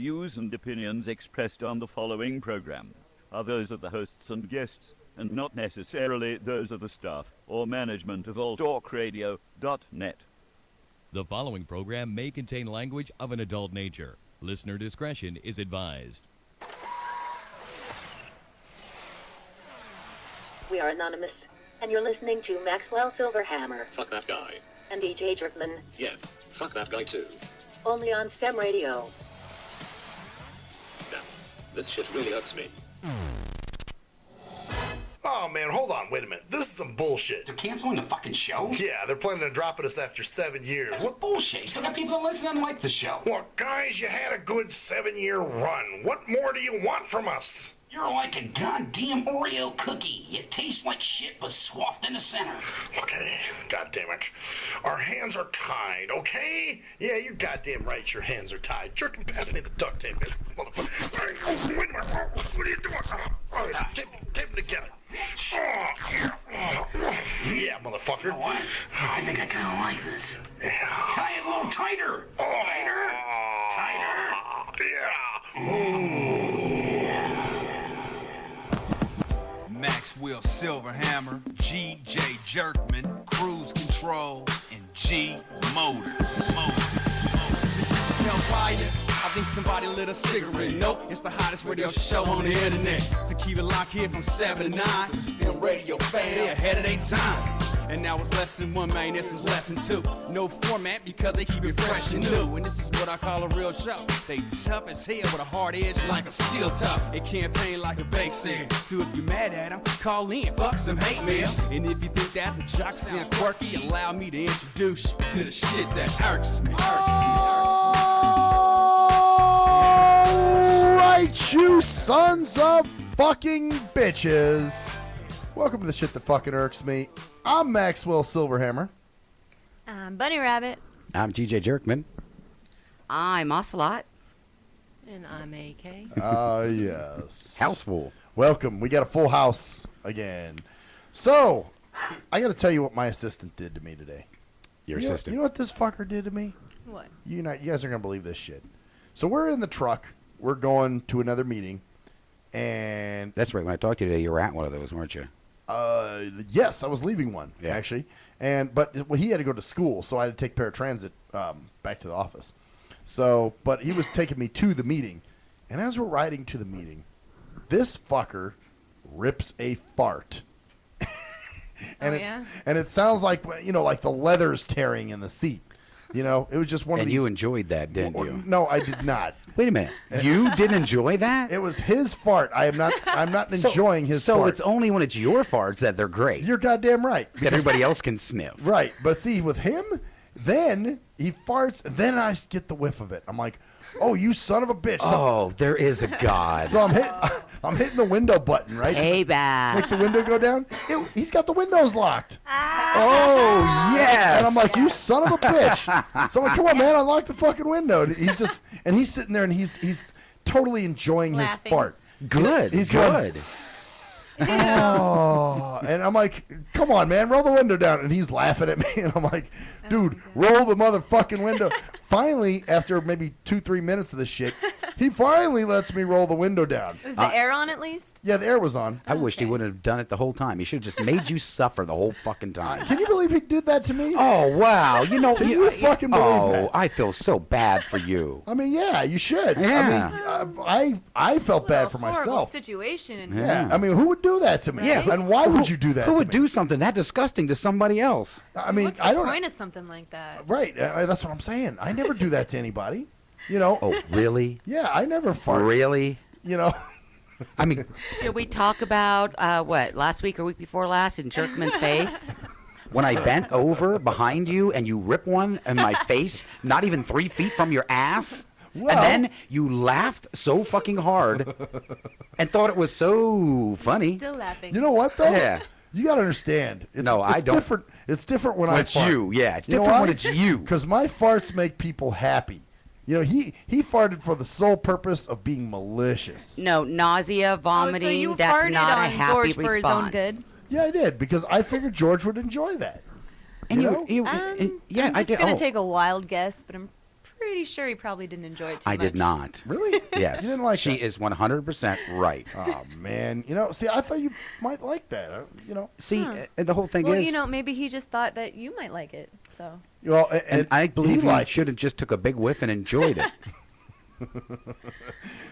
views and opinions expressed on the following program are those of the hosts and guests, and not necessarily those of the staff or management of alltalkradio.net. The following program may contain language of an adult nature. Listener discretion is advised. We are anonymous, and you're listening to Maxwell Silverhammer. Fuck that guy. And DJ Jerkman. Yeah, fuck that guy too. Only on STEM Radio. Damn, this shit really hurts me. Oh man, hold on, wait a minute. This is some bullshit. They're canceling the fucking show? Yeah, they're planning on dropping us after 7 years. That's bullshit. You still got people that listen and like the show. Well, guys, you had a good 7-year run. What more do you want from us? You're like a goddamn Oreo cookie. It tastes like shit, but swathed in the center. Okay, goddamn it. Our hands are tied, okay? Yeah, you're goddamn right, your hands are tied. Jerkin, pass me the duct tape, motherfucker. Wait a minute, what are you doing? All right, tape them together. Yeah, motherfucker. You know what? I think I kind of like this. Yeah. Tie it a little tighter. Tighter. Maxwell Silverhammer, G.J. Jerkman, Cruise Control, and G Motors. Hellfire, I think somebody lit a cigarette. Nope, it's the hottest radio show on the internet. So keep it locked here from 7 to 9. The STEM Radio fam, they ahead of their time. And now it's lesson 1, man, this is lesson 2. No format because they keep it fresh and new. And this is what I call a real show. They tough as hell with a hard edge like a steel top. They campaign like a bass head. So if you're mad at them, call in, fuck some hate mail. And if you think that the jocks sound quirky, allow me to introduce you to the shit that irks me. Alright, you sons of fucking bitches. Welcome to the shit that fucking irks me. I'm Maxwell Silverhammer. I'm Bunny Rabbit. I'm G.J. Jerkman. I'm Ocelot. And I'm AK. Yes. House full. Welcome. We got a full house again. So, I got to tell you what my assistant did to me today. Your assistant? You know what this fucker did to me? What? You guys are going to believe this shit. So, we're in the truck. We're going to another meeting. And that's right. When I talked to you today, you were at one of those, weren't you? Yes, I was leaving one, actually. But he had to go to school, so I had to take paratransit back to the office. So, but he was taking me to the meeting. And as we're riding to the meeting, this fucker rips a fart. And it sounds like, like the leather's tearing in the seat. It was just one of these. And you enjoyed that, didn't you? No, I did not. Wait a minute. You didn't enjoy that? It was his fart. I'm not enjoying his fart. So it's only when it's your farts that they're great. You're goddamn right. That everybody else can sniff. Right. But see, with him, then he farts, and then I get the whiff of it. I'm like, oh, you son of a bitch. Oh, there is a God. So I'm hitting the window button, right? Hey, bad. Make the window go down. He's got the windows locked. Oh, yes. And I'm like, you son of a bitch. So I'm like, come on, man, unlock the fucking window. He's sitting there, and he's totally enjoying his fart. Good. He's good. Oh, and I'm like, come on, man, roll the window down. And he's laughing at me, and I'm like, dude, roll the motherfucking window. Finally, after maybe 2-3 minutes of this shit, he finally lets me roll the window down. Was the air on at least? Yeah, the air was on. I wished he wouldn't have done it the whole time. He should have just made you suffer the whole fucking time. Can you believe he did that to me? Oh, wow. Can you fucking believe that? I feel so bad for you. I mean, yeah, you should. Yeah. I mean, I felt bad for horrible myself. Situation. Yeah. I mean, who would do that to me? Yeah. And why would you do that to me? Who would do something that disgusting to somebody else? I mean, What's I the don't point of something like that? Right. That's what I'm saying. I never do that to anybody. Oh, really? Yeah, I never fart. Really? I mean, should we talk about last week or week before last in Jerkman's face? When I bent over behind you and you rip one in my face, not even 3 feet from your ass, and then you laughed so fucking hard and thought it was so funny. Still laughing. You know what though? Yeah. You gotta understand. It's don't. Different. It's different when it's fart. you. Yeah, it's different when it's you. Because my farts make people happy. He farted for the sole purpose of being malicious. No, nausea, vomiting, so you that's farted not on a happy George response. for his own good? Yeah, I did, because I figured George would enjoy that. And you know? yeah, I'm I did. just going to take a wild guess, but I'm pretty sure he probably didn't enjoy it too I much. did not. Really? Yes. You didn't like she that? is 100% right. Oh man, see, I thought you might like that. See, the whole thing Well, is, maybe he just thought that you might like it. So. Well, and I believe he you liked should have just took a big whiff and enjoyed it.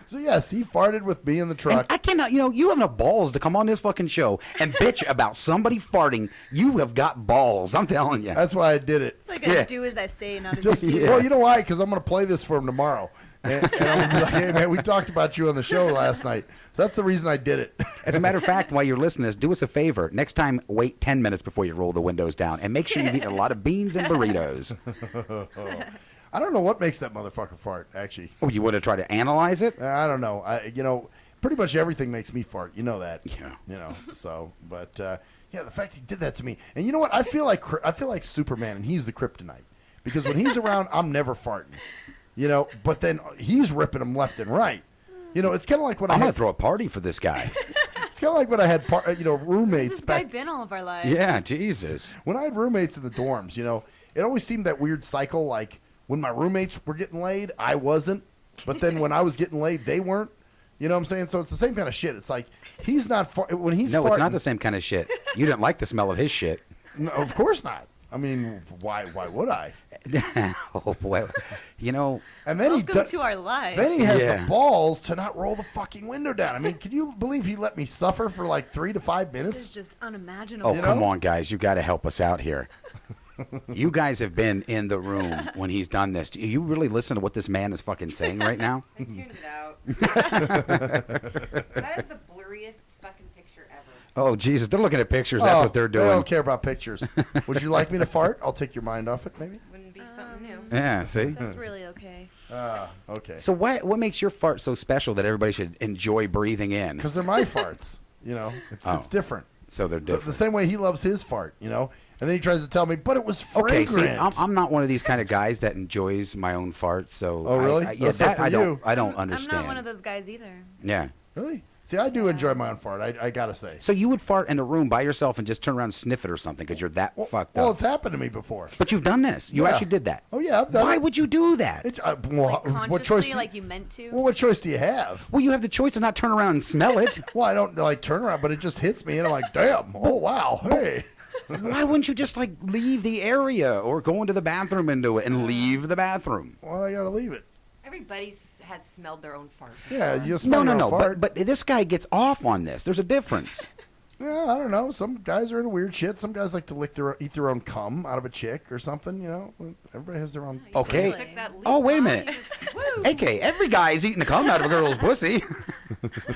So yes, he farted with me in the truck. And I cannot, you have enough balls to come on this fucking show and bitch about somebody farting. You have got balls, I'm telling you. That's why I did it. Like I do as I say, not as Just I do. well, you know why? Because I'm going to play this for him tomorrow, and I'm going to be like, "Hey man, we talked about you on the show last night." So that's the reason I did it. As a matter of fact, while you're listening to this, do us a favor. Next time, wait 10 minutes before you roll the windows down, and make sure you eat a lot of beans and burritos. I don't know what makes that motherfucker fart. Actually. Oh, you want to try to analyze it? I don't know. Pretty much everything makes me fart. You know that. Yeah. So, but yeah, the fact he did that to me, and you know what? I feel like Superman, and he's the kryptonite, because when he's around, I'm never farting. But then he's ripping them left and right. It's kind of like when I'm going to throw a party for this guy. It's kind of like when I had roommates This back. guy been all of our lives. Yeah, Jesus. When I had roommates in the dorms, it always seemed that weird cycle. Like when my roommates were getting laid, I wasn't. But then when I was getting laid, they weren't. You know what I'm saying? So it's the same kind of shit. It's like he's not when he's No, farting, it's not the same kind of shit. You didn't like the smell of his shit. No, of course not. I mean, why would I? Oh boy, And then Welcome to our lives. Then he has the balls to not roll the fucking window down. I mean, can you believe he let me suffer for like 3 to 5 minutes? It's just unimaginable. Oh, come on, guys. You got to help us out here. You guys have been in the room when he's done this. Do you really listen to what this man is fucking saying right now? I tuned it out. That is the blurriest fucking picture ever. Oh, Jesus. They're looking at pictures. That's what they're doing. They don't care about pictures. Would you like me to fart? I'll take your mind off it, maybe. Wouldn't be something new. Yeah, see? That's really okay. Okay. So what makes your fart so special that everybody should enjoy breathing in? Because they're my farts. It's different. So they're different. The same way he loves his fart, And then he tries to tell me, but it was fragrant. Okay, see, I'm not one of these kind of guys that enjoys my own farts. So Oh, really? yeah, that I don't I'm understand. not one of those guys either. Yeah. Really? See, I do enjoy my own fart. I gotta say. So you would fart in a room by yourself and just turn around and sniff it or something because you're that fucked up. Well, it's happened to me before. But you've done this. You Yeah. actually did that. Oh yeah, I've done Why it. would you do that? What choice? Do Like you meant to. Well, what choice do you have? Well, you have the choice to not turn around and smell it. Well, I don't turn around, but it just hits me, and I'm like, damn. Oh wow, hey. Why wouldn't you just leave the area or go into the bathroom and do it and leave the bathroom? Well, I gotta leave it. Everybody has smelled their own fart. Yeah, you just No. smell your own fart. But this guy gets off on this. There's a difference. Yeah, I don't know. Some guys are into weird shit. Some guys like to eat their own cum out of a chick or something. Everybody has their own. Okay. Took that leap, Oh, wait a huh? minute. You just- woo. AK, every guy's eating the cum out of a girl's pussy.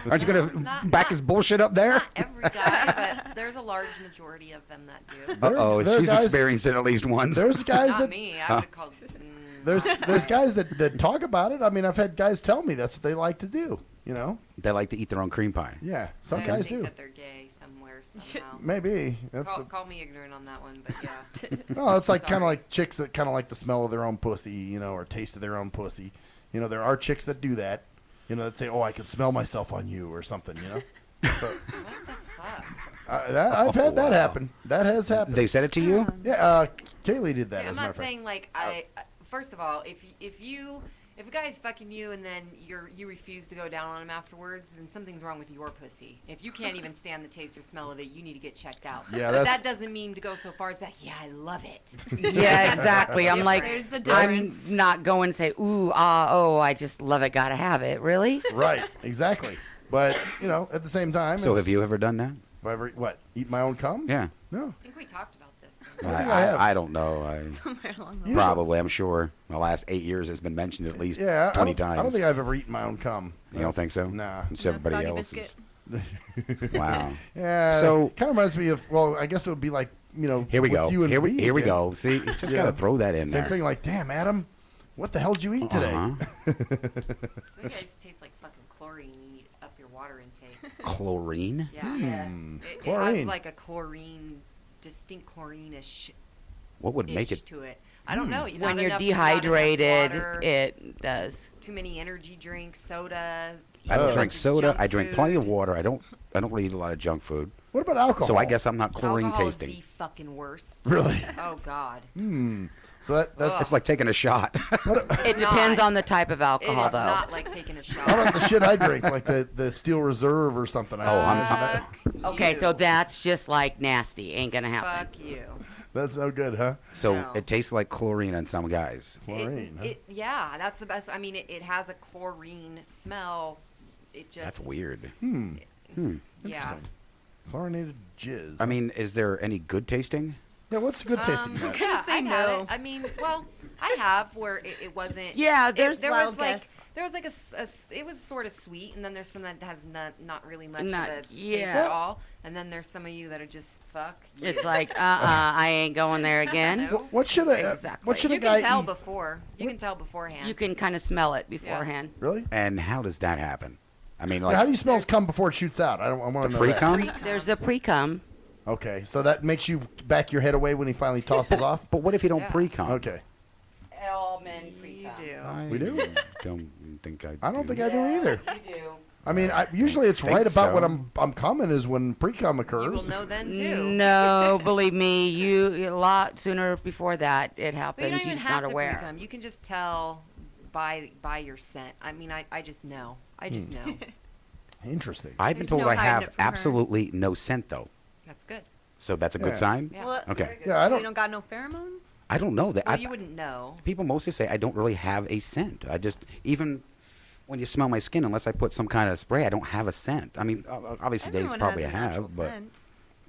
Aren't you going to back his bullshit up there? Not every guy, but there's a large majority of them that do. Uh-oh, There are she's guys- experienced it at least once. There's guys Not that me. I would have called. there's guys that talk about it. I mean, I've had guys tell me that's what they like to do. They like to eat their own cream pie. Yeah, some I guys think do. that they're gay somewhere somehow. Maybe that's. Call me ignorant on that one, but yeah. Well, it's like kind of Sorry. like chicks that kind of like the smell of their own pussy, or taste of their own pussy. There are chicks that do that. That say, "Oh, I can smell myself on you" or something. So What the fuck? I've had that happen. That has happened. They said it to you? Yeah, Kaylee did that. Yeah, as I'm a matter not of fact. saying like first of all, if a guy's fucking you and then you refuse to go down on him afterwards, then something's wrong with your pussy. If you can't even stand the taste or smell of it, you need to get checked out. Yeah, but that's- that doesn't mean to go so far as that. Yeah, I love it. Yeah, exactly. I'm like, There's the difference. I'm not going to say, ooh, oh, I just love it, gotta have it. Really? Right, exactly. But at the same time. So it's- have you ever done that? What? Eat my own cum? Yeah. No. I think we talked about this. I think I have. I don't know. Somewhere along the Probably, I'm sure. The last 8 years has been mentioned at least 20 times. I don't think I've ever eaten my own cum. You don't think so? Nah. It's everybody soggy else's. biscuit. Wow. Yeah. So- kind of reminds me of. Well, I guess it would be like Here we with go. You and Here we again. go. See, you just Yeah. got to throw that in Same there. thing. Like, damn, Adam, what the hell did you eat today? Uh-huh. So you guys taste like fucking chlorine. You need to up your water intake. Chlorine? Yeah. Yes. It Chlorine. has like a distinct chlorine-ish What would make it? to it. I don't know. When not you're enough- not enough dehydrated, water, it does. too many energy drinks, soda, I don't Oh. drink soda. Junk I drink plenty of food. water. I don't really eat a lot of junk food. What about alcohol? So I guess I'm not chlorine Alcohol tasting. is the fucking worst. Really? Oh God. So that's It's like taking a shot. It depends on the type of It alcohol, is though. not like taking a shot. how about the shit I drink, like the Steel Reserve or something. Okay, you. so that's just like nasty. Ain't gonna happen. Fuck you. That's no good, huh? So No. it tastes like chlorine on some guys. Chlorine. huh? Yeah, that's the best. I mean, it has a chlorine smell. It just. That's weird. Hmm. Hmm. Yeah. Interesting. Chlorinated jizz. I mean, is there any good tasting? yeah. What's good tasting? Matt? Yeah, say I've had no. it. I mean, well, I have where it wasn't. Yeah, there wild was like guess. there was like it was sort of sweet, and then there's some that has not really much Not- of a taste yeah. at all, and then there's some of you that are just fuck. It's you. like, I ain't going there again. No. What should a Exactly. what should You a guy can tell eat? before. You can tell beforehand. You can kind of smell it beforehand. Really? And how does that happen? I mean, Yeah, like how do you smell his cum before it shoots out? I want to know that. pre-cum? There's a pre-cum. Okay, so that makes you back your head away when he finally tosses off. But what if you don't Yeah. pre-cum? Okay. All men You pre-cum. do. I We do? Don't think I. I don't think I do either. You do. I mean, usually it's Think right about when so. I'm coming is when pre-cum You will occurs. know then too. No, believe me, you a lot sooner before that it But you happens. don't You're even just have not to aware. pre-cum. You can just tell by your scent. I mean, I just know. I just know. Interesting. I've been There's told no I hiding have it from her. absolutely no scent though. That's good. So that's a good Yeah. sign. Yeah. Well, Okay. Yeah, I You don't. don't got no pheromones? I don't know that. Well, you wouldn't know. People mostly say I don't really have a scent. I just even when you smell my skin, unless I put some kind of spray, I don't have a scent. I mean, obviously days Everyone probably has I a natural have, but scent.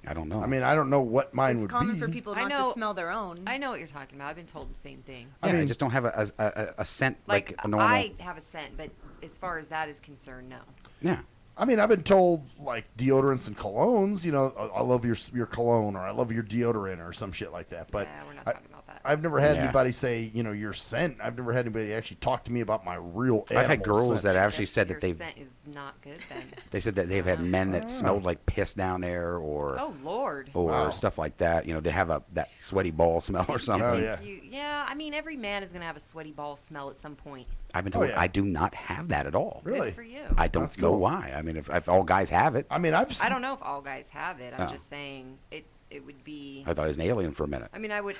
I don't know. I mean, I don't know what mine It's would common be. for people I not know- to smell their own. I know what you're talking about. I've been told the same thing. yeah, I mean- just don't have a scent like, a normal. I have a scent, but as far as that is concerned, no. Yeah. I mean, I've been told like deodorants and colognes. You know, I love your cologne or I love your deodorant or some shit like that. But Yeah, we're not I- talking about that. I've never had Yeah. anybody say, you know, your scent. I've never had anybody actually talk to me about my real. I've had animal girls scent. that I actually guess said your that they've scent is not good then. they said that they've had men that smelled like piss down there or Oh Lord. Wow. stuff like that. You know, they have that sweaty ball smell or something. Oh, yeah. Yeah, I mean every man is gonna have a sweaty ball smell at some point. I've been Oh, told yeah. I do not have that at all. Really? Good for you. I don't That's know cool. why. I mean, if all guys have it, I mean, I don't know if all guys have it. I'm Oh. just saying it would be. I thought I was an alien for a minute. I mean, I would,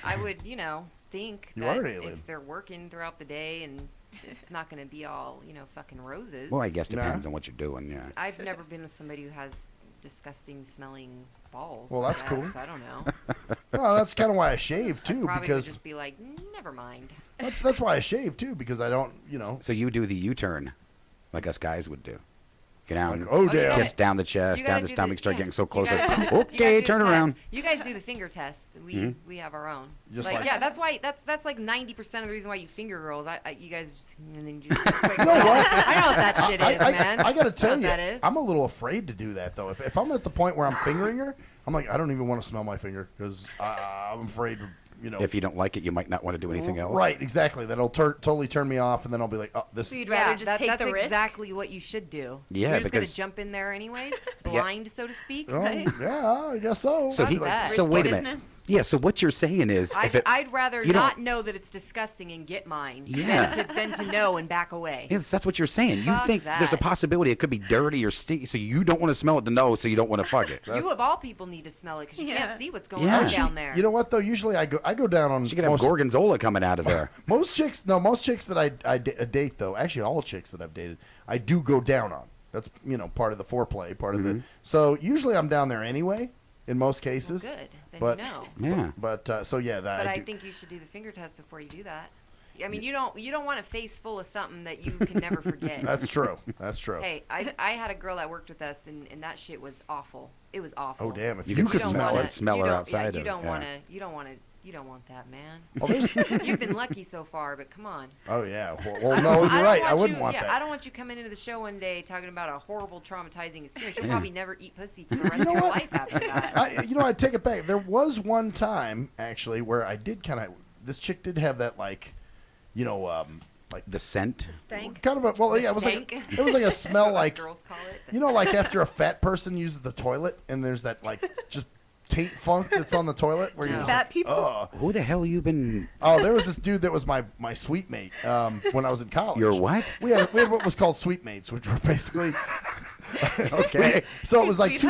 think You that are an alien. if they're working throughout the day and it's not going to be all, fucking roses. Well, I guess Nah. depends on what you're doing. Yeah. I've never been with somebody who has disgusting smelling balls. Well, I that's cool. guess. I don't know. Well, that's kind of why I shave I too, probably would because just be like, never mind. that's why I shave too, because I don't, you know. So you do the U-turn, like us guys would do. Get down, Like, oh, you damn. gotta- kiss down the chest, you down gotta the do stomach, start yeah, getting so you close. gotta Like, do- you okay, gotta do turn the around. test. You guys do the finger test. We have our own. Just like, like- yeah, that's why that's like 90% of the reason why you finger girls. You guys just, and then you just quick. You know what? I know what that shit is, man. I gotta tell know you, what that is. I'm a little afraid to do that though. If I'm at the point where I'm fingering her, I'm like, I don't even want to smell my finger because I'm afraid, you know. If you don't like it, you might not want to do anything else. Right, exactly. That'll totally turn me off, and then I'll be like, oh, this. So you'd rather just take that's the risk? exactly what you should do. Yeah, You're just gonna because- jump in there anyways, blind, so to speak. Oh, yeah, I guess so. So Fuck he, that. so wait a Risky minute. business. Yeah. So what you're saying is, if it, I'd rather you don't- not know that it's disgusting and get mine Yeah. than to know and back away. yes, that's what you're saying. You Fuck think there's a that. possibility it could be dirty or stinky, so you don't want to smell it to know, so you don't want to fuck it. You of all people need to smell it because you Yeah. can't see what's going Yeah. on Actually, down there. You know what though? Usually I go down on. She could have most, gorgonzola coming out of there. most chicks that I date though. Actually, all chicks that I've dated, I do go down on. That's part of the foreplay, part of the. So usually I'm down there anyway. In most cases. Well, good. Then But you know. Yeah. But so yeah, that. But I I do. think you should do the finger test before you do that. I mean, you don't want a face full of something that you can never forget. That's true. That's true. Hey, I had a girl that worked with us, and that shit was awful. It was awful. Oh damn! If You you, could could don't smell wanna- it. smell you her don't- outside Yeah, of- you don't yeah. want to. You don't want that, man. Oh, there's- You've been lucky so far, but come on. Oh yeah. Well, no, you're don't right. I wouldn't you, want yeah, that. I don't want you coming into the show one day talking about a horrible, traumatizing experience. You'll Yeah. probably never eat pussy for the rest know of your what? life after that. I take it back. There was one time actually where I did kind of. This chick did have that like The scent. Stank. kind of a well, yeah. It was Stank. like it was like a smell That's what us like girls call it. like after a fat person uses the toilet and there's that like just taint funk that's on the toilet? Where you're just Fat like, people? "Ugh." Who the hell you been? Oh, there was this dude that was my suite mate when I was in college. Your what? We had what was called suite mates, which were basically okay. So it was like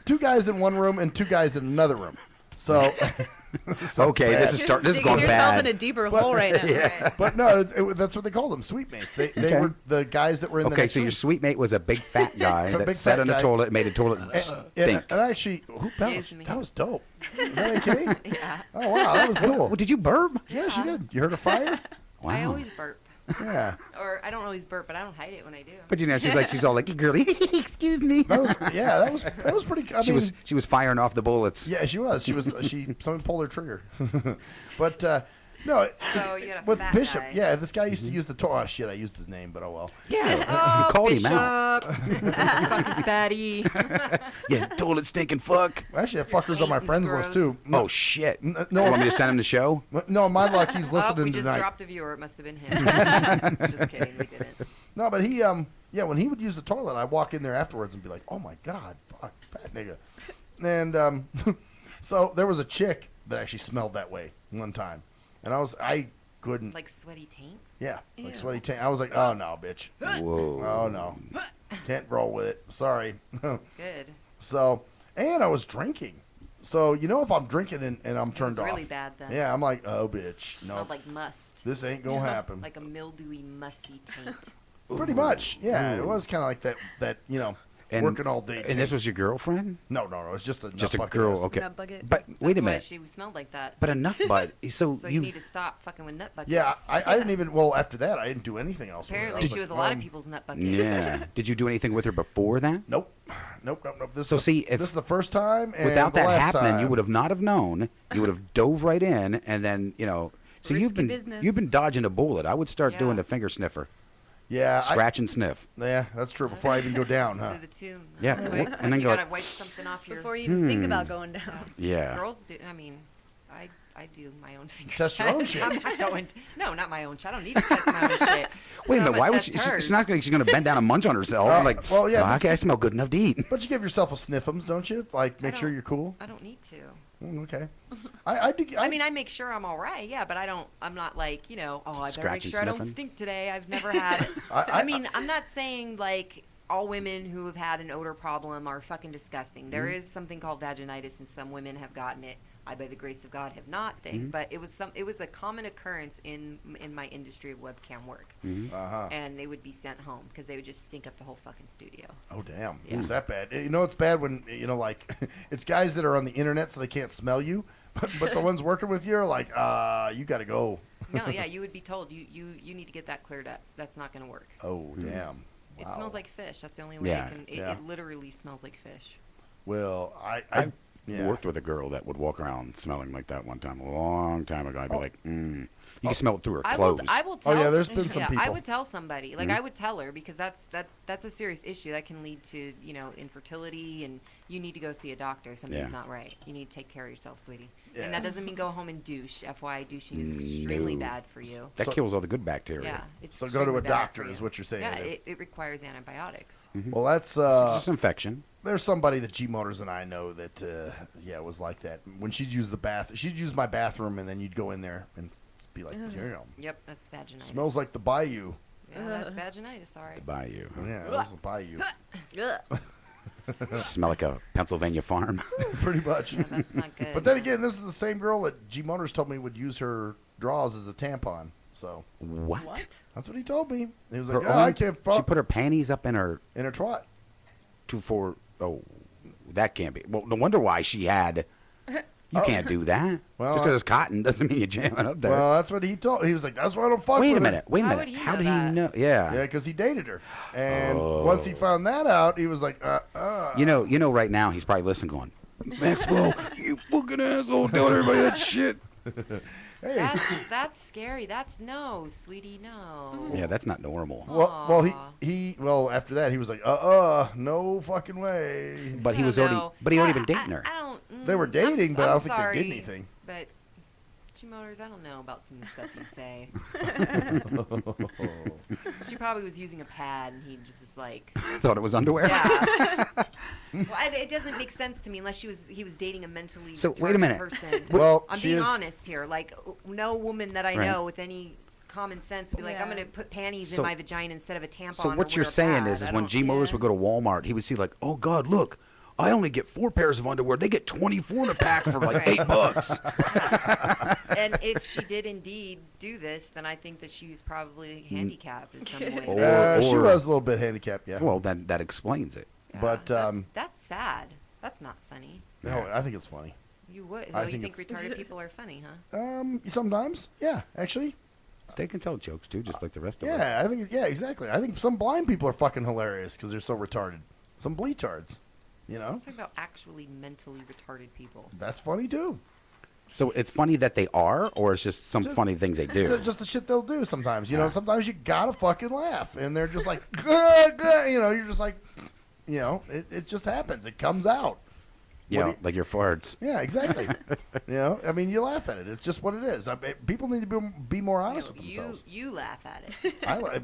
two guys in one room and two guys in another room. So okay, this is going yourself bad. in a deeper hole right now. Yeah. But no, that's what they called them, suite mates. They were the guys that were in the Okay, next so room. your suite mate was a big fat guy that Big sat fat on the guy. toilet and made a toilet stink. And actually, that was dope. Is that okay? Yeah. Oh wow, that was cool. Well, did you burp? Yeah, she did. You heard a fire? Wow. I always burp. Yeah. Or I don't always burp, but I don't hide it when I do. But you know, she's all like, girly, excuse me. That was pretty. I mean, she was firing off the bullets. Yeah, she was. Someone pulled her trigger. But no, So you had a with fat Bishop. guy. Yeah, this guy used to use the toilet. Oh shit, I used his name, but oh well. Yeah, you called him out. Fucking fatty. Yeah, toilet stinking fuck. Actually, I fucked was on my Taint is friends list too. Oh shit. No, You want me to send him the show? no, my luck, he's Oh, listening we just tonight. dropped a viewer. It must have been him. Just kidding, we didn't. No, but he yeah, when he would use the toilet, I'd walk in there afterwards and be like, oh my god, fuck, fat nigga. And so there was a chick that actually smelled that way one time, and I couldn't. Like sweaty taint? Yeah, like Ew. sweaty taint. I was like, oh no, bitch. Whoa. Oh no, can't roll with it. Sorry. Good. So, and I was drinking. So if I'm drinking and I'm turned It was off. really bad then. Yeah, I'm like, oh bitch, no, Smelled like must. this ain't gonna happen. Like a mildewy, musty taint. Pretty much, yeah. It Ooh. was kind of like that. And- working all day. And this was your girlfriend? No, it's just a Just a nut bucket girl, ass. okay. Nut bucket. But wait a That's why minute. she smelled like that. But a nut butt. So, So you need to stop fucking with nut buckets. Yeah, I didn't even. Well, after that, I didn't do anything else. Apparently, with she it. was a lot of people's nut buckets. Yeah. Did you do anything with her before that? Nope. This So is see, this is the first time. And Without the that last happening, time. you would have not have known. You would have dove right in, and then So Risky business. you've been dodging a bullet. I would start doing Yeah. the finger sniffer, Yeah, scratch and sniff. yeah, that's true. Before I even go down, huh? Do the two. Yeah, Quick. and then you go gotta like- wipe something off your. Before you even think about going down. Yeah. Girls do. I mean, I do my own finger. Test your own shit. I'm not going. No, not my own shit. I don't need to test my own shit. Wait a No, minute. but Why would test she? hers. She's not going. She's going to bend down and munch on herself. Like, well, yeah, "Oh, but- okay, I smell good enough to eat. But you give yourself a sniffums, don't you? Like, make sure don't- you're cool. I don't need to. Okay. I do. I mean, I make sure I'm all right. Yeah, but I don't. I'm not like I better make Scratch and sure I don't sniffing? stink today. I've never had. I mean, I'm not saying like all women who have had an odor problem are fucking disgusting. There Mm-hmm. is something called vaginitis, and some women have gotten it. I, by the grace of God, have not. Mm-hmm. But it was a common occurrence in my industry of webcam work, Uh-huh. and they would be sent home because they would just stink up the whole fucking studio. Oh damn! Yeah. It was that bad. It's bad when like it's guys that are on the internet so they can't smell you, but the ones working with you are like, you got to go. No, yeah, you would be told you need to get that cleared up. That's not going to work. Oh damn! It Wow. smells like fish. That's the only way Yeah. I can. Yeah. It literally smells like fish. Well, I yeah. Worked with a girl that would walk around smelling like that one time, a long time ago. I'd be like, You can smell it through her clothes. I will tell. Oh, yeah, there's been some I people. would tell somebody. Like I would tell her because that's a serious issue that can lead to infertility, and you need to go see a doctor. Something's Yeah. not right. You need to take care of yourself, sweetie. Yeah. And that doesn't mean go home and douche. FYI, douching is extremely No. bad for you. That kills all the good bacteria. Yeah. It's So go to a extremely bad doctor for is you. what you're saying. Yeah, If- it requires antibiotics. Well, that's It's just infection. there's somebody that G Motors and I know that was like that. When she'd use she'd use my bathroom, and then you'd go in there and be like, damn, Yep, that's vaginitis. smells like the bayou. Yeah, that's vaginitis. Sorry. The bayou. Yeah, it was the bayou. Smell like a Pennsylvania farm. Pretty much. Yeah, that's not good. But then again, this is the same girl that G Motors told me would use her drawers as a tampon. So What? that's what he told me. He was Her like, I own- can't She fuck put her panties up in her in her twat. Oh, that can't be. Well, no wonder why she had. You can't do that. Well, Just because it's cotton doesn't mean you jam it up there. Well, that's what he told. He was like, that's why I don't fuck Wait with a her. minute. Wait a How minute. would he How know did that? he know? Yeah. Yeah, because he dated her, and Oh. once he found that out, he was like, You know. Right now, he's probably listening, going, Maxwell, you fucking asshole, telling everybody that shit. Hey. That's scary. That's no, sweetie, no. Yeah, that's not normal. Well, after that, he was like, no fucking way. But he I was don't already. know. But he already been dating her. I don't. They were dating, but I I'm don't think they sorry, did anything. But Motors, I don't know about some of the stuff you say. She probably was using a pad, and he just is like... Thought it was underwear? Yeah. Well, it doesn't make sense to me unless he was dating a mentally wait a minute. person. Well, I'm being honest here. Like, no woman that I know with any common sense would be like, I'm going to put panties in my vagina instead of a tampon. So what you're saying is when G Motors would go to Walmart, he would see like, oh God, look, I only get 4 pairs of underwear. They get 24 in a pack for like $8. And if she did indeed do this, then I think that she was probably handicapped in some way. She was a little bit handicapped, yeah. Well, then that explains it. Yeah, but that's sad. That's not funny. No, I think it's funny. You would? I You think think retarded people are funny, huh? Sometimes, yeah, actually. They can tell jokes too, just like the rest of us. Yeah, I think. Yeah, exactly. I think some blind people are fucking hilarious because they're so retarded. Some bleachards, you know. I'm talking about actually mentally retarded people. That's funny too. So it's funny that they are, or it's just some funny things they do. Just the shit they'll do sometimes. You know, sometimes you gotta fucking laugh, and they're just like, "Gah, gah," you know, you're just like, you know, it just happens. It comes out. Yeah, like your farts. Yeah, exactly. You know, I mean, you laugh at it. It's just what it is. People need to be more honest with themselves. You laugh at it.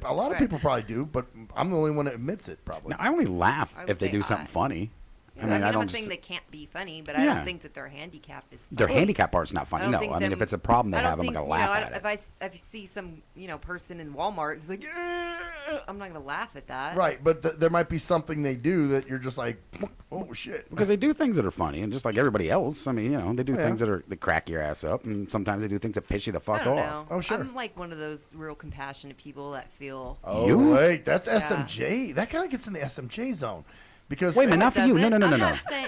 A lot of people probably do, but I'm the only one that admits it, probably. No, I only laugh if they do something funny. I mean, I'm not saying they can't be funny, but I don't think that their handicap is funny. Their handicap part's not funny. No, I mean, if it's a problem they have, I'm going to laugh at it. If I see some, person in Walmart who's like, I'm not going to laugh at that. Right, but there might be something they do that you're just like, oh, shit. Because they do things that are funny, and just like everybody else, I mean, they do things that crack your ass up, and sometimes they do things that piss you the fuck off. Know. Oh, sure. I'm like one of those real compassionate people that feel... Oh, wait, that's SMJ. That kind of gets in the SMJ zone. Because wait a minute, not for you. No.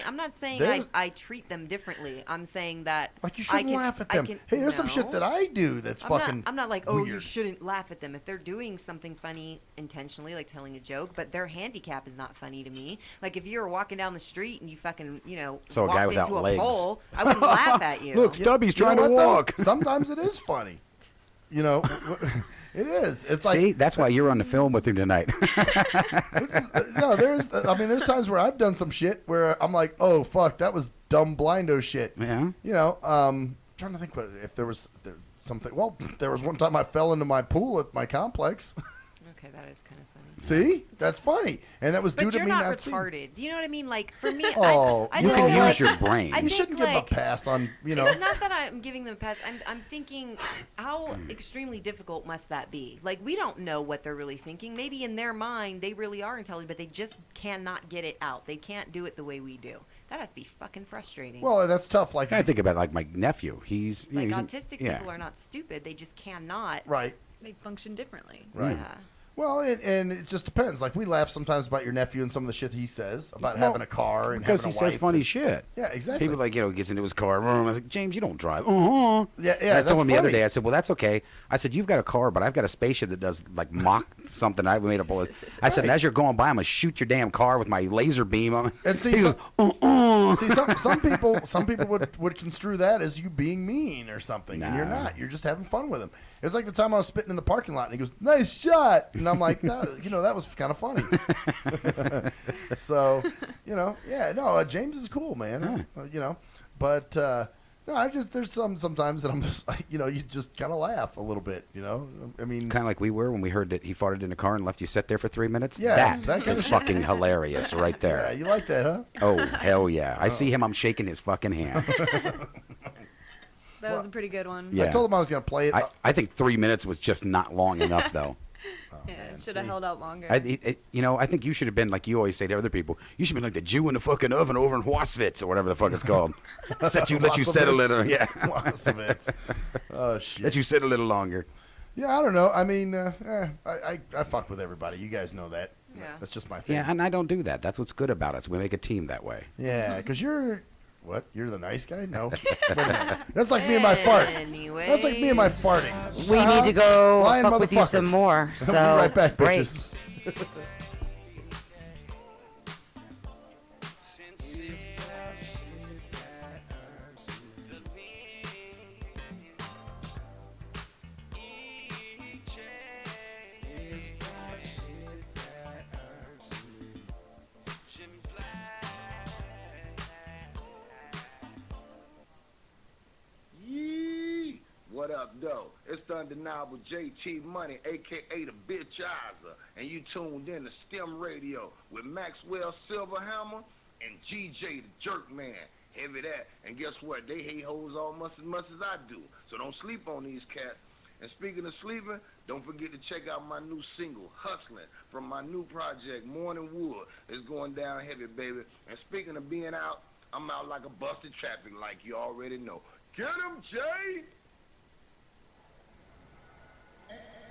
I'm not saying I treat them differently. I'm saying that you shouldn't laugh at them. Hey, there's some shit that I do that's fucking I'm not like, oh, you shouldn't laugh at them. If they're doing something funny intentionally, like telling a joke, but their handicap is not funny to me. Like if you were walking down the street and you fucking, so walked a guy without into legs. a pole, I wouldn't laugh at you. Look, Stubby's trying to walk. Sometimes it is funny. It is. It's like, see, that's why you're on the film with him tonight. There's times where I've done some shit where I'm like, oh fuck, that was dumb blindo shit. Yeah. Trying to think if there was something. Well, there was one time I fell into my pool at my complex. Okay, that is kind of funny. See, that's funny, and that was due to me not retarded. Do you know what I mean? Like for me, I you can use your brain. You shouldn't give them a pass on. It's not that I'm giving them a pass. I'm thinking, how extremely difficult must that be? Like we don't know what they're really thinking. Maybe in their mind they really are intelligent, but they just cannot get it out. They can't do it the way we do. That has to be fucking frustrating. Well, that's tough. Like I think about like my nephew. He's like autistic people are not stupid. They just cannot. Right. They function differently. Right. Yeah. Well, and it just depends. Like we laugh sometimes about your nephew and some of the shit he says about having a car and because having he a wife. says funny shit. Yeah, exactly. People gets into his car. I'm like, James, you don't drive. Yeah. I told him the other day. I said, well, that's okay. I said, you've got a car, but I've got a spaceship that does like Mach something. I made up all this. I said, and as you're going by, I'm gonna shoot your damn car with my laser beam. And see, see, some people would construe that as you being mean or something, and you're not. You're just having fun with him. It was like the time I was spitting in the parking lot, and he goes, "Nice shot," and I'm like, no, that was kind of funny. So, James is cool, man. But no, there's sometimes that I'm just like, you just kind of laugh a little bit, I mean, kind of like we were when we heard that he farted in the car and left you sit there for 3 minutes. Yeah, that is fucking hilarious right there. Yeah, you like that, huh? Oh hell yeah! I see him. I'm shaking his fucking hand. That was a pretty good one. Yeah. I told him I was going to play it. I think 3 minutes was just not long enough, though. Should have held out longer. I think you should have been like you always say to other people. You should have been like the Jew in the fucking oven over in Wasvitz or whatever the fuck it's called. Let you sit a little. Yeah. Wasvitz. Oh shit. Let you sit a little longer. Yeah, I don't know. I mean, I fuck with everybody. You guys know that. Yeah. That's just my thing. Yeah, and I don't do that. That's what's good about us. We make a team that way. Yeah, because you're. What? You're the nice guy? No. That's like me and my fart. That's like me and my farting. We need to go Lion fuck with you some more. So I'll be right back, break. bitches. What up, though? It's the undeniable JT Money, a.k.a. the Bitchizer, and you tuned in to STEM Radio with Maxwell Silverhammer and GJ the Jerkman. Heavy that. And guess what? They hate hoes almost as much as I do. So don't sleep on these cats. And speaking of sleeping, don't forget to check out my new single, Hustling, from my new project, Morning Wood. It's going down heavy, baby. And speaking of being out, I'm out like a busted traffic like you already know. Get him, Jay!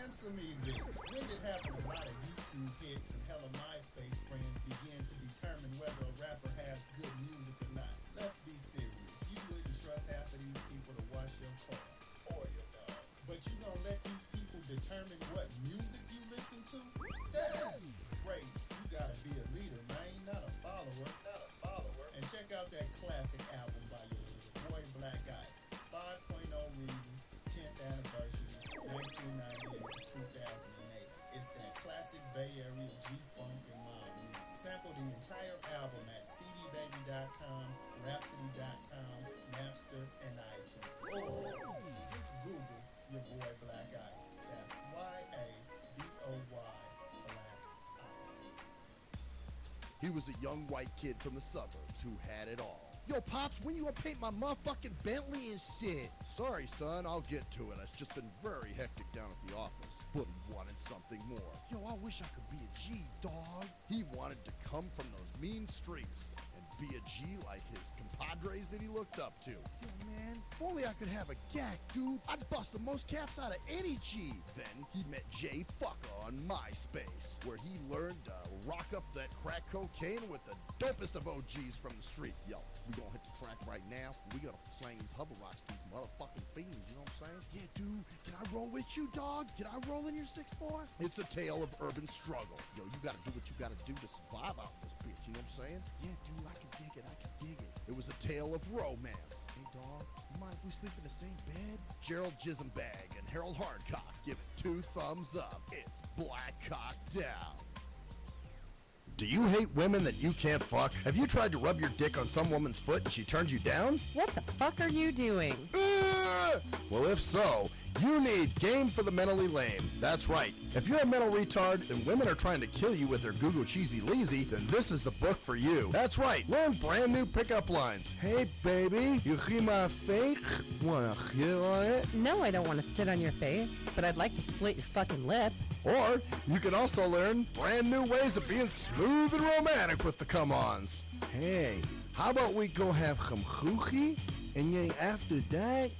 Answer me this. When did happen a lot of YouTube hits and hella MySpace friends begin to determine whether a rapper has good music or not? Let's be serious. You wouldn't trust half of these people to wash your car or your dog. But you gonna let these people determine what music you listen to? That's crazy. You gotta be a leader, man, not a follower. And check out that classic album by your boy Black Ice, 5.0 Reasons, 10th anniversary, 1998 to 2008. It's that classic Bay Area G-Funk and mob blues. Sample the entire album at cdbaby.com, rhapsody.com, Napster, and iTunes. Or just Google your boy Black Ice. That's Y-A-B-O-Y, Black Ice. He was a young white kid from the suburbs who had it all. Yo, Pops, when you gonna paint my motherfucking Bentley and shit? Sorry, son, I'll get to it. It's just been very hectic down at the office. But he wanted something more. Yo, I wish I could be a G, dog. He wanted to come from those mean streets and be a G like his compadres that he looked up to. Yo, man, if only I could have a gack, dude. I'd bust the most caps out of any G. Then he met Jay Fucker on MySpace, where he learned to rock up that crack cocaine with the dopest of OGs from the street. Yo, we gonna hit the track right now, and we gotta slang these hover rocks to these motherfucking fiends, you know what I'm saying? Yeah, dude, can I roll with you, dog? Can I roll in your 6'4"? It's a tale of urban struggle. Yo, you gotta do what you gotta do to survive out in this bitch, you know what I'm saying? Yeah, dude, I can dig it, It was a tale of romance. Hey, dog, you mind if we sleep in the same bed? Gerald Jisenbag and Harold Hardcock give it 2 thumbs up. It's Black Cock Down. Do you hate women that you can't fuck? Have you tried to rub your dick on some woman's foot and she turned you down? What the fuck are you doing? Well, if so, you need Game for the Mentally Lame. That's right. If you're a mental retard and women are trying to kill you with their Google cheesy leasy, then this is the book for you. That's right. Learn brand new pickup lines. Hey, baby, you hear my fake? Wanna hit on it? No, I don't want to sit on your face, but I'd like to split your fucking lip. Or you can also learn brand new ways of being smooth and romantic with the come-ons. Hey, how about we go have some choochie, and then after that,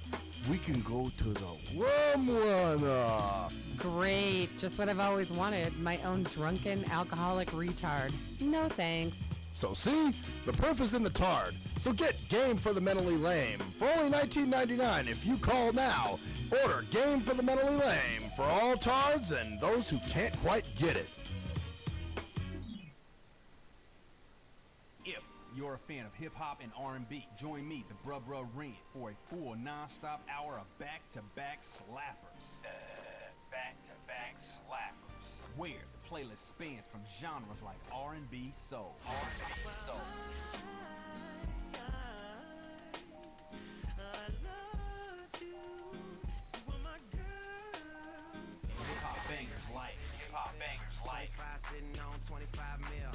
we can go to the rum runner. Great, just what I've always wanted, my own drunken alcoholic retard. No thanks. So see, the proof is in the tard. So get Game for the Mentally Lame for only $19.99 if you call now. Order Game for the Mentally Lame for all tards and those who can't quite get it. If you're a fan of hip-hop and R&B, join me, the Bruh Ring, for a full non-stop hour of back-to-back slappers. Back-to-back slappers. Where the playlist spans from genres like R&B, soul. Hip-hop bangers like 25 sitting on 25 mil,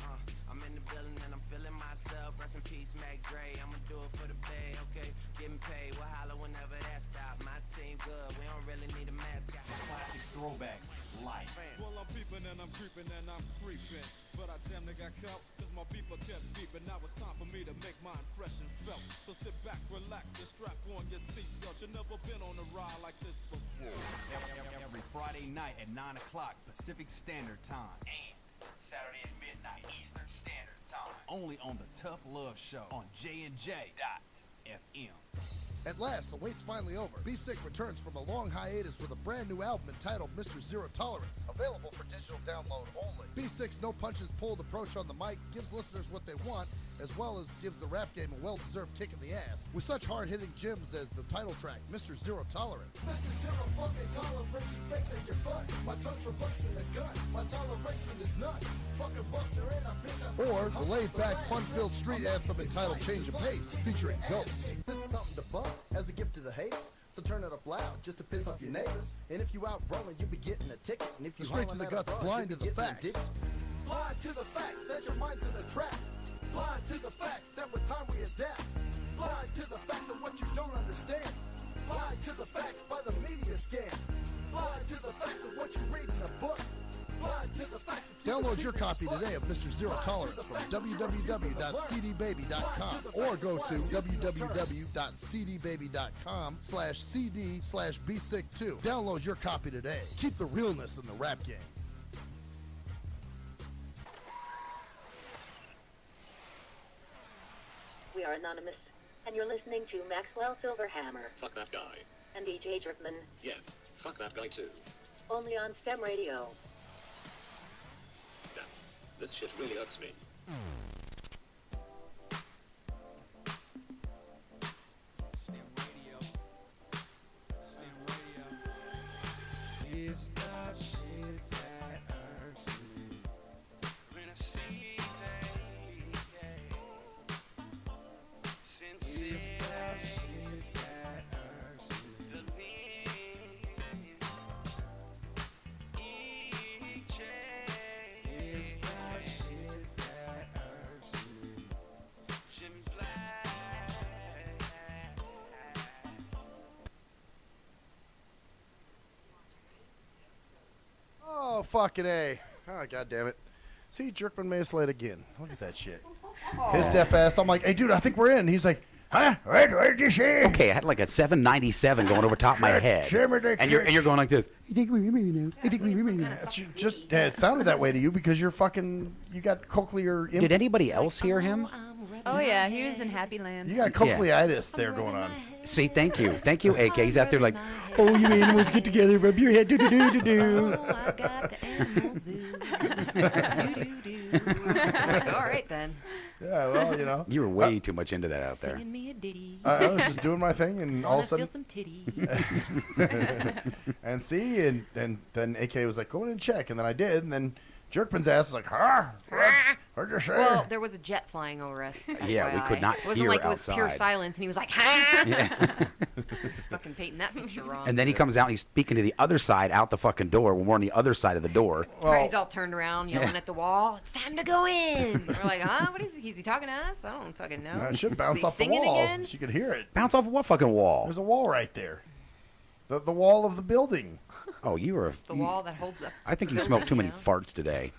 I'm in the building and I'm feeling myself. Rest in peace, Mac Dre. I'ma do it for the bay, okay? Getting paid, we'll holler whenever that stop. My team good, we don't really need a mascot. Classic throwbacks like. Well, I'm peeping and I'm creeping and I'm creeping. But I damn near got caught, cause my beeper kept beeping. Now it's time for me to make my impression felt. So sit back, relax, and strap on your seatbelt. You've never been on a ride like this before. Every Friday night at 9 o'clock Pacific Standard Time. And Saturday at midnight Eastern Standard Time. Only on the Tough Love Show on JNJ.FM. At last, the wait's finally over. Be Sick returns from a long hiatus with a brand new album entitled Mr. Zero Tolerance. Available for digital download only. Be Sick's no punches pulled approach on the mic gives listeners what they want, as well as gives the rap game a well-deserved kick in the ass, with such hard-hitting gems as the title track, Mr. Zero Tolerance. Mr. Zero fucking tolerance, you fakes at your butt. My tongue's replacing the gun. My toleration is none. Fucking buster and a bitch. Or the laid-back, fun-filled street anthem entitled Change of Pace, featuring Ghost. This is something to bump as a gift to the haters. So turn it up loud just to piss off your neighbors. And if you out rolling, you'll be getting a ticket. And if you Straight to hollering the at a guts, buzz, blind you'll to be the getting facts. addicted. Blind to the facts that your mind's in a trap. Blind to the facts that with time we adapt. Blind to the facts of what you don't understand. Blind to the facts by the media scams. Blind to the facts of what you read in a book. Blind to the facts of Download your copy today of Mr. Zero Tolerance from www.cdbaby.com or go to www.cdbaby.com/cd/bsick2. Download your copy today. Keep the realness in the rap game. We are anonymous, and you're listening to Maxwell Silverhammer Fuck that guy. and DJ Jerkman, Yeah, fuck that guy too. only on STEM Radio. Damn, this shit really hurts me. It's the shit that hurts me. When I see it's the shit that hurts me. It's the shit that hurts me. Jimmy Black. Oh, fucking A. Oh, God damn it. See, Jerkman made us late again. Look at that shit. His deaf ass. I'm like, hey, dude, I think we're in. He's like, huh? What did you say? Okay, I had like a 797 going over top of my head. And you're going like this. It sounded that way to you because you got cochlear. Did anybody else hear him? Oh yeah, he was in Happy Land. You got cochleitis there going on. See, thank you, AK. He's out there like, oh, you animals get together, rub your head, do do do do do. Oh, I got the animal zoo. All right then. Yeah, well, you know. You were way too much into that out there. Singing me a ditty. I was just doing my thing, and all of a sudden. Feel some titties. And see, and then AK was like, go in and check, and then I did, and then Jerkman's ass is like, huh? What'd you say? Well, there was a jet flying over us. Yeah, we could not It wasn't hear like it was pure outside. silence, and he was like, ha! Yeah. Fucking painting that picture wrong. And then he comes out and he's speaking to the other side out the fucking door when we're on the other side of the door. Right, he's all turned around, yelling at the wall. It's time to go in. We're like, huh? What is he? Is he talking to us? I don't fucking know. It should Is bounce he off the singing wall. again? She could hear it. Bounce off of what fucking wall? There's a wall right there. The wall of the building. Oh, you were. The wall that holds up. I think you smoked too many farts today.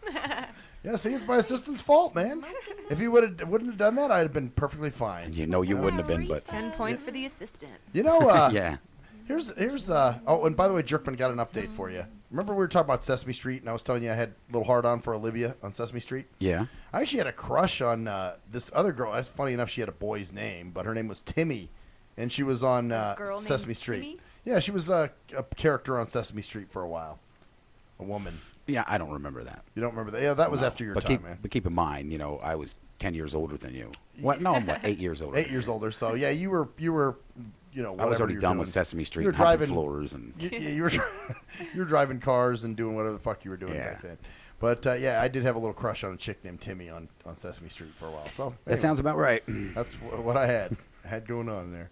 Yeah, see, it's my assistant's fault, man. If he wouldn't have done that, I'd have been perfectly fine. You know you wouldn't have been, but 10 points for the assistant. You know, yeah. Here's oh, and by the way, Jerkman got an update for you. Remember we were talking about Sesame Street, and I was telling you I had a little hard on for Olivia on Sesame Street? Yeah. I actually had a crush on this other girl. That's funny enough, she had a boy's name, but her name was Timmy, and she was on girl Sesame named Street. Timmy? Yeah, she was a character on Sesame Street for a while. A woman. Yeah, I don't remember that. You don't remember that? Yeah, that was after your but time, keep, man. But keep in mind, you know, I was 10 years older than you. What? No, I'm what, 8 years older. 8 years older. So yeah, you were, you know, I was whatever already you're done doing. with Sesame Street You were and hopping driving floors and. You were you were driving cars and doing whatever the fuck you were doing back then. But yeah, I did have a little crush on a chick named Timmy on Sesame Street for a while. So That sounds about right. That's what I had going on there.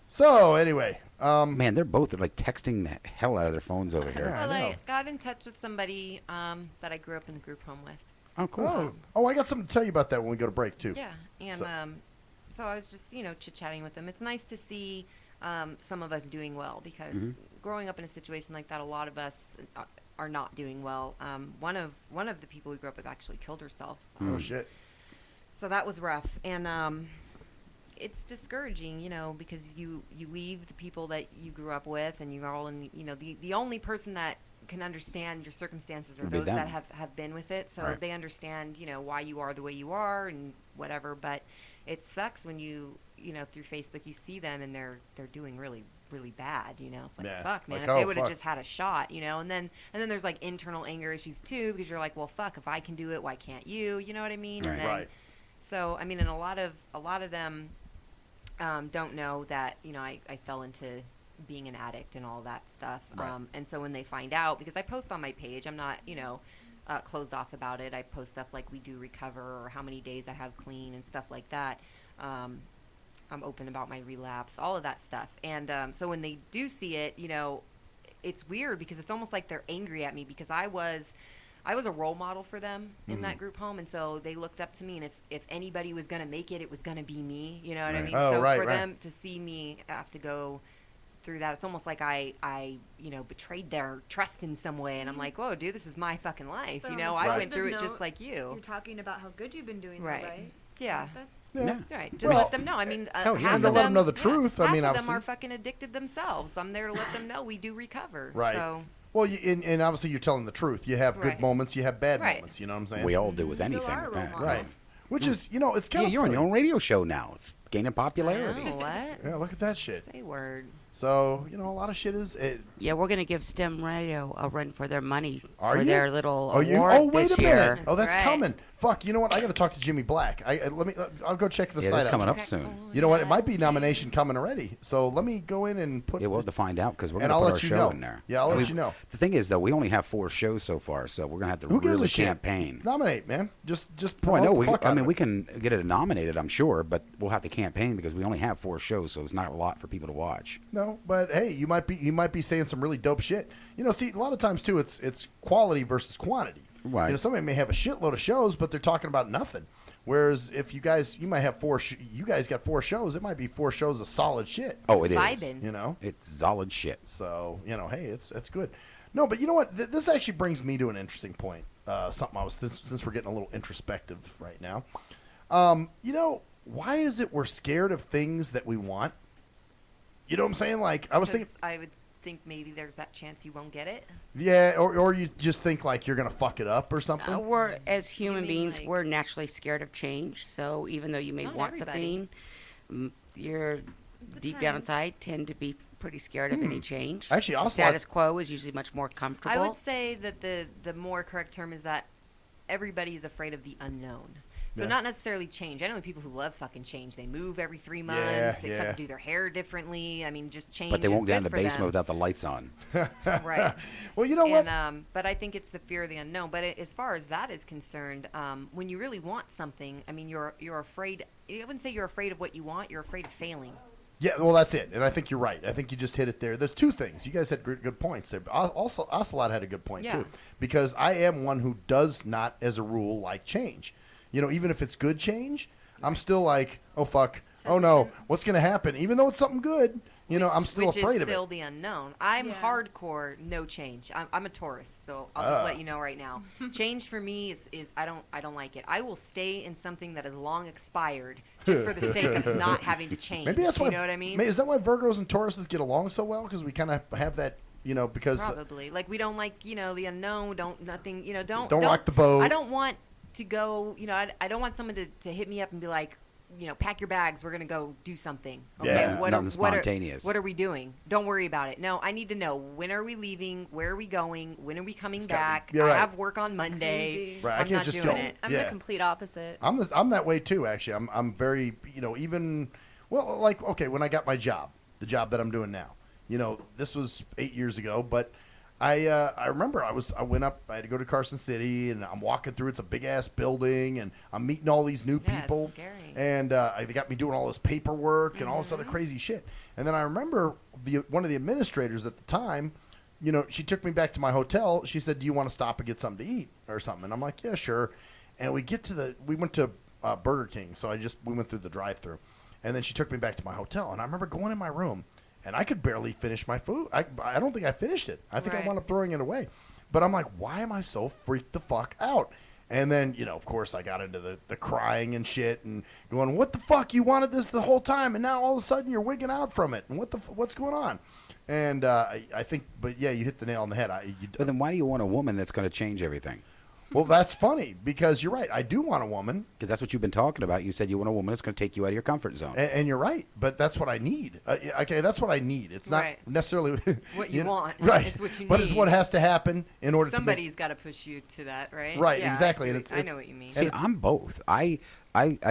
So anyway, man, they're both like texting the hell out of their phones over here. Well, I got in touch with somebody that I grew up in the group home with. Oh, cool. Oh, I got something to tell you about that when we go to break too. Yeah, and so I was just chit-chatting with them. It's nice to see some of us doing well because growing up in a situation like that, a lot of us are not doing well. One of the people we grew up with actually killed herself. Oh shit. So that was rough, and it's discouraging, because you leave the people that you grew up with, and you're all in, the only person that can understand your circumstances are those that have been with it. So they understand, why you are the way you are and whatever. But it sucks when through Facebook you see them and they're doing really, really bad. It's like, fuck, man, if they would have just had a shot, and then there's like internal anger issues too, because you're like, well, fuck, if I can do it, why can't you? You know what I mean? And then, so I mean, and a lot of them don't know that I fell into being an addict and all that stuff. And so when they find out, because I post on my page, I'm not closed off about it. I post stuff like we do recover or how many days I have clean and stuff like that. I'm open about my relapse, all of that stuff. And so when they do see it, you know, it's weird because it's almost like they're angry at me because I was a role model for them in that group home, and so they looked up to me. And if anybody was gonna make it, it was gonna be me. You know what I mean? Oh, so right, for right. them to see me have to go through that, it's almost like I you know, betrayed their trust in some way. And I'm like, whoa, dude, this is my fucking life. But You on know, a I went positive through it note, just like you. You're talking about how good you've been doing, though, Right. right? Yeah. That's Right. Just Well, let them know. I mean, hell, yeah, half and to of let them know the truth. I Half mean, of them obviously. are fucking addicted themselves. I'm there to let them know we do recover. Right. So. Well, and obviously you're telling the truth. You have good Right. moments, you have bad Right. moments. You know what I'm saying? We all do with Still anything. are a With role that. model. Right. Which is, you know, it's kind Yeah, of you're on your own radio show now. It's gaining popularity. Oh, what? Yeah, look at that shit. Say word. So, you know, a lot of shit is. Yeah, we're gonna give STEM Radio a run for their money Are for you? their little Oh, you? award Oh, wait this a year. minute. Oh, that's right. coming. Fuck. You know what? I got to talk to Jimmy Black. I'll go check the Yeah, site that's out. coming up soon. You know what? It might be nomination coming already. So let me go in and put. Yeah, we'll have to find out because we're And going I'll to put our let you show know. in there. Yeah, I'll And let you know. The thing is, though, we only have 4 shows so far, so we're going to have to Who gives really a shit? campaign. Nominate, man. Just Well, I promote know. the fuck out I mean, of we it. can get it nominated, I'm sure, but we'll have to campaign because we only have 4 shows, so it's not a lot for people to watch. No, but hey, you might be saying some really dope shit. You know, see, a lot of times too, it's quality versus quantity. Right. You know, somebody may have a shitload of shows, but they're talking about nothing. Whereas if you might have 4. You guys got 4 shows. It might be 4 shows of solid shit. Oh, it is. Vibing. You know, It's solid shit. so you know, hey, it's good. No, but you know what? This actually brings me to an interesting point. Something since we're getting a little introspective right now. You know, why is it we're scared of things that we want? You know what I'm saying? Like I was thinking. I would think maybe there's that chance you won't get it. Yeah, or you just think like you're gonna fuck it up or something. We're as human mean, beings, like- we're naturally scared of change. So even though you may Not want everybody. something, you're deep down inside tend to be pretty scared of any change. Actually, The Ocelot- status quo is usually much more comfortable. I would say that the more correct term is that everybody is afraid of the unknown. So Yeah. not necessarily change. I know people who love fucking change. They move every 3 months. Yeah, They yeah. fucking do their hair differently. I mean, just change. But they is won't go down good the for basement them. without the lights on. Right. Well, you know what? And but I think it's the fear of the unknown. But as far as that is concerned, when you really want something, I mean, you're afraid. I wouldn't say you're afraid of what you want. You're afraid of failing. Yeah, well, that's it. And I think you're right. I think you just hit it there. There's 2 things. You guys had good points there. Also, Ocelot had a good point, Yeah. too. Because I am one who does not, as a rule, like change. You know, even if it's good change, I'm still like, oh, fuck. Oh, no. What's going to happen? Even though it's something good, you know, I'm still Which afraid is of still it. the unknown. I'm hardcore, no change. I'm a Taurus, so I'll just let you know right now. Change for me is I don't like it. I will stay in something that is long expired just for the sake of not having to change. Maybe that's why. You know what I mean? Is that why Virgos and Tauruses get along so well? Because we kind of have that, you know, because Probably. Like we don't like, you know, the unknown. Don't rock the boat. I don't want to go. You know, I don't want someone to hit me up and be like, you know, pack your bags. We're gonna go do something. Okay, Yeah, what nothing are spontaneous. what are we doing? Don't worry about it. No, I need to know when are we leaving? Where are we going? When are we coming It's gotta be- back? you're I right. have work on Monday. Crazy. Right, I I'm can't not just doing go. it. I'm Yeah. the complete opposite. I'm that way too. Actually, I'm very, you know, even well, like okay, when I got my job, the job that I'm doing now, you know, this was 8 years ago, but I remember I went up, I had to go to Carson City, and I'm walking through. It's a big ass building, and I'm meeting all these new Yeah, it's people, scary. and they got me doing all this paperwork and all this Mm-hmm. other crazy shit. And then I remember one of the administrators at the time. You know, she took me back to my hotel. She said, "Do you want to stop and get something to eat or something?" And I'm like, "Yeah, sure." And we went to Burger King, so we went through the drive-through, and then she took me back to my hotel. And I remember going in my room, and I could barely finish my food. I don't think I finished it. I think I Right. wound up throwing it away. But I'm like, why am I so freaked the fuck out? And then, you know, of course, I got into the crying and shit and going, what the fuck? You wanted this the whole time, and now all of a sudden you're wigging out from it. And what's going on? And I think, but yeah, you hit the nail on the head. But then why do you want a woman that's going to change everything? Well, that's funny because you're right. I do want a woman. Because that's what you've been talking about. You said you want a woman that's going to take you out of your comfort zone. And you're right, but that's what I need. Okay, that's what I need. It's not Right. necessarily What you know, want. right? It's what you but need. it's what has to happen in order Somebody's got to push you to that, right? Right, Yeah, exactly, I, and see I know what you mean. See, I'm both. I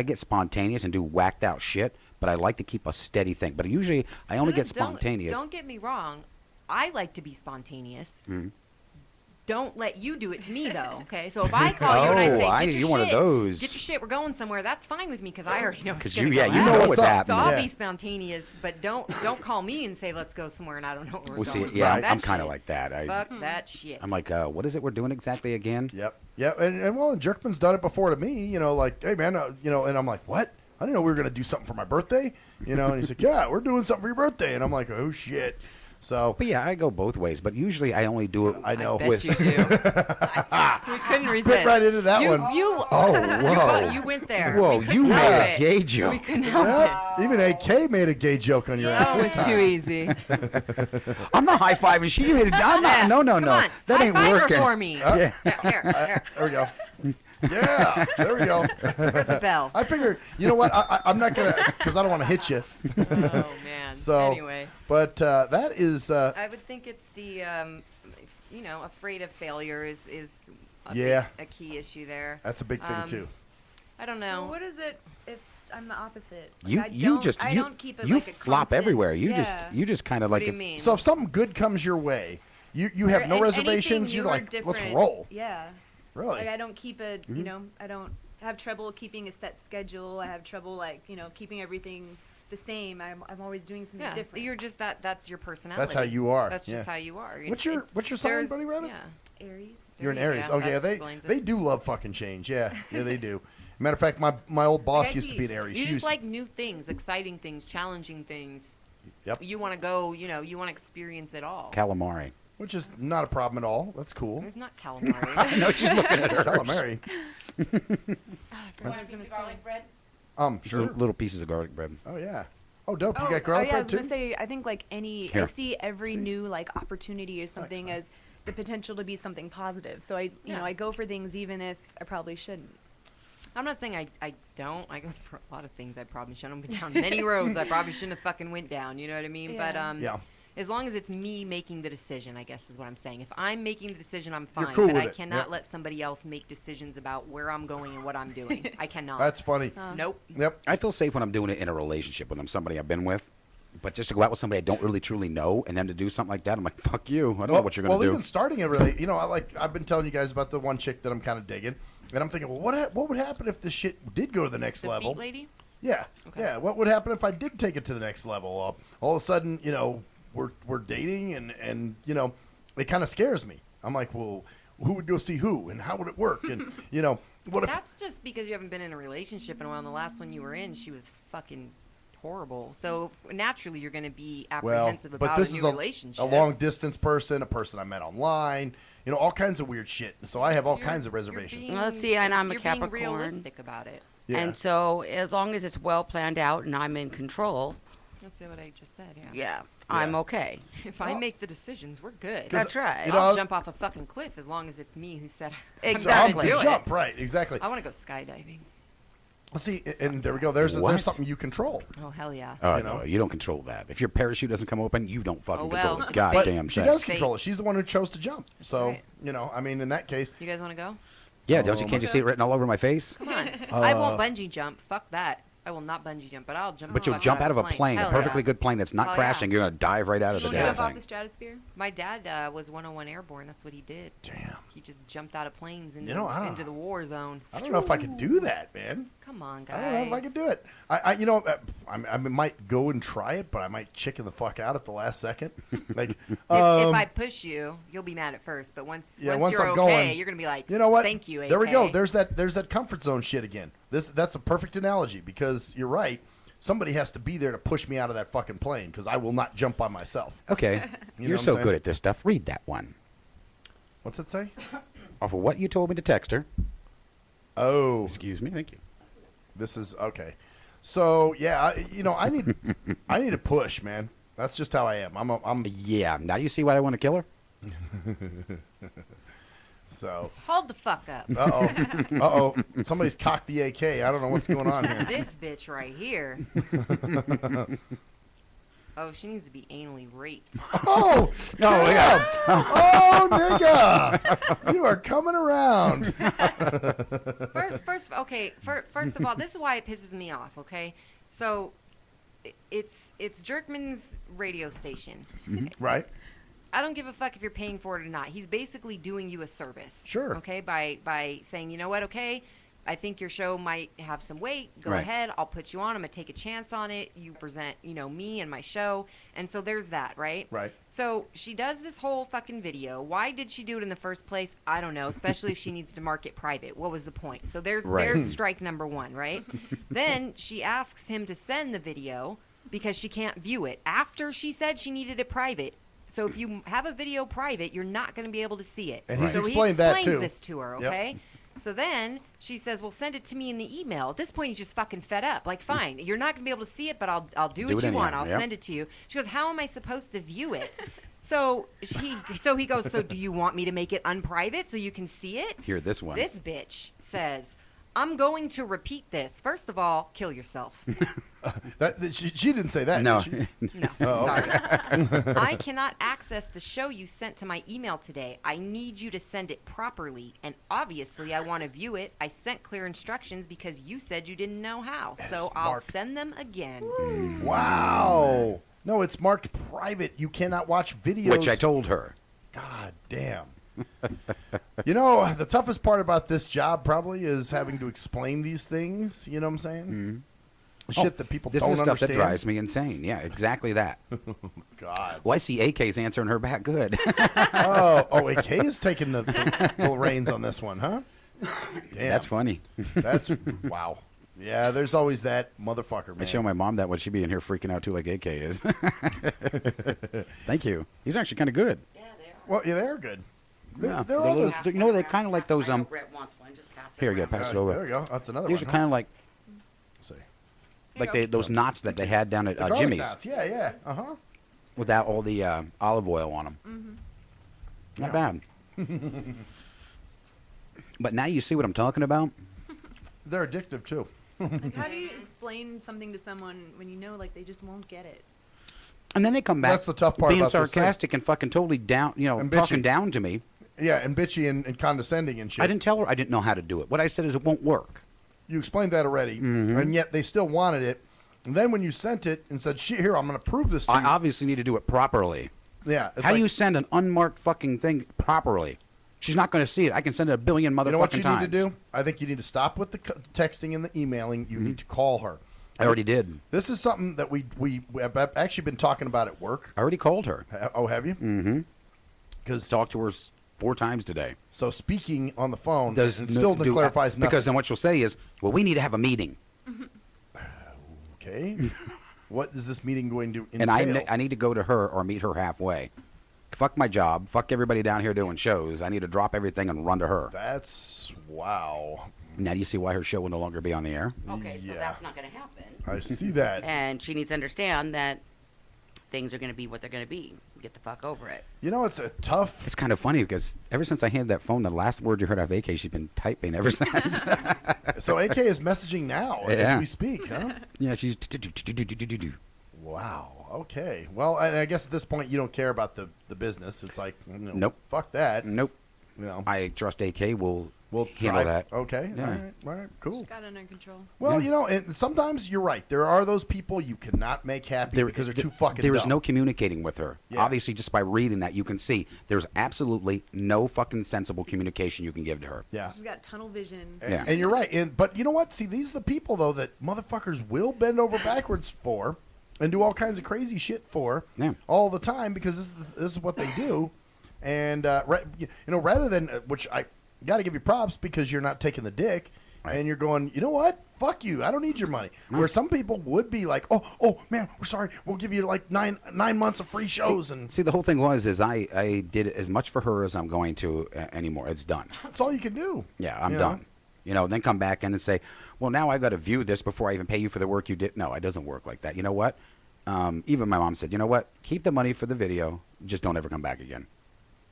get spontaneous and do whacked out shit, but I like to keep a steady thing. But usually I only get spontaneous. Don't get me wrong. I like to be spontaneous, Mhm. don't let you do it to me, though. Okay, so if I call you and I say, get your you're one of shit, those. get your shit, we're going somewhere. That's fine with me because I already know. Because it's you, gonna yeah, go you out. know what's happening. So I'll Yeah. be spontaneous, but don't call me and say let's go somewhere and I don't know where we're Well, see, going. yeah, Fuck I'm that kind of shit. like that. Fuck that shit. I'm like, what is it we're doing exactly again? Yep. Yeah, and well, Jerkman's done it before to me, you know, like, hey, man, you know, and I'm like, what? I didn't know we were going to do something for my birthday, you know, and he's like, yeah, we're doing something for your birthday, and I'm like, oh, shit. So, But yeah, I go both ways, but usually I only do it I know. with... We couldn't resist. Fit right into that one. Oh, whoa. You went there. Whoa, We you couldn't made help a it. gay joke. We couldn't help Yeah, even AK made a gay joke on your ass That this was time. too easy. I'm not high-fiving. She made it. I'm not. No. Come on, That ain't high-five her working. for me. Yeah. Here. There we go. Yeah, there we go. Where's the bell? I figured, you know what? I'm not gonna, because I don't want to hit you. Oh man. So, anyway, but that is. I would think it's the, afraid of failure is Yeah. a key issue there. That's a big thing too. I don't know. So what is it if I'm the opposite? You I don't keep it you like a flop constant- everywhere. You yeah. just kind of What like. do you if- mean? So if something good comes your way, you have no reservations. You're like, let's roll. Yeah. Really? Like I don't keep a, Mm-hmm. I don't have trouble keeping a set schedule. I have trouble keeping everything the same. I'm always doing something Yeah, different. you're just that's your personality. That's how you are. That's yeah. just how you are. What's your sign, there's- Buddy Rabbit? Yeah. Aries. You're an There you Aries. go. Oh yeah, That they explains it. they do love fucking change. Yeah, yeah they do. Matter of fact, my old boss Like, I used to see- be an Aries. You She just used like new things, exciting things, challenging things. Yep. You want to go, you want to experience it all. Calamari. Which is not a problem at all. That's cool. There's not calamari. I know she's looking at her. Calamari. garlic bread? Sure. Little pieces of garlic bread. Oh yeah. Oh dope. You Oh, got garlic yeah, I bread was too? gonna say, I think like I Here. see every new opportunity or something as the potential to be something positive. So I go for things even if I probably shouldn't. I'm not saying I don't. I go through a lot of things I probably shouldn't have been down many roads I probably shouldn't have fucking went down. You know what I mean? Yeah. But Yeah. as long as it's me making the decision, I guess is what I'm saying. If I'm making the decision, I'm You're fine. cool but with I it. cannot Yep. let somebody else make decisions about where I'm going and what I'm doing. I cannot. That's funny. Nope. Yep. I feel safe when I'm doing it in a relationship with somebody I've been with. But just to go out with somebody I don't really truly know and then to do something like that, I'm like, fuck you. I don't know what you're going to do. Well, even starting it really, I've been telling you guys about the one chick that I'm kind of digging, and I'm thinking, well, what would happen if this shit did go to the next The level? feet lady? Yeah, Okay. yeah. What would happen if I did take it to the next level? All of a sudden, we're dating, and it kind of scares me. I'm like, well, who would go see who, and how would it work? And what if? That's just because you haven't been in a relationship in a while. And the last one you were in, she was fucking horrible. So naturally, you're going to be Well, apprehensive but about this a new is relationship. a long distance person, a person I met online, all kinds of weird shit. So I have all kinds of reservations. Well, see, and I'm a you're Capricorn. being realistic about it. Yeah. And so, as long as it's well planned out and I'm in control, That's what I just said. Yeah. yeah, I'm okay. If I make the decisions, we're good. That's right. I'll jump off a fucking cliff as long as it's me who said Exactly. So I'm I'm to jump, right? Exactly. I want to go skydiving. Let's see, and there we go. There's What? something you control. Oh hell yeah. Oh, you know? no, you don't control that. If your parachute doesn't come open, you don't fucking Oh, control well. it. But Goddamn She thing. does control it. She's the one who chose to jump. So right. in that case, You guys want to go? Yeah, don't you? Oh, Can't you see it written all over my face? Come on. I won't bungee jump. Fuck that. I will not bungee jump, but I'll jump. But you'll fucking jump out of a plane, a Hell perfectly yeah. good plane that's not Hell crashing. yeah. You're gonna dive right out of the You damn jump off thing. the stratosphere? My dad was 101 airborne. That's what he did. damn. He just jumped out of planes into, I into the war zone. don't know if I could do that, man. Come on, guys. I don't know if I could do it. I might go and try it, but I might chicken the fuck out at the last second. Like, If I push you, you'll be mad at first, but once once you're I'm okay, going, you're gonna be like, you know what? Thank you. There we go. AK." There's that comfort zone shit again. That's a perfect analogy because you're right. Somebody has to be there to push me out of that fucking plane because I will not jump by myself. Okay, You know you're what I'm so saying? good at this stuff. Read that one. What's it say? Off of what you told me to text her. Oh, Excuse me. Thank you. this is okay. So yeah, I need I need a push, man. That's just how I am. I'm Yeah. Now you see why I want to kill her. so. Hold the fuck up. Uh-oh. Somebody's cocked the AK. I don't know what's going on here. This bitch right here. Oh, she needs to be anally raped. Oh, No, yeah. Oh, nigga. You are coming around. First of all, this is why it pisses me off. Okay, so it's Jerkman's radio station. Right. I don't give a fuck if you're paying for it or not. He's basically doing you a service. Sure. Okay, by saying, you know what, okay, I think your show might have some weight. Go Right. ahead. I'll put you on. I'm going to take a chance on it. You present, me and my show. And so there's that, right? Right. So she does this whole fucking video. Why did she do it in the first place? I don't know, especially if she needs to market private. What was the point? So there's strike number one, right? Then she asks him to send the video because she can't view it after she said she needed it private. So if you have a video private, you're not going to be able to see it. And he's so explained he that, explains too. this to her, Yep. okay? So then she says, well, send it to me in the email. At this point, he's just fucking fed up. Like, fine, you're not going to be able to see it, but I'll do what you want. I'll send it to you. She goes, how am I supposed to view it? So he goes, so do you want me to make it unprivate so you can see it? Hear this one. This bitch says, I'm going to repeat this. First of all, kill yourself. She didn't say that. No. Did she? No, Oh, sorry. okay. I cannot access the show you sent to my email today. I need you to send it properly. And obviously, I want to view it. I sent clear instructions because you said you didn't know how. So I'll send them again. Wow. No, it's marked private. You cannot watch videos. Which I told her. God damn. You know, the toughest part about this job probably is having to explain these things. You know what I'm saying? Mm-hmm. The shit that people This don't is stuff understand. that drives me insane. Yeah, exactly that. God. Well, I see AK's answering her back good. AK is taking the reins on this one, huh? Damn. That's funny. That's wow. Yeah, there's always that motherfucker, man. I show my mom that when she'd be in here freaking out too, like AK is. Thank you. He's actually kind of good. Well, yeah, they're good. Yeah, They're all those. you know, they're kind of like those. Brett wants one. Just pass it Here, around. pass it over. There we go. That's another These one. are kind of like, Let's see. like those knots that they had down at The garlic Jimmy's knots. Yeah, yeah. Uh-huh. without all the olive oil on them. Not bad. But now you see what I'm talking about. They're addictive too. Like, how do you explain something to someone when you know, like, they just won't get it? And then they come back. That's the tough part being about this thing. sarcastic and fucking totally down, And talking bitchy. down to me. Yeah, and bitchy and condescending and shit. I didn't tell her I didn't know how to do it. What I said is it won't work. You explained that already, and yet they still wanted it. And then when you sent it and said, "Shit, here, I'm going to prove this to I you." obviously need to do it properly. Yeah. It's How do like, you send an unmarked fucking thing properly? She's not going to see it. I can send it a billion motherfucking You know what you times. need to do? I think you need to stop with the texting and the emailing. You need to call her. I already did. This is something that we have actually been talking about at work. I already called her. Oh, have you? Mm-hmm. Because talked to her 4 times today. So speaking on the phone Does and still clarifies nothing. Because then what she'll say is, well, we need to have a meeting. Okay. What is this meeting going to entail? And I need to go to her or meet her halfway. Fuck my job. Fuck everybody down here doing shows. I need to drop everything and run to her. That's wow. Now do you see why her show will no longer be on the air? Okay, so that's not going to happen. I see that. And she needs to understand that things are going to be what they're going to be. Get the fuck over it. You know, it's a tough. It's kind of funny because ever since I handed that phone, the last word you heard of AK, she's been typing ever since. So AK is messaging now as we speak, huh? Yeah, she's. Wow. Okay. Well, and I guess at this point you don't care about the business. It's like, Nope. Fuck that. Nope. You know. I trust AK will handle try- that. Okay. Yeah. All right. Cool. She's got it under control. Well, you know, and sometimes you're right. There are those people you cannot make happy because they're too fucking There is dumb. no communicating with her. Yeah. Obviously, just by reading that, you can see there's absolutely no fucking sensible communication you can give to her. Yeah. She's got tunnel vision. And you're right. But you know what? See, these are the people, though, that motherfuckers will bend over backwards for and do all kinds of crazy shit for all the time because this is what they do. And, rather than, which I got to give you props because you're not taking the dick and you're going, you know what? Fuck you. I don't need your money. Where some people would be like, oh, man, we're sorry. We'll give you like nine months of free shows. See, the whole thing is I did as much for her as I'm going to anymore. It's done. That's all you can do. Yeah, I'm done. Then come back in and say, well, now I got to view this before I even pay you for the work you did. No, it doesn't work like that. You know what? Even my mom said, you know what? Keep the money for the video. Just don't ever come back again.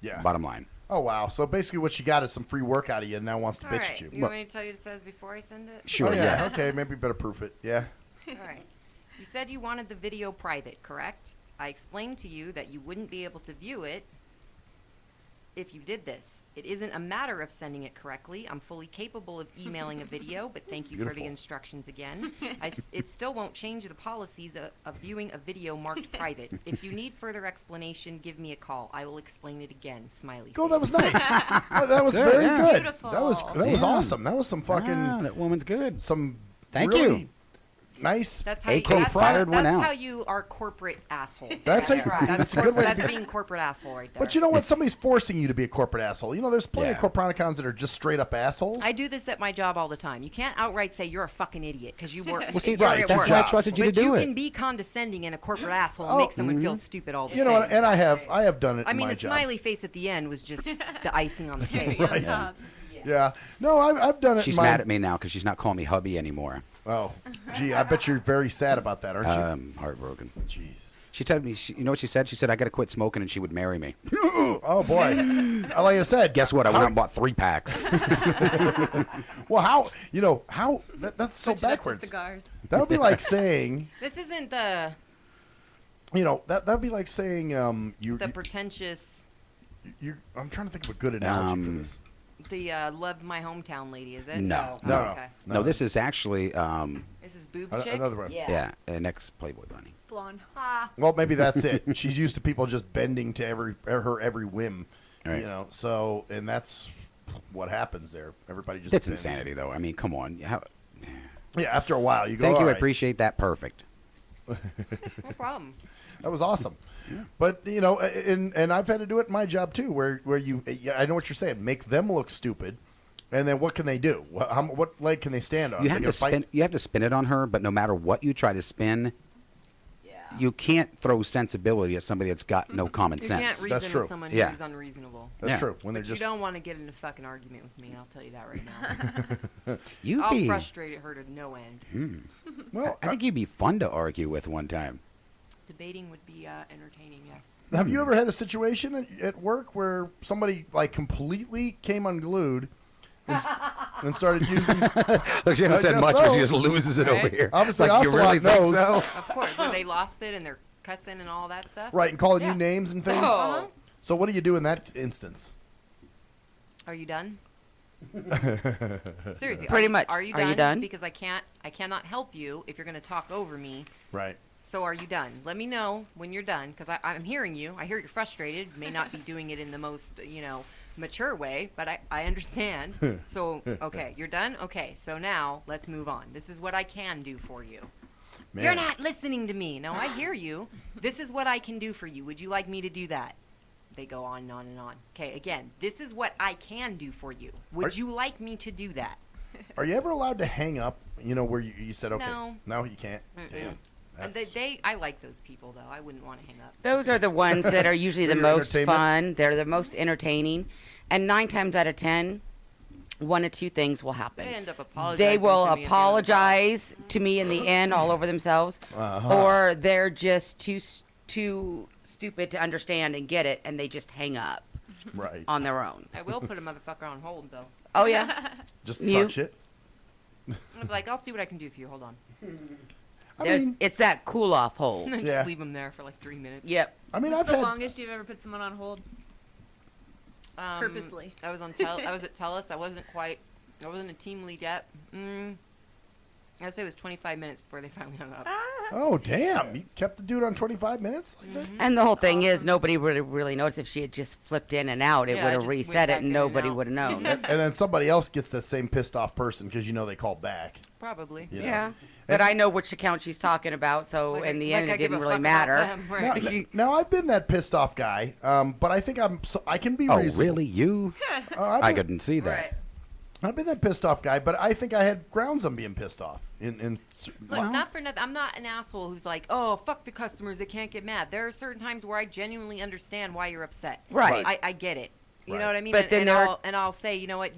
Yeah. Bottom line. Oh, wow. So basically what she got is some free work out of you and now wants to bitch at you. You want me to tell you what it says before I send it? Sure, yeah. Okay, maybe better proof it. Yeah. All right. You said you wanted the video private, correct? I explained to you that you wouldn't be able to view it if you did this. It isn't a matter of sending it correctly. I'm fully capable of emailing a video, but thank you for Beautiful. the instructions again. It still won't change the policies of viewing a video marked private. If you need further explanation, give me a call. I will explain it again. Smiley Oh, face. that was nice. Oh, that was Good, very yeah. good. Beautiful. That was Yeah. awesome. That was some fucking That woman's good. some. Thank really you. Nice. That's how AK you, that's fired how, one that's out. how you are corporate asshole. That's how you- that's a good way to That's be- being corporate asshole right there. But you know what? Somebody's forcing you to be a corporate asshole. You know, there's plenty Yeah. of Corporanicons that are just straight up assholes. I do this at my job all the time. You can't outright say you're a fucking idiot because you work. Well, see, you're right, at that's work. why I trusted you to But do you it. can be condescending and a corporate asshole and Oh, make someone feel stupid all the You time. know, and I have done it. I in mean, my the job. smiley face at the end was just the icing on the cake. Right. Yeah. No, I've done it. She's in my, mad at me now because she's not calling me hubby anymore. Oh, gee, I bet you're very sad about that, aren't you? Heartbroken. Jeez. She told me, you know what she said? She said, I got to quit smoking and she would marry me. Oh, boy. Like I said. Guess what? I went out and bought 3 packs. Well, how, that's so Switch it up to backwards. cigars. That would be like saying, This isn't the that would be like saying, pretentious, I'm trying to think of a good analogy for this. the love my hometown lady, is it? No. Oh, No. okay. No, this is actually, This is boob chick. Another one. yeah, an ex-Playboy bunny. Blonde. Ha. Well, maybe that's it. She's used to people just bending to her every whim, Right. So, and that's what happens there. Everybody just That's bends. insanity, though. I mean, come on. Yeah, after a while, you go, Thank you. "All I right." appreciate that. Perfect. No problem. That was awesome. But and I've had to do it in my job too, where I know what you're saying. Make them look stupid, and then what can they do? What leg can they stand on? You They have gonna to fight? spin. You have to spin it on her, but no matter what you try to spin, you can't throw sensibility at somebody that's got no common You sense. can't reason That's true. with someone Yeah. who's unreasonable. That's true. When they're But just you don't want to get in a fucking argument with me. I'll tell you that right now. You I'll be. frustrate her to no end. well. I think you'd be fun to argue with one time. Debating would be entertaining, yes. Have you ever had a situation at work where somebody like completely came unglued and started using? Look, she hasn't I said guess much, but so. she just loses it over Right? here. Obviously, like, you Ocelot really think knows. so? Of course, where they lost it and they're cussing and all that stuff. Right, and calling Yeah. you names and things. Oh. So what do you do in that instance? Are you done? Seriously, Pretty are much. Are you Are done? you done? Because I cannot help you if you're going to talk over me. Right. So are you done? Let me know when you're done, because I'm hearing you. I hear you're frustrated. May not be doing it in the most, mature way, but I understand. So, okay, you're done? Okay, so now let's move on. This is what I can do for you. Man. You're not listening to me. No, I hear you. This is what I can do for you. Would you like me to do that? They go on and on and on. Okay, again, this is what I can do for you. Would you like me to do that? Are you ever allowed to hang up? Where you said, okay, No. you can't. Damn. And I like those people, though. I wouldn't want to hang up. Those are the ones that are usually For the your most entertainment? fun. They're the most entertaining. And 9 times out of 10, one of 2 things will happen. They end up apologizing They will to me at the end of the call. apologize to me in the end all over themselves, Uh-huh. or they're just too stupid to understand and get it, and they just hang up Right. on their own. I will put a motherfucker on hold, though. Oh, yeah? Just Mute. talk shit. I'm like, I'll see what I can do for you. Hold on. It's that cool-off hold. Just Yeah. leave them there for like 3 minutes. Yep. I mean, What's I've the had. longest you've ever put someone on hold? Purposely. I was on I was at TELUS. I wasn't a team lead yet. I'd say it was 25 minutes before they finally hung up. Oh damn! You kept the dude on 25 minutes like that. And the whole thing is, nobody would have really noticed if she had just flipped in and out. It Yeah, would have just went reset back it, in and and nobody out. would have known. And then somebody else gets that same pissed off person because they called back. Probably. You know? Yeah. But I know which account she's talking about, so Like in the like end, I it give didn't a really fuck about matter. them, right. Now I've been that pissed off guy, but I think I can be Oh, reasonable. really? You? I've I been- couldn't see that. Right. I've been that pissed off guy, but I think I had grounds on being pissed off. Look, not for nothing. I'm not an asshole who's like, oh, fuck the customers. They can't get mad. There are certain times where I genuinely understand why you're upset. Right. I get it. You Right. know what I mean? But then I'll say, you know what?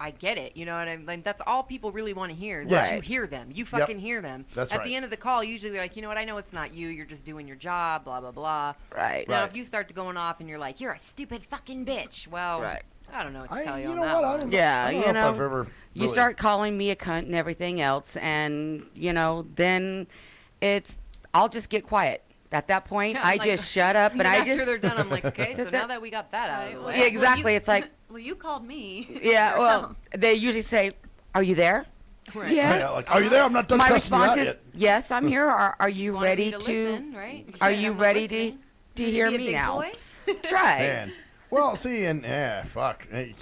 I get it. You know what I mean? Like, that's all people really want to hear is Yeah. that you hear them. You fucking hear them. That's At right. the end of the call, usually they're like, you know what? I know it's not you. You're just doing your job. Blah blah blah. Right. Now, Right. if you start to going off and you're like, you're a stupid fucking bitch. Well, Right. I don't know what to tell you You on know that what? I one. don't Yeah, I don't you know if I've know, ever You really- start calling me a cunt and everything else, and then I'll just get quiet. At that point, I Like, just shut up and I after just. they're done, I'm like, okay, so now that we got that out of the way. Yeah, exactly. It's like. Well, you called me. Yeah. Well, they usually say, "Are you there?" Right. Yes. Yeah, like, are you there? I'm not done My cussing you response out is, yet. "Yes, I'm here. Are you wanted ready me to listen, right? You Are said you I'm not ready listening. to You hear be a me big now?" boy? Try. Man. Well, see, and fuck. I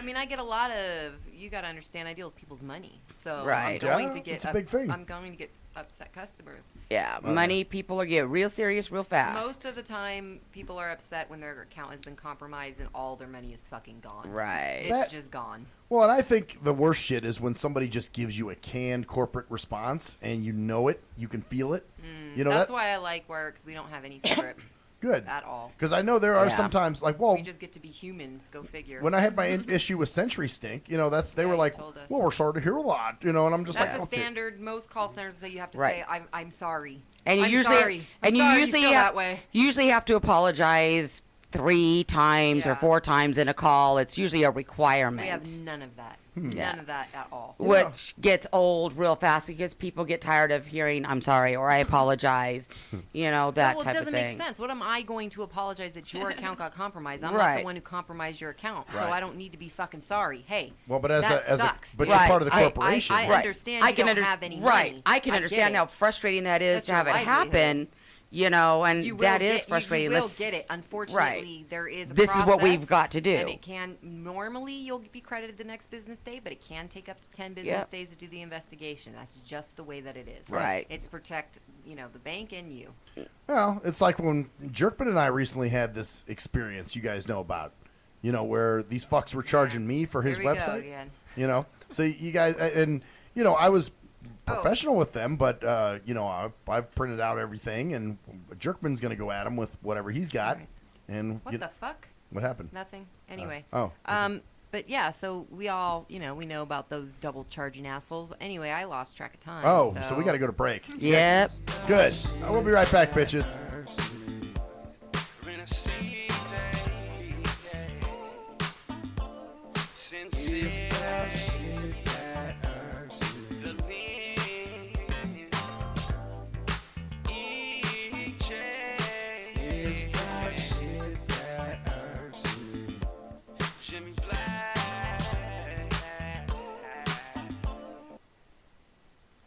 mean, I get a lot of. You got to understand, I deal with people's money, so Right. I'm going Yeah, to get. it's a big thing. I'm going to get upset customers. Yeah, Oh, money. People are get real serious real fast. Most of the time, people are upset when their account has been compromised and all their money is fucking gone. Right. It's That- just gone. Well, and I think the worst shit is when somebody just gives you a canned corporate response and you know it, you can feel it. You know That's that? why I like work, 'cause we don't have any scripts. Good. At all. Because I know there are Yeah. sometimes like, well, We just get to be humans. Go figure. when I had my issue with Century Stink, they were like, told us. well, we're sorry to hear a lot, and I'm just That's like, a okay. standard. Most call centers say you have to Right. say, I'm sorry. And you I'm usually sorry. and I'm you sorry usually feel have, that way. you usually have to apologize 3 times or Yeah. 4 times in a call. It's usually a requirement. We have none of that. Yeah. None of that at all. Which gets old real fast because people get tired of hearing "I'm sorry" or "I apologize," that well, type it of doesn't thing. make sense. What am I going to apologize that your account got compromised? I'm not Right. the one who compromised your account, so Right. I don't need to be fucking sorry. Hey, Well, but as that a sucks. but dude. you're part of the I- corporation. I right? understand you don't have any money. I can I understand get how it. frustrating that is That's to your have it livelihood. happen. And You will that get, is frustrating. You will Let's- get it. Unfortunately, there is a This is what we've process, got to do. And it can, normally you'll be credited the next business day, but it can take up to 10 business Yep. days to do the investigation. That's just the way that it is. Right. It's protect, the bank and you. Well, it's like when Jerkman and I recently had this experience you guys know about, where these fucks were charging me for his Here we go website. again. So you guys, and I was professional with them, but I've printed out everything, and Jerkman's going to go at him with whatever he's got. And What the fuck? What happened? Nothing. Anyway. Okay. But yeah, so we all, we know about those double charging assholes. Anyway, I lost track of time. Oh, so we got to go to break. Yep. Good. We'll be right back, bitches.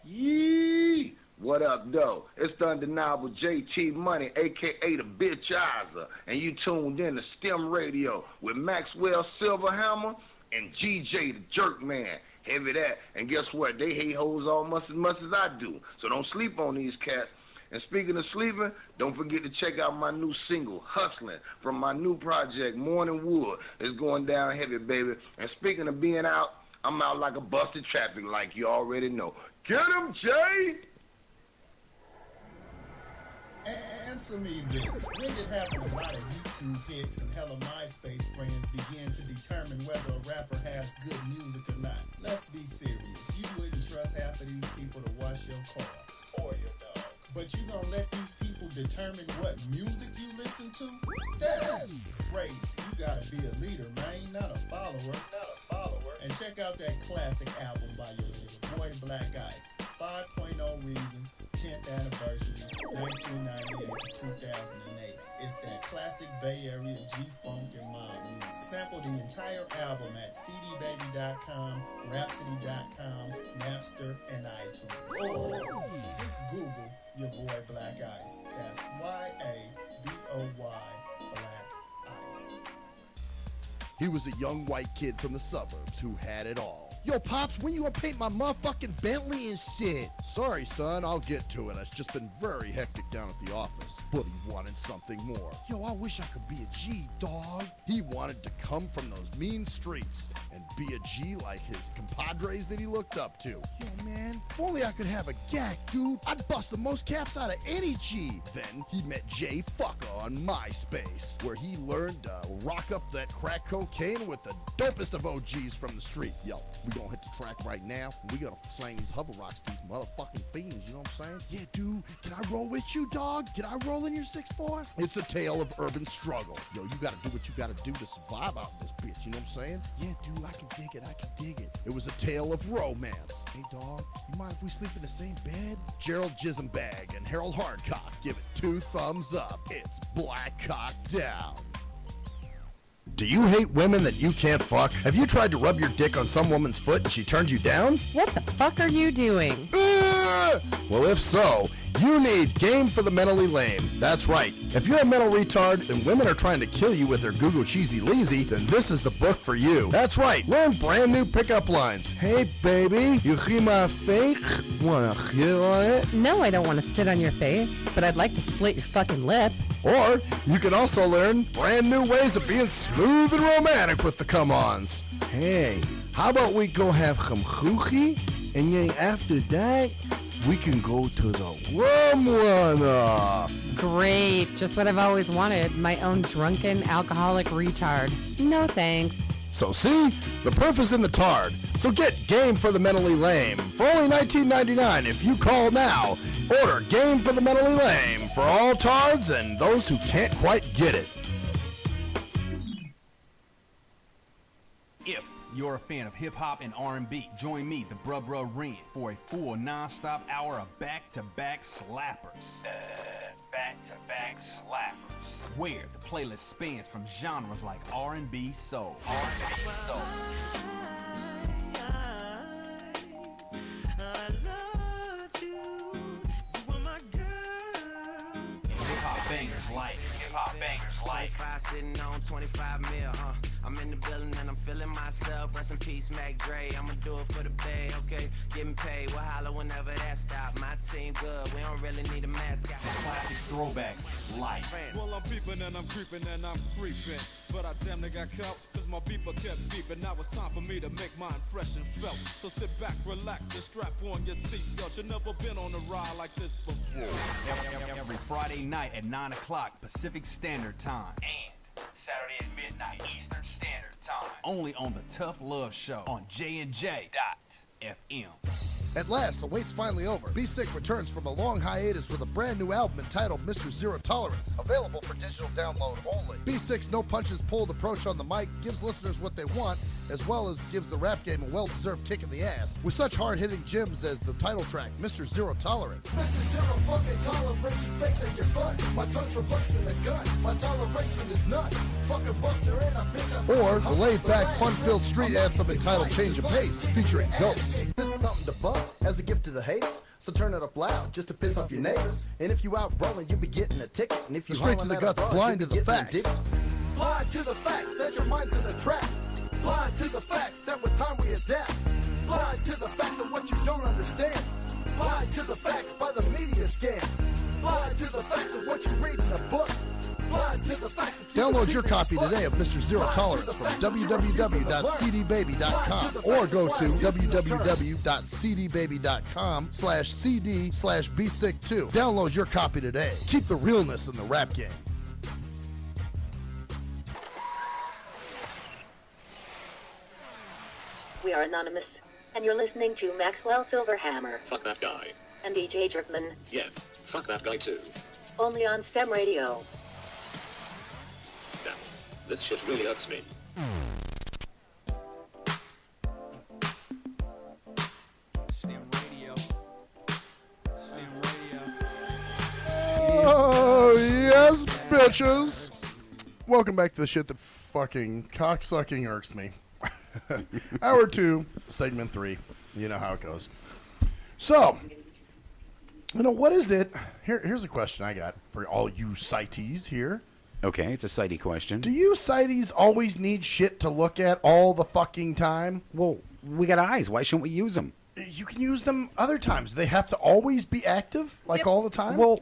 Yee! What up, though? It's the undeniable JT Money, a.k.a. the Bitchizer, and you tuned in to STEM Radio with Maxwell Silverhammer and GJ the Jerkman. Heavy that. And guess what? They hate hoes almost as much as I do, so don't sleep on these cats. And speaking of sleeping, don't forget to check out my new single, Hustling, from my new project, Morning Wood. It's going down heavy, baby. And speaking of being out, I'm out like a busted traffic like you already know. Get him, Jay! Answer me this. When did happen a lot of YouTube hits and hella MySpace friends begin to determine whether a rapper has good music or not? Let's be serious. You wouldn't trust half of these people to wash your car or your dog. But you gonna let these people determine what music you listen to? That's crazy. You gotta be a leader, man, not a follower. And check out that classic album by your boy Black Ice, 5.0 Reasons, 10th Anniversary, 1998 to 2008. It's that classic Bay Area G-Funk and mob music. Sample the entire album at cdbaby.com, rhapsody.com, Napster, and iTunes. Or just Google your boy Black Ice. That's Y-A-B-O-Y, Black Ice. He was a young white kid from the suburbs who had it all. Yo, Pops, when you gonna paint my motherfucking Bentley and shit? Sorry, son, I'll get to it. It's just been very hectic down at the office. But he wanted something more. Yo, I wish I could be a G, dog. He wanted to come from those mean streets and be a G like his compadres that he looked up to. Yo, man, if only I could have a GAC, dude. I'd bust the most caps out of any G. Then he met Jay Fucker on MySpace, where he learned to rock up that crack cocaine with the dopest of OGs from the street. Yo, we We gonna hit the track right now. We gonna slang these hover rocks to these motherfucking fiends, you know what I'm saying? Yeah, dude, can I roll with you, dog? Can I roll in your 6'4"? It's a tale of urban struggle. Yo, you gotta do what you gotta do to survive out in this bitch, you know what I'm saying? Yeah, dude, I can dig it, I can dig it. It was a tale of romance. Hey, dog, you mind if we sleep in the same bed? Gerald Jismbag and Harold Hardcock give it 2 thumbs up. It's Black Cock Down. Do you hate women that you can't fuck? Have you tried to rub your dick on some woman's foot and she turned you down? What the fuck are you doing? Well, if so, you need Game for the Mentally Lame. That's right. If you're a mental retard and women are trying to kill you with their Google cheesy leasy, then this is the book for you. That's right. Learn brand new pickup lines. Hey, baby, you hear my fake? Wanna hit on it? No, I don't want to sit on your face, but I'd like to split your fucking lip. Or you can also learn brand new ways of being smooth and romantic with the come-ons. Hey, how about we go have some choochie, and then after that, we can go to the rum runner. Great, just what I've always wanted. My own drunken alcoholic retard. No thanks. So see, the proof is in the tard. So get Game for the Mentally Lame for only $19.99 if you call now. Order Game for the Mentally Lame for all tards and those who can't quite get it. If you're a fan of hip-hop and R&B, join me, the Bruh Ren, for a full non-stop hour of back-to-back slappers. Back-to-back slappers. Where the playlist spans from genres like R&B, soul. R&B, soul. Hip-hop bangers like. Hip-hop bangers like. 25 sitting on 25 mil, I'm in the building and I'm feeling myself. Rest in peace, Mac Dre. I'ma do it for the bay, okay? Getting paid, we'll holler whenever that stop. My team good, we don't really need a mascot. Classic throwbacks like. Well, I'm peeping and I'm creeping and I'm creeping. But I damn near got caught, cause my beeper kept beeping. Now it's time for me to make my impression felt. So sit back, relax, and strap on your seatbelt. You've never been on a ride like this before. Every Friday night at 9 o'clock Pacific Standard Time. And Saturday at midnight Eastern Standard Time. Only on the Tough Love Show on JNJ.FM. At last, the wait's finally over. Be Sick returns from a long hiatus with a brand new album entitled Mr. Zero Tolerance. Available for digital download only. Be Sick's no punches pulled approach on the mic gives listeners what they want, as well as gives the rap game a well-deserved kick in the ass, with such hard-hitting gems as the title track, Mr. Zero Tolerance. Mr. Zero fucking tolerance, you fakes at your fun. My tongue's replaced in the gun. My toleration is none. Fuck a buster and a bitch. Or the laid-back, fun-filled street anthem entitled Change of Pace, featuring Ghost. This is something to bump as a gift to the haters. So turn it up loud just to piss off your neighbors. And if you out rolling, you'll be getting a ticket. And if you Straight to the guts, blind to the facts. Blind to the facts that your mind's in a trap. Blind to the facts that with time we adapt. Blind to the facts of what you don't understand. Blind to the facts by the media scams. Blind to the facts of what you read in a book. Blind to the facts of Download your copy today of Mr. Zero Tolerance from www.cdbaby.com or go to www.cdbaby.com/cd/bsick2. Download your copy today. Keep the realness in the rap game. We are anonymous, and you're listening to Maxwell Silverhammer Fuck that guy. and DJ Jerkman, Yeah, fuck that guy too. only on STEM Radio. Damn, this shit really hurts me. Oh, yes, bitches. Welcome back to the shit that fucking cocksucking irks me. Hour 2, segment 3. You know how it goes. So, what is it? Here's a question I got for all you sighties here. Okay, it's a sighty question. Do you sighties always need shit to look at all the fucking time? Well, we got eyes. Why shouldn't we use them? You can use them other times. They have to always be active, like all the time? Well,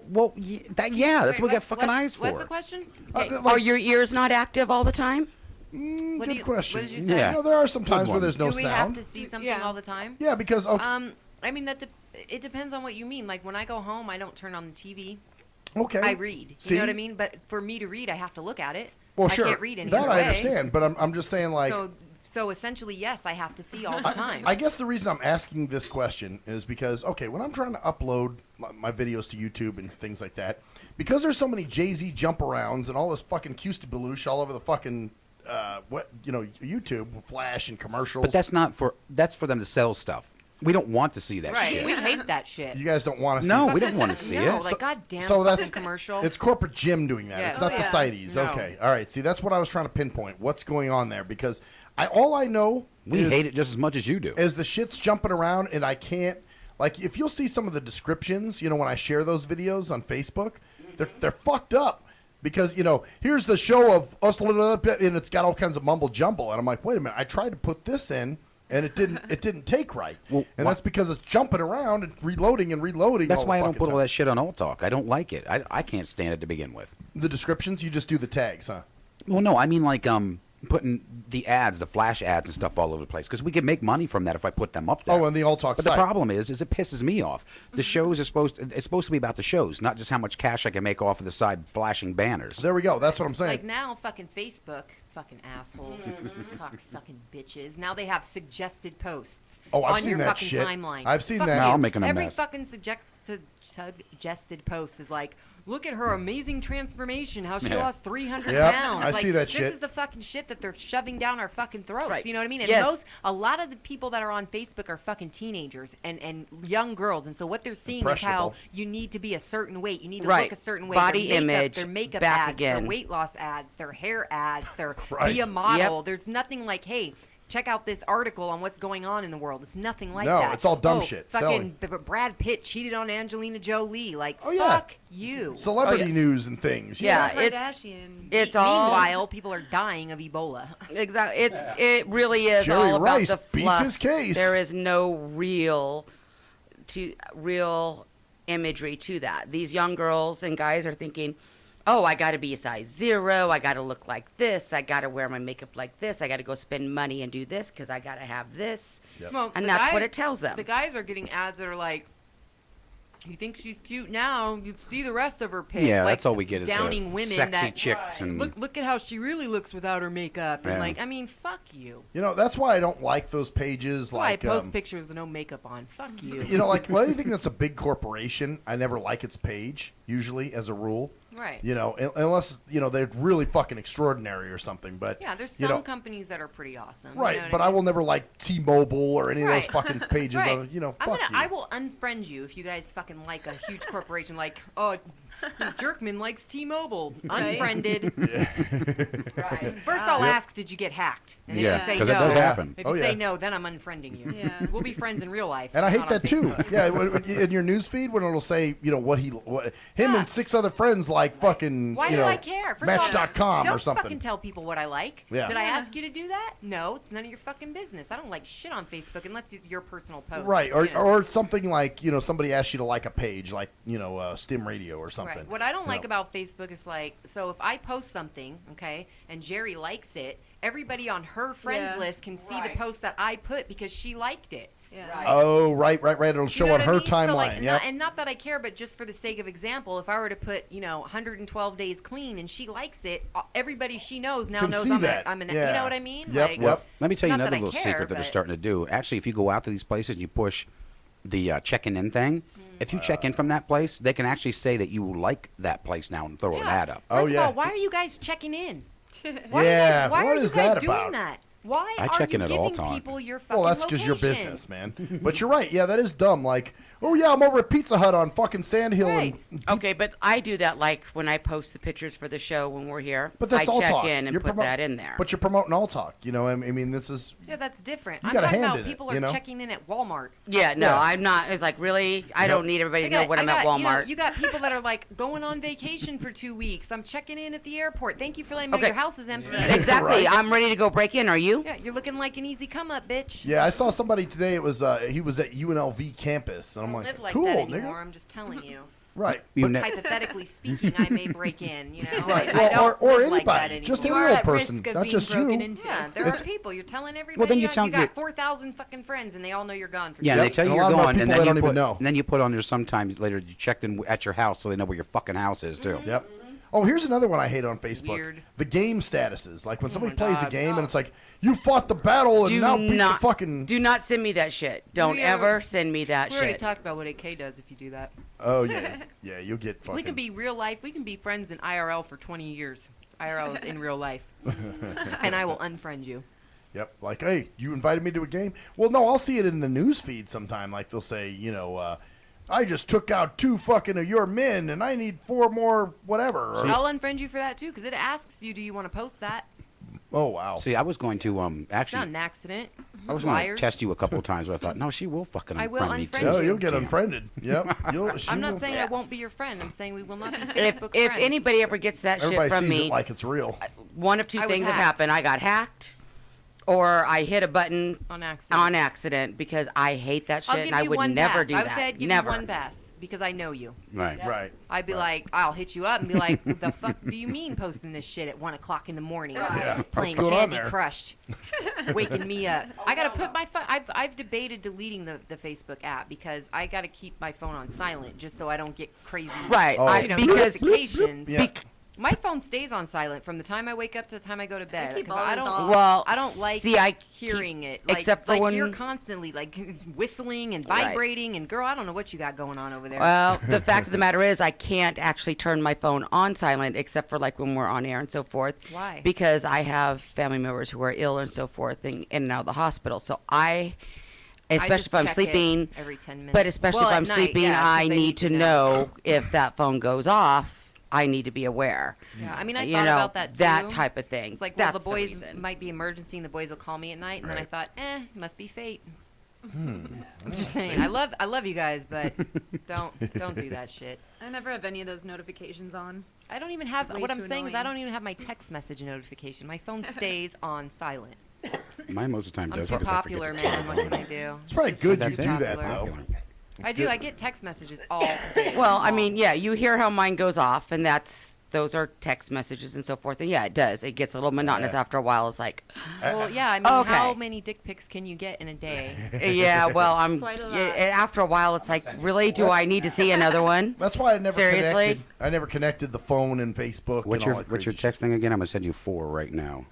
that's what we got fucking eyes for. What's the question? Are your ears not active all the time? Good question. What did you say? Yeah. There are some times where there's no Do we have sound. to see something all the time? Yeah, because I mean it depends on what you mean. Like when I go home, I don't turn on the TV. Okay. I read. See? You know what I mean? But for me to read, I have to look at it. Well, I sure. can't read any that other I way. understand, but I'm just saying, like. So So essentially, yes, I have to see all the time. I guess the reason I'm asking this question is because, okay, when I'm trying to upload my videos to YouTube and things like that, because there's so many Jay-Z jump arounds and all this fucking Q-Stabelouche all over the fucking YouTube, Flash and commercials. But that's for them to sell stuff. We don't want to see that right. shit. We hate that shit. You guys don't want to see No, that. we don't want to see No, it. like goddamn So that's fucking commercial. It's corporate Jim doing that. Yeah. It's not the Cites. No. Okay, all right. See, that's what I was trying to pinpoint. What's going on there? Because all I know We hate it just as much as you do. is the shit's jumping around, and I can't. Like, if you'll see some of the descriptions, when I share those videos on Facebook, they're fucked up. Because, here's the show of us, and it's got all kinds of mumble jumble, and I'm like, wait a minute, I tried to put this in, and it didn't take right. Well, and that's because it's jumping around and reloading and reloading. That's all why I the don't fucking put all time. that shit on Alt Talk. I don't like it. I can't stand it to begin with. The descriptions, you just do the tags, huh? Well, no, I mean like putting the ads, the flash ads and stuff all over the place, because we can make money from that if I put them up there. Oh, and the Alt Talk But site. the problem is it pisses me off. The shows are supposed to be about the shows, not just how much cash I can make off of the side flashing banners. There we go. That's what I'm saying. Like now, fucking Facebook, fucking assholes, cock-sucking bitches. Now they have suggested posts Oh, I've on seen your that fucking shit. timeline. I've seen Fuck that. you. Now I'm making a Every mess. fucking suggested post is like, look at her amazing transformation, how she Yeah. lost 300 Yep, pounds. I like, see that this shit. is the fucking shit that they're shoving down our fucking throats. Right. You know what I mean? And Yes. a lot of the people that are on Facebook are fucking teenagers and young girls. And so what they're seeing is how Impressionable. you need to be a certain weight. You need to Right. look a certain way. Body their makeup, image, their makeup back ads, again. their weight loss ads, their hair ads, their Right. be a model. Yep. There's nothing like, hey, check out this article on what's going on in the world. It's nothing like No, that. it's all dumb Oh, shit, Fucking selling. Brad Pitt cheated on Angelina Jolie. Like, Oh, yeah. fuck you. Celebrity Oh, yeah. news and things. Yeah, Kardashian. it's all Meanwhile, people are dying of Ebola. exactly. It really is Jerry all about Rice the beats fluff. his case. There is no real imagery to that. These young girls and guys are thinking, oh, I got to be a size 0. I got to look like this. I got to wear my makeup like this. I got to go spend money and do this because I got to have this. Yep. Well, And the that's guy- what it tells them. The guys are getting ads that are like, you think she's cute now, you'd see the rest of her pic. Yeah, like, that's all we get is downing women sexy that chicks and look at how she really looks without her makeup. And Yeah. like, I mean, fuck you. That's why I don't like those pages. That's why I Like, post pictures with no makeup on. Fuck you. Anything that's a big corporation, I never like its page, usually, as a rule. Right. Unless, they're really fucking extraordinary or something. But Yeah, there's some companies that are pretty awesome. Right, you know what but I will never like T-Mobile or any of those Right. fucking pages. Right. Fuck you. I will unfriend you if you guys fucking like a huge corporation like, oh, Jerkman likes T-Mobile. Right. Unfriended. Right. First I'll ask, did you get hacked? And if Yeah, you say 'cause it no, does happen. if Oh, you yeah. say no, then I'm unfriending you. Yeah. We'll be friends in real life. And I hate not on that too. Facebook. Yeah, in your news feed when it'll say, him and 6 other friends like fucking, Why do I care? First of all, Match.com don't or something. fucking tell people what I like. Yeah. Did I Yeah. ask you to do that? No, it's none of your fucking business. I don't like shit on Facebook unless it's your personal post. Right, you know. or something like, somebody asks you to like a page, like, Stim Radio or something. Right. What I don't You like know. about Facebook is like, so if I post something, okay, and Jerry likes it, everybody on her friends Yeah. list can see Right. the post that I put because she liked it. Yeah. Oh, right. It'll show You know on what I her mean? So, timeline. like, Yep. and not that I care, but just for the sake of example, if I were to put, 112 days clean and she likes it, everybody she knows now Can knows see I'm that. you Yeah. know what I mean? Yep, Like, yep. Let me tell you Not that another I little care, secret that they're but- starting to do. Actually, if you go out to these places and you push the checking in thing, if you check in from that place, they can actually say that you like that place now and throw an ad up. Oh, First yeah. of all, why are you guys checking in? Yeah, Why what are you is guys that doing about? that? Why I are check you in at all giving time. people your fucking Well, that's because your location? business, man. But you're right. Yeah, that is dumb. Like, oh, yeah, I'm over at Pizza Hut on fucking Sand Hill. Right. And Okay, but I do that like when I post the pictures for the show when we're here. But that's I all check talk. in and You're put promo- that in there. But you're promoting all talk. I mean, this is. Yeah, that's different. You I'm got a talking hand about in it, people you are know? checking in at Walmart. yeah, no, Yeah. I'm not. It's like, really? I Yep. don't need everybody to know when I'm at Walmart. You got people that are like going on vacation for 2 weeks. I'm checking in at the airport. Thank you for letting me know Okay. your house is empty. Exactly. Right. I'm ready to go break in. Are you? Yeah, you're looking like an easy come up, bitch. Yeah, I saw somebody today. It was he was at UNLV campus, and I'm I don't like, live like cool, that nigga. anymore. I'm just telling you. Right. You But- ne- Hypothetically speaking, I may break in. Right. I Well, don't or live like that anybody, just anymore. any You are old at person, risk of not being just broken you. into. Yeah, there It's- are people. You're telling everybody. Well, then you you tell got your- 4,000 fucking friends, and they all know you're gone for Yeah, 2 they weeks. tell you And a you're lot more going, and people then they don't even know. And then you put on there sometimes later you checked in at your house, so they know where your fucking house is too. Yep. Oh, here's another one I hate on Facebook. Weird. The game statuses. Like when somebody my plays a God. game and it's like, you fought the battle and now beat the fucking... Do not send me that shit. Don't ever send me that We already shit. talked about what AK does if you do that. Oh, yeah. Yeah, you'll get fucking... We can be real life. We can be friends in IRL for 20 years. IRL is in real life. And I will unfriend you. Yep. Like, hey, you invited me to a game? Well, no, I'll see it in the news feed sometime. Like, they'll say, I just took out 2 fucking of your men, and I need 4 more whatever. Or, I'll unfriend you for that, too, because it asks you, do you want to post that? oh, wow. See, I was going to It's actually. not an accident. I was going to Liars. test you a couple of times, but I thought, no, she will fucking I will unfriend me unfriend too. Oh, you'll get Damn. unfriended. Yep. I'm not saying I won't be your friend. I'm saying we will not be If Facebook if friends. anybody ever gets that Everybody shit from sees me, it like it's real. one of 2 I was things have hacked. happened. I got hacked, or I hit a button On accident. on accident because I hate that shit I'll and give I you would one never pass. do I would that. say I'd give never. you one pass because I know you. Right. Right. I'd be like, I'll hit you up and be like, what the fuck do you mean posting this shit at 1 o'clock in the morning? Yeah. Playing What's going on Candy there? Crush, waking me up. I gotta put my phone. I've debated deleting the Facebook app because I gotta keep my phone on silent just so I don't get crazy. Right. Oh. Because notifications. Yeah. My phone stays on silent from the time I wake up to the time I go to bed. keep 'cause all I those don't. off. well, I don't like see, I hearing keep- it. Like, except for like when you're constantly like whistling and Right. vibrating and girl, I don't know what you got going on over there. Well, the fact of the matter is, I can't actually turn my phone on silent except for like when we're on air and so forth. Why? Because I have family members who are ill and so forth and in and out of the hospital. So especially just if I'm check it sleeping, every 10 minutes. but especially Well, if at I'm night, sleeping, yeah, 'cause I they need to know if that phone goes off. I need to be aware. Yeah, I mean, I You thought know, about that too. that type of thing. It's like, well, That's the boys reason. might be emergency, and the boys will call me at night, and then I Right. thought, must be fate. I'm I'm just saying, I love you guys, but don't do that shit. I never have any of those notifications on. I don't even have. Way What I'm too saying is, I annoying. don't even have my text message notification. My phone stays on silent. Mine most of the time I'm does. too because I forget popular, to man. turn What my can phone I do? It's probably just good you That's do it. that, popular. though. I do. I get text messages all day. Well, I mean, yeah, you hear how mine goes off, and those are text messages and so forth. And yeah, it does. It gets a little monotonous Yeah. after a while. It's like, Well, yeah. I mean, Okay. how many dick pics can you get in a day? yeah, well, Quite a lot. after a while, it's like, really, do I need to see another one? That's why I never Seriously? connected the phone and Facebook What's and all your that what's your crazy text thing again? I'm gonna send you 4 right now.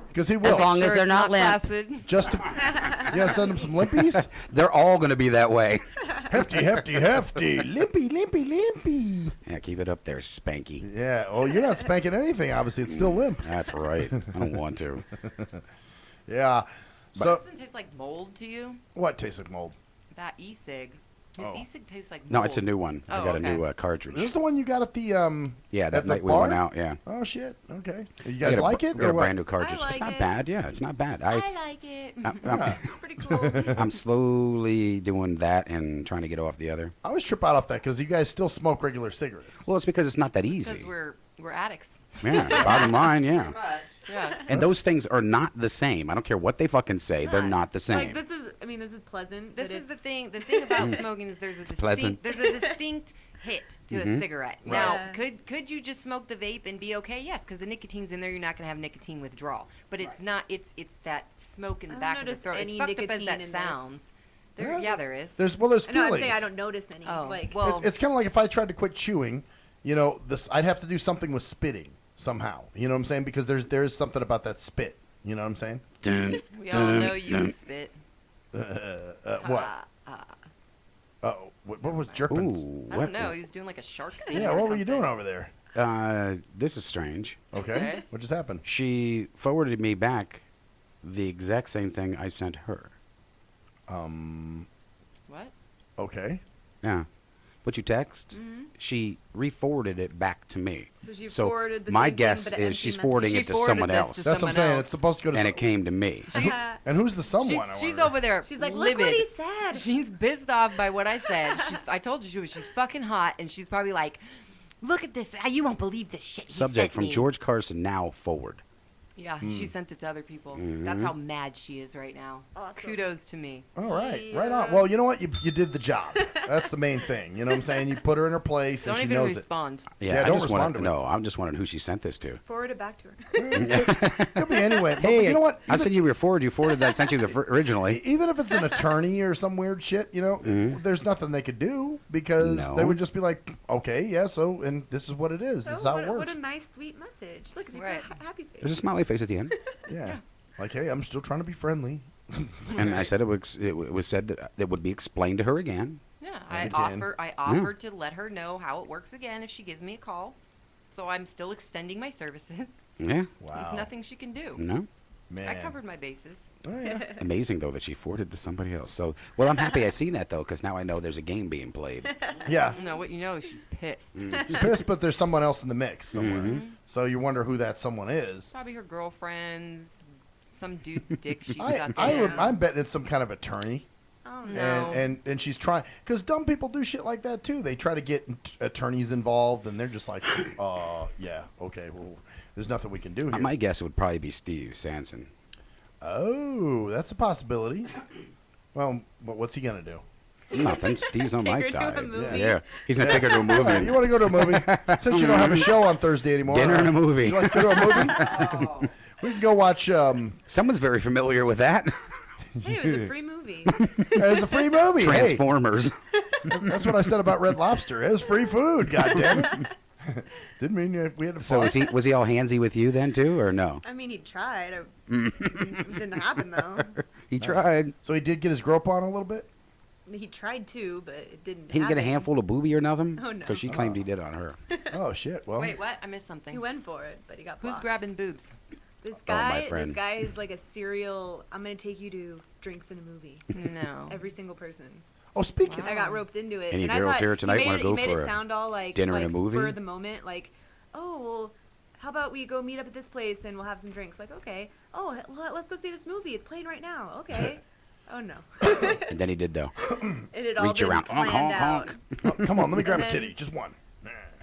Because he will. As long as Sure they're it's not limp. flaccid. Just to, you gotta send him some limpies? They're all gonna be that way. Hefty, hefty, hefty. Limpy, limpy, limpy. Yeah, keep it up there, Spanky. Yeah, well, you're not spanking anything, obviously. It's still limp. That's right. I don't want to. Yeah. So, Doesn't it taste like mold to you? what tastes like mold? That e-cig. His Oh. e-cig tastes like mold. No, it's a new one. I Oh, got a okay. new Is this cartridge. the one you got at the, Yeah, at that the night we went bar? out. Yeah. Oh, shit. Okay. You We guys got a- like it, we got or a what? brand new cartridge. like It's not it. bad. Yeah, it's not bad. I like it. Yeah. Pretty cool. I'm slowly doing that and trying to get off the other. I always trip out off that because you guys still smoke regular cigarettes. Well, it's because it's not that Because easy. we're addicts. Yeah, bottom line, yeah. Yeah. And those things are not the same. I don't care what they fucking say. They're not the same. Like this is pleasant. This but is the it's- thing. The thing about smoking is there's a pleasant. distinct hit to a Mhm. cigarette. Right. Now, Yeah. could you just smoke the vape and be okay? Yes, because the nicotine's in there. You're not going to have nicotine withdrawal. But it's not. It's that smoke in the I don't back of the notice throat. It's any fucked up as nicotine that in this. sounds. There is. There's I know, I'm feelings. saying I don't notice any. Oh, like, well, It's kind of like if I tried to quit chewing, I'd have to do something with spitting somehow. You know what I'm saying? Because there is something about that spit. You know what I'm saying? we all know you spit. What? Oh, what was Jerkins? Ooh, I don't know. He was doing like a shark thing. Yeah, or what were you doing something. over there? This is strange. Okay. What just happened? She forwarded me back the exact same thing I sent her. What? Okay. Yeah. What you text? Mhm. She re-forwarded it back to me. So she forwarded the my same thing, guess but an is empty she's message. forwarding She it to forwarded someone this else. to That's what I'm someone saying. else. It's supposed to go to. And it came to me. And who's the someone? I She's wonder? over there. She's like, livid. look what he said. She's pissed off by what I said. I told you she's fucking hot, and she's probably like, look at this. You won't believe this shit. He Subject sent from me. George Carson, now forward. Yeah, she sent it to other people. Mhm. That's how mad she is right now. Kudos to me. All right, right on. Well, you know what? You did the job. That's the main thing. You know what I'm saying? You put her in her place, and Don't she even knows respond. it. Yeah, I don't just respond wanted, to it. No, I'm just wondering who she sent this to. Forward it back to her. Could be anyway. But Hey, you know what? I said you forwarded. You forwarded that. I sent you originally. Even if it's an attorney or some weird shit, you know, there's nothing they could do because No. they would just be like, okay, yeah, so, and this is what it is. This is how it What works. a nice, sweet message. Look, you Right. got a happy face. There's a smiley face at the end. Yeah. Like, hey, I'm still trying to be friendly. And I said it was said that it would be explained to her again. Yeah, And I again. offered to let her know how it works again if she gives me a call. So I'm still extending my services. Yeah. There's nothing she can do. No. I covered my bases. Amazing though that she forwarded to somebody else. So, well, I'm happy I seen that though, because now I know there's a game being played. Yeah. No, what you know is she's pissed. She's pissed, but there's someone else in the mix somewhere. Mm-hmm. So you wonder who that someone is. Probably her girlfriends, some dude's dick she's sucking. I'm betting it's some kind of attorney. Oh no. And she's trying, because dumb people do shit like that too. They try to get attorneys involved, and they're just like, yeah, okay, well, there's nothing we can do here. My guess would probably be Steve Sanson. Oh, that's a possibility. Well, what's he gonna do? Nothing. Steve's on Take my her to a side. movie. Yeah, he's gonna take her to a movie. You want to go to a movie? Since you don't have a show on Thursday anymore. Dinner and a movie. You like to go to a movie? We can go watch. Someone's very familiar with that. Hey, it was a free movie. It was a free movie. Transformers. Hey, that's what I said about Red Lobster. It was free food. God damn it. Didn't mean we had to. So was he all handsy with you then too, or no? I mean, he tried. It didn't happen though. He tried. So he did get his grope on a little bit. He tried to, but it didn't. He didn't get a happen. handful of booby or nothing? Oh, no. Because she claimed he did on her. Oh shit. Well. Wait, what? I missed something. He went for it, but he got Who's blocked. grabbing boobs? This Oh, my guy, friend. this guy is like a serial. I'm gonna take you to drinks in a movie. No. Every single person. Oh, speaking. I got roped into it. Any and I girls thought here tonight he wanna made, go he made for it a sound all like dinner like and a movie? spur of the moment, like, oh well, how about we go meet up at this place and we'll have some drinks? Like, okay. Oh, let's go see this movie. It's playing right now. Okay. Oh no. And then he did though. It had all Reach been around. Honk, planned honk, out. honk. Oh, come on, let me grab a And titty, just one.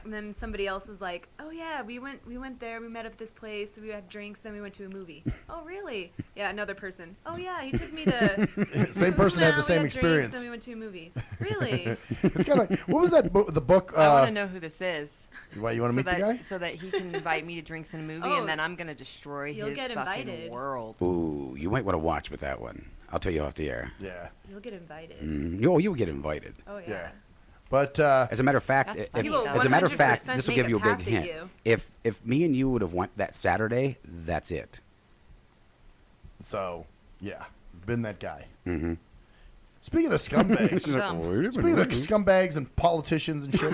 And then somebody else was like, "Oh yeah, we went there. We met up at this place. We had drinks. Then we went to a movie." Oh really? Yeah, another person. Oh yeah, he took me to. Same person had the same we had drinks, experience. Then we went to a movie. Really? It's kind of like, what was that book? The book. I want to know who this is. Why you want to meet the guy? So that he can invite me to drinks in a movie, Oh, and then I'm gonna destroy you'll his get fucking invited. world. Ooh, you might want to watch with that one. I'll tell you off the air. Yeah. You'll get invited. You'll get invited. Oh yeah. Yeah. But As a matter of fact, That's if, funny, though. as a matter of fact, 100% this will make give a you a big pass at hint. you. If me and you would have went that Saturday, that's it. So, yeah, been that guy. Mm-hmm. Speaking of scumbags, speaking of scumbags and politicians and shit,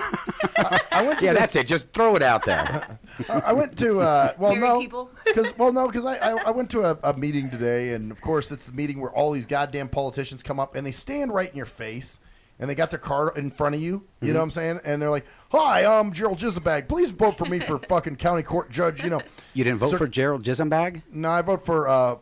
I went to Yeah, this, that's it. Just throw it out there. I went to Marry no, people? because I went to a meeting today, and of course it's the meeting where all these goddamn politicians come up and they stand right in your face, and they got their card in front of you. You know what I'm saying? And they're like, "Hi, I'm Gerald Jizzabag. Please vote for me for fucking county court judge." You know. You didn't vote So- for Gerald Jizzambag? No, I vote for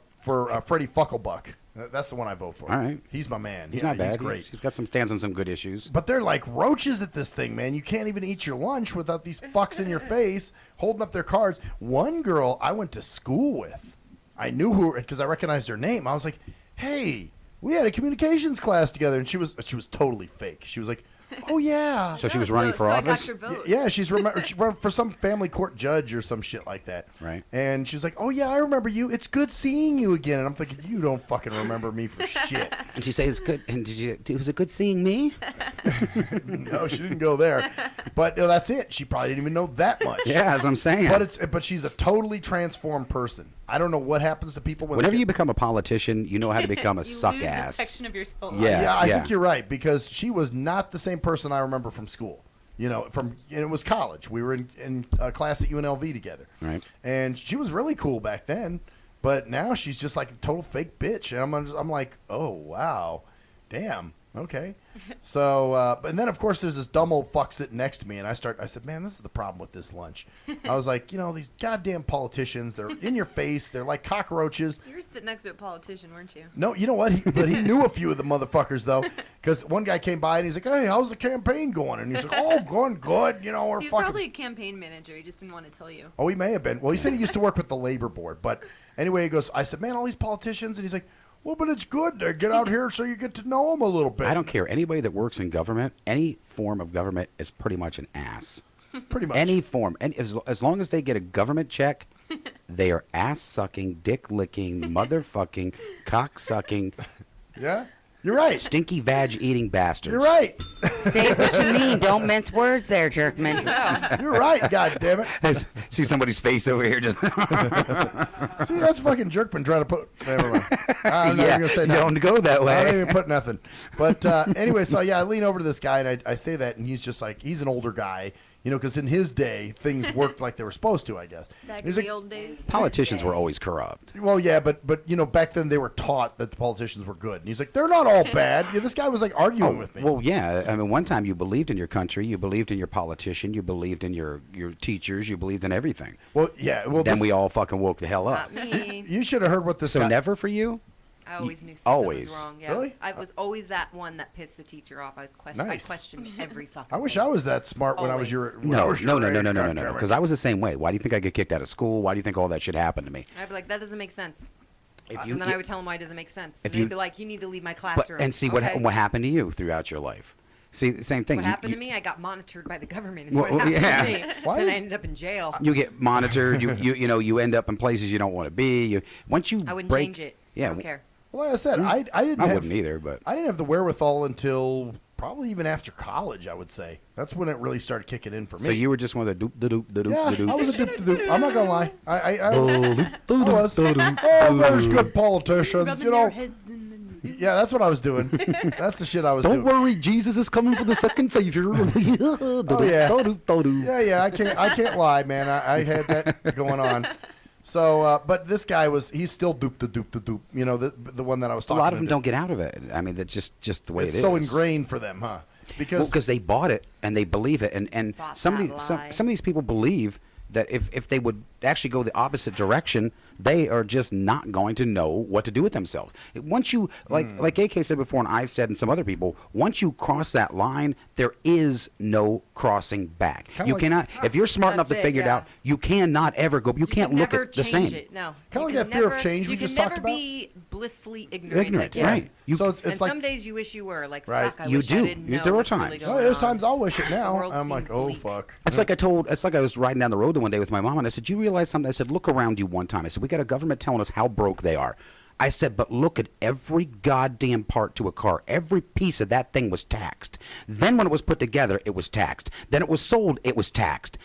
Freddie Fucklebuck. That's the one I vote for. All right. He's my man. He's Yeah, not bad. He's great. He's got some stands on some good issues. But they're like roaches at this thing, man. You can't even eat your lunch without these fucks in your face holding up their cards. One girl I went to school with, I knew her because I recognized her name. I was like, "Hey, we had a communications class together," and she was totally fake. She was like, "Oh yeah." So she was running for I got office? your vote. Yeah, she ran for some family court judge or some shit like that. Right. And she was like, "Oh yeah, I remember you. It's good seeing you again." And I'm thinking, you don't fucking remember me for shit. And she says it's good. And was it good seeing me? No, she didn't go there. But no, that's it. She probably didn't even know that much. Yeah, as I'm saying. But she's a totally transformed person. I don't know what happens to people when Whenever they you become a politician, you know how to become a You suck lose ass. a section of your soul. Yeah. I think you're right, because she was not the same person I remember from school. You know, and it was college. We were in a class at UNLV together. Right. And she was really cool back then, but now she's just like a total fake bitch. And I'm like, oh wow, damn. Okay. So, and then of course there's this dumb old fuck sitting next to me, and I said, man, this is the problem with this lunch. I was like, these goddamn politicians, they're in your face, they're like cockroaches. You were sitting next to a politician, weren't you? No, you know what? But he knew a few of the motherfuckers though, because one guy came by and he's like, hey, how's the campaign going? And he's like, oh, going good. We're He's fucking. probably a campaign manager. He just didn't want to tell you. Oh, he may have been. Well, he said he used to work with the labor board, but anyway, he goes, I said, man, all these politicians, and he's like, well, but it's good to get out here so you get to know them a little bit. I don't care. Anybody that works in government, any form of government is pretty much an ass. Pretty much. Any form. And as long as they get a government check, they are ass-sucking, dick-licking, motherfucking, cock-sucking. Yeah? You're right. Stinky vag-eating bastards. You're right. Say what you mean. Don't mince words there, Jerkman. You're right, God damn it. See somebody's face over here just... See, that's fucking Jerkman trying to put... Never mind. I'm not Yeah, even going to say nothing. don't go that way. I don't even put nothing. But anyway, so yeah, I lean over to this guy, and I say that, and he's just like, he's an older guy, because in his day, things worked like they were supposed to, I guess. Back He's in like, the old days. Politicians were always corrupt. well, yeah, but back then they were taught that the politicians were good. And he's like, they're not all bad. Yeah, this guy was like arguing with me. Well, yeah. I mean, one time you believed in your country, you believed in your politician, you believed in your teachers, you believed in everything. Well, yeah. Well, then we all fucking woke the hell up. Not me. You should have heard what this So guy... never for you? I always knew something Always. was wrong. Yeah. Really? I was always that one that pissed the teacher off. I Nice. questioned every fucking I wish thing. I was that smart when I was your... when I No, was your age, goddammit. because I was the same way. Why do you think I get kicked out of school? Why do you think all that shit happened to me? I'd be like, that doesn't make sense. If you- And then I would tell them why it doesn't make sense. If And they'd you- be like, you need to leave my But, classroom. and see Okay. what happened to you throughout your life. See, the same thing. What You- happened you- to me? I got monitored by the government. Is Well, what happened yeah. to me. Why And did- I ended up in jail. You get monitored. You end up in places you don't want to be. Once you I wouldn't break, change it. Yeah, I don't care. Well, like I said, I didn't I have... wouldn't either, but I didn't have the wherewithal until probably even after college, I would say. That's when it really started kicking in for me. so you were just one of the doop. Yeah, I was a doop. I'm not gonna lie. I Doop, was. Oh, there's good politicians, Yeah, that's what I was doing. That's the shit I was doing. Don't worry, Jesus is coming for the second savior. Oh yeah. Yeah. I can't lie, man. I had that going on. So, but this guy he's still doop. The one that I was A talking. lot of them don't get out of it. I mean, that's just the way It's it is. so ingrained for them, huh? Because they bought it and they believe it, and Bought some that lie. of these people believe that if they would actually go the opposite direction, they are just not going to know what to do with themselves. Once you, like AK said before, and I've said, and some other people, once you cross that line, there is no crossing back. You cannot, if you're smart enough to That's it, figure it yeah. out, you cannot ever go. You can't can look never at the change same. It. No. Kinda You like can that fear of never- change we just talked about. You can never be blissfully ignorant. Ignorant, again. right? So it's And like some days you wish you were. Like, Right. fuck, I You wish do. I didn't know There are what's really times. going there's on. times I'll wish it The now. world I'm like, seems oh bleak. fuck. It's like I was riding down the road the one day with my mom, and I said, "You realize something?" I said, "Look around you one time." I said, "We got a government telling us how broke they are." I said, "But look at every goddamn part to a car. Every piece of that thing was taxed. Then when it was put together, it was taxed. Then it was sold, it was taxed.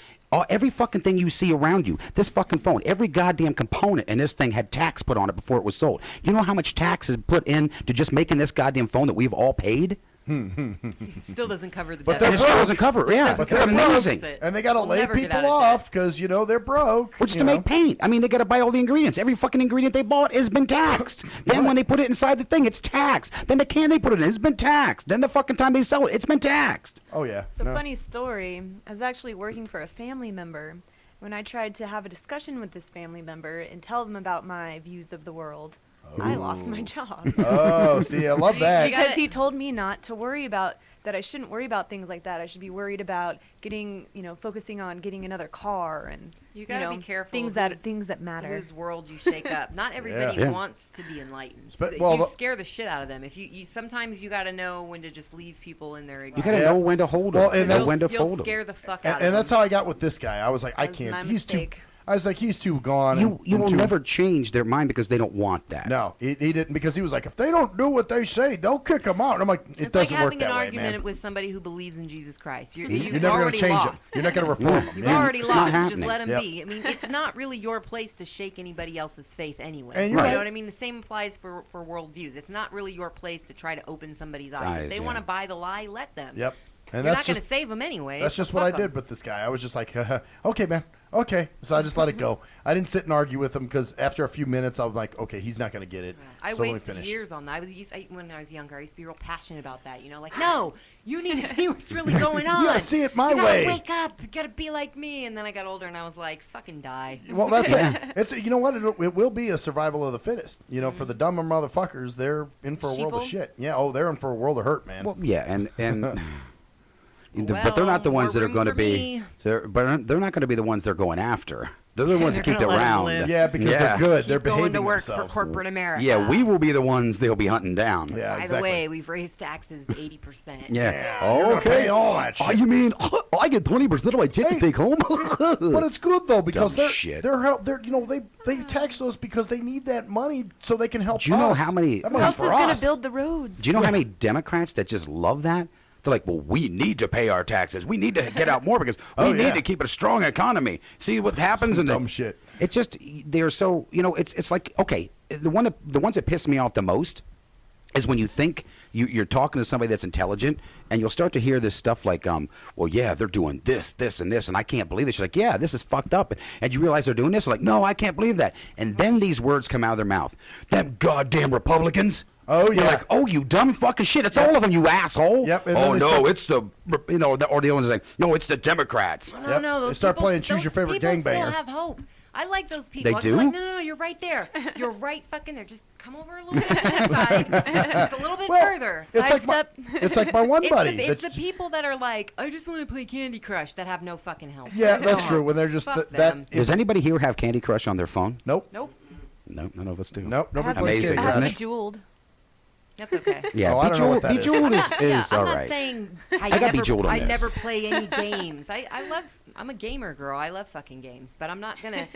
Every fucking thing you see around you, this fucking phone, every goddamn component in this thing had tax put on it before it was sold. You know how much tax is put in to just making this goddamn phone that we've all paid?" It still doesn't cover the But debt. they're It still doesn't cover it. Yeah, But it's they're amazing. broke, and they got to We'll lay never get people out of off because they're broke. Well, just to make paint. I mean, they got to buy all the ingredients. Every fucking ingredient they bought has been taxed. Then when they put it inside the thing, it's taxed. Then the can they put it in, it's been taxed. Then the fucking time they sell it, it's been taxed. Oh yeah. It's a funny story. I was actually working for a family member when I tried to have a discussion with this family member and tell them about my views of the world. I lost my job. Oh, see, I love that. Because he told me not to worry about that. I shouldn't worry about things like that. I should be worried about focusing on getting another car and You gotta be careful. things that matter. Whose world you shake up. Not everybody Yeah. wants to be enlightened. well, you scare the shit out of them. If you sometimes you gotta know when to just leave people in their You ignorance. got to know when to hold them, Well, and that's- when to You'll fold them. scare the fuck out of And that's them. how I got with this guy. I was like, I That was can't. my He's too. mistake. I was like, he's too gone. You and will too, never change their mind because they don't want that. No, he didn't, because he was like, if they don't do what they say, they'll kick them out. And I'm like, it It's doesn't like work having that an way, argument man. with somebody who believes in Jesus Christ. You're You're never already change lost. him. You're not going to reform him. You've Yeah. already It's lost. not Just happening. let him Yep. be. I mean, it's not really your place to shake anybody else's faith anyway. And You you're know right. what I mean? The same applies for worldviews. It's not really your place to try to open somebody's eyes. Eyes, If they yeah. want to buy the lie, let them. Yep. And You're that's not going just to save them anyway. that's so just what I fuck 'em. did with this guy. I was just like, okay, man, Okay, so I just let it go. I didn't sit and argue with him because after a few minutes, I was like, okay, he's not going to get it. I so let me wasted finish. years on that. When I was younger, I used to be real passionate about that. You know, like, no, you need to see what's really going on. You got to see it my you way. gotta wake up. You got to be like me. And then I got older, and I was like, fucking die. Well, that's it. It's you know what? It will be a survival of the fittest. You know, for the dumber motherfuckers, they're in for a world of Sheeple? shit. Yeah. Oh, they're in for a world of hurt, man. Well, yeah, and but they're not the ones that are going to be. They're not going to be the ones they're going after. They're the ones that keep it around. Yeah, because they're good. They're going behaving to work themselves. for corporate America. Yeah, we will be the ones they'll be hunting down. Yeah, By the way, we've raised taxes to 80%. Yeah. you're gonna Okay. pay all that shit. You mean I get 20% of my check to take home? But it's good though because Dumb shit. they're you know they tax us because they need that money so they can help us. Do you know how many? That Who money's else is for going us. to build the roads? Do you know how many Democrats that just love that? They're like, well, we need to pay our taxes. We need to get out more because we need to keep it a strong economy. See what happens Some in dumb shit. It's just they're so it's like okay. The ones that piss me off the most is when you think you're talking to somebody that's intelligent and you'll start to hear this stuff like well yeah they're doing this and this and I can't believe this. You're like yeah this is fucked up and you realize they're doing this. You're like no I can't believe that. And then these words come out of their mouth. Them goddamn Republicans. Oh You're yeah. like, oh, you dumb fucking shit! It's all of them, you asshole. Yep. Oh no, it's the or the ones like, no, it's the Democrats. No, no, those They start people, playing Choose Your Favorite those people Gangbanger. still have hope. I like those people. They I'm do? like, no, you're right there. You're right fucking there. Just come over a little bit to the side. Just a little bit further. it's like Sidestep. it's like my one buddy. It's that- the people that are like, I just want to play Candy Crush that have no fucking help. Yeah, No that's help. true. When they're just Fuck that. them. Does anybody here have Candy Crush on their phone? Nope. Nope. No, none of us do. Nope. Nobody plays Amazing, Candy isn't Crush. it? Bejeweled. That's okay. Yeah, Oh, I don't know what that is. Bejeweled is Yeah, I'm all not right. saying I got Bejeweled on I this. never play any games. I'm a gamer girl. I love fucking games, but I'm not gonna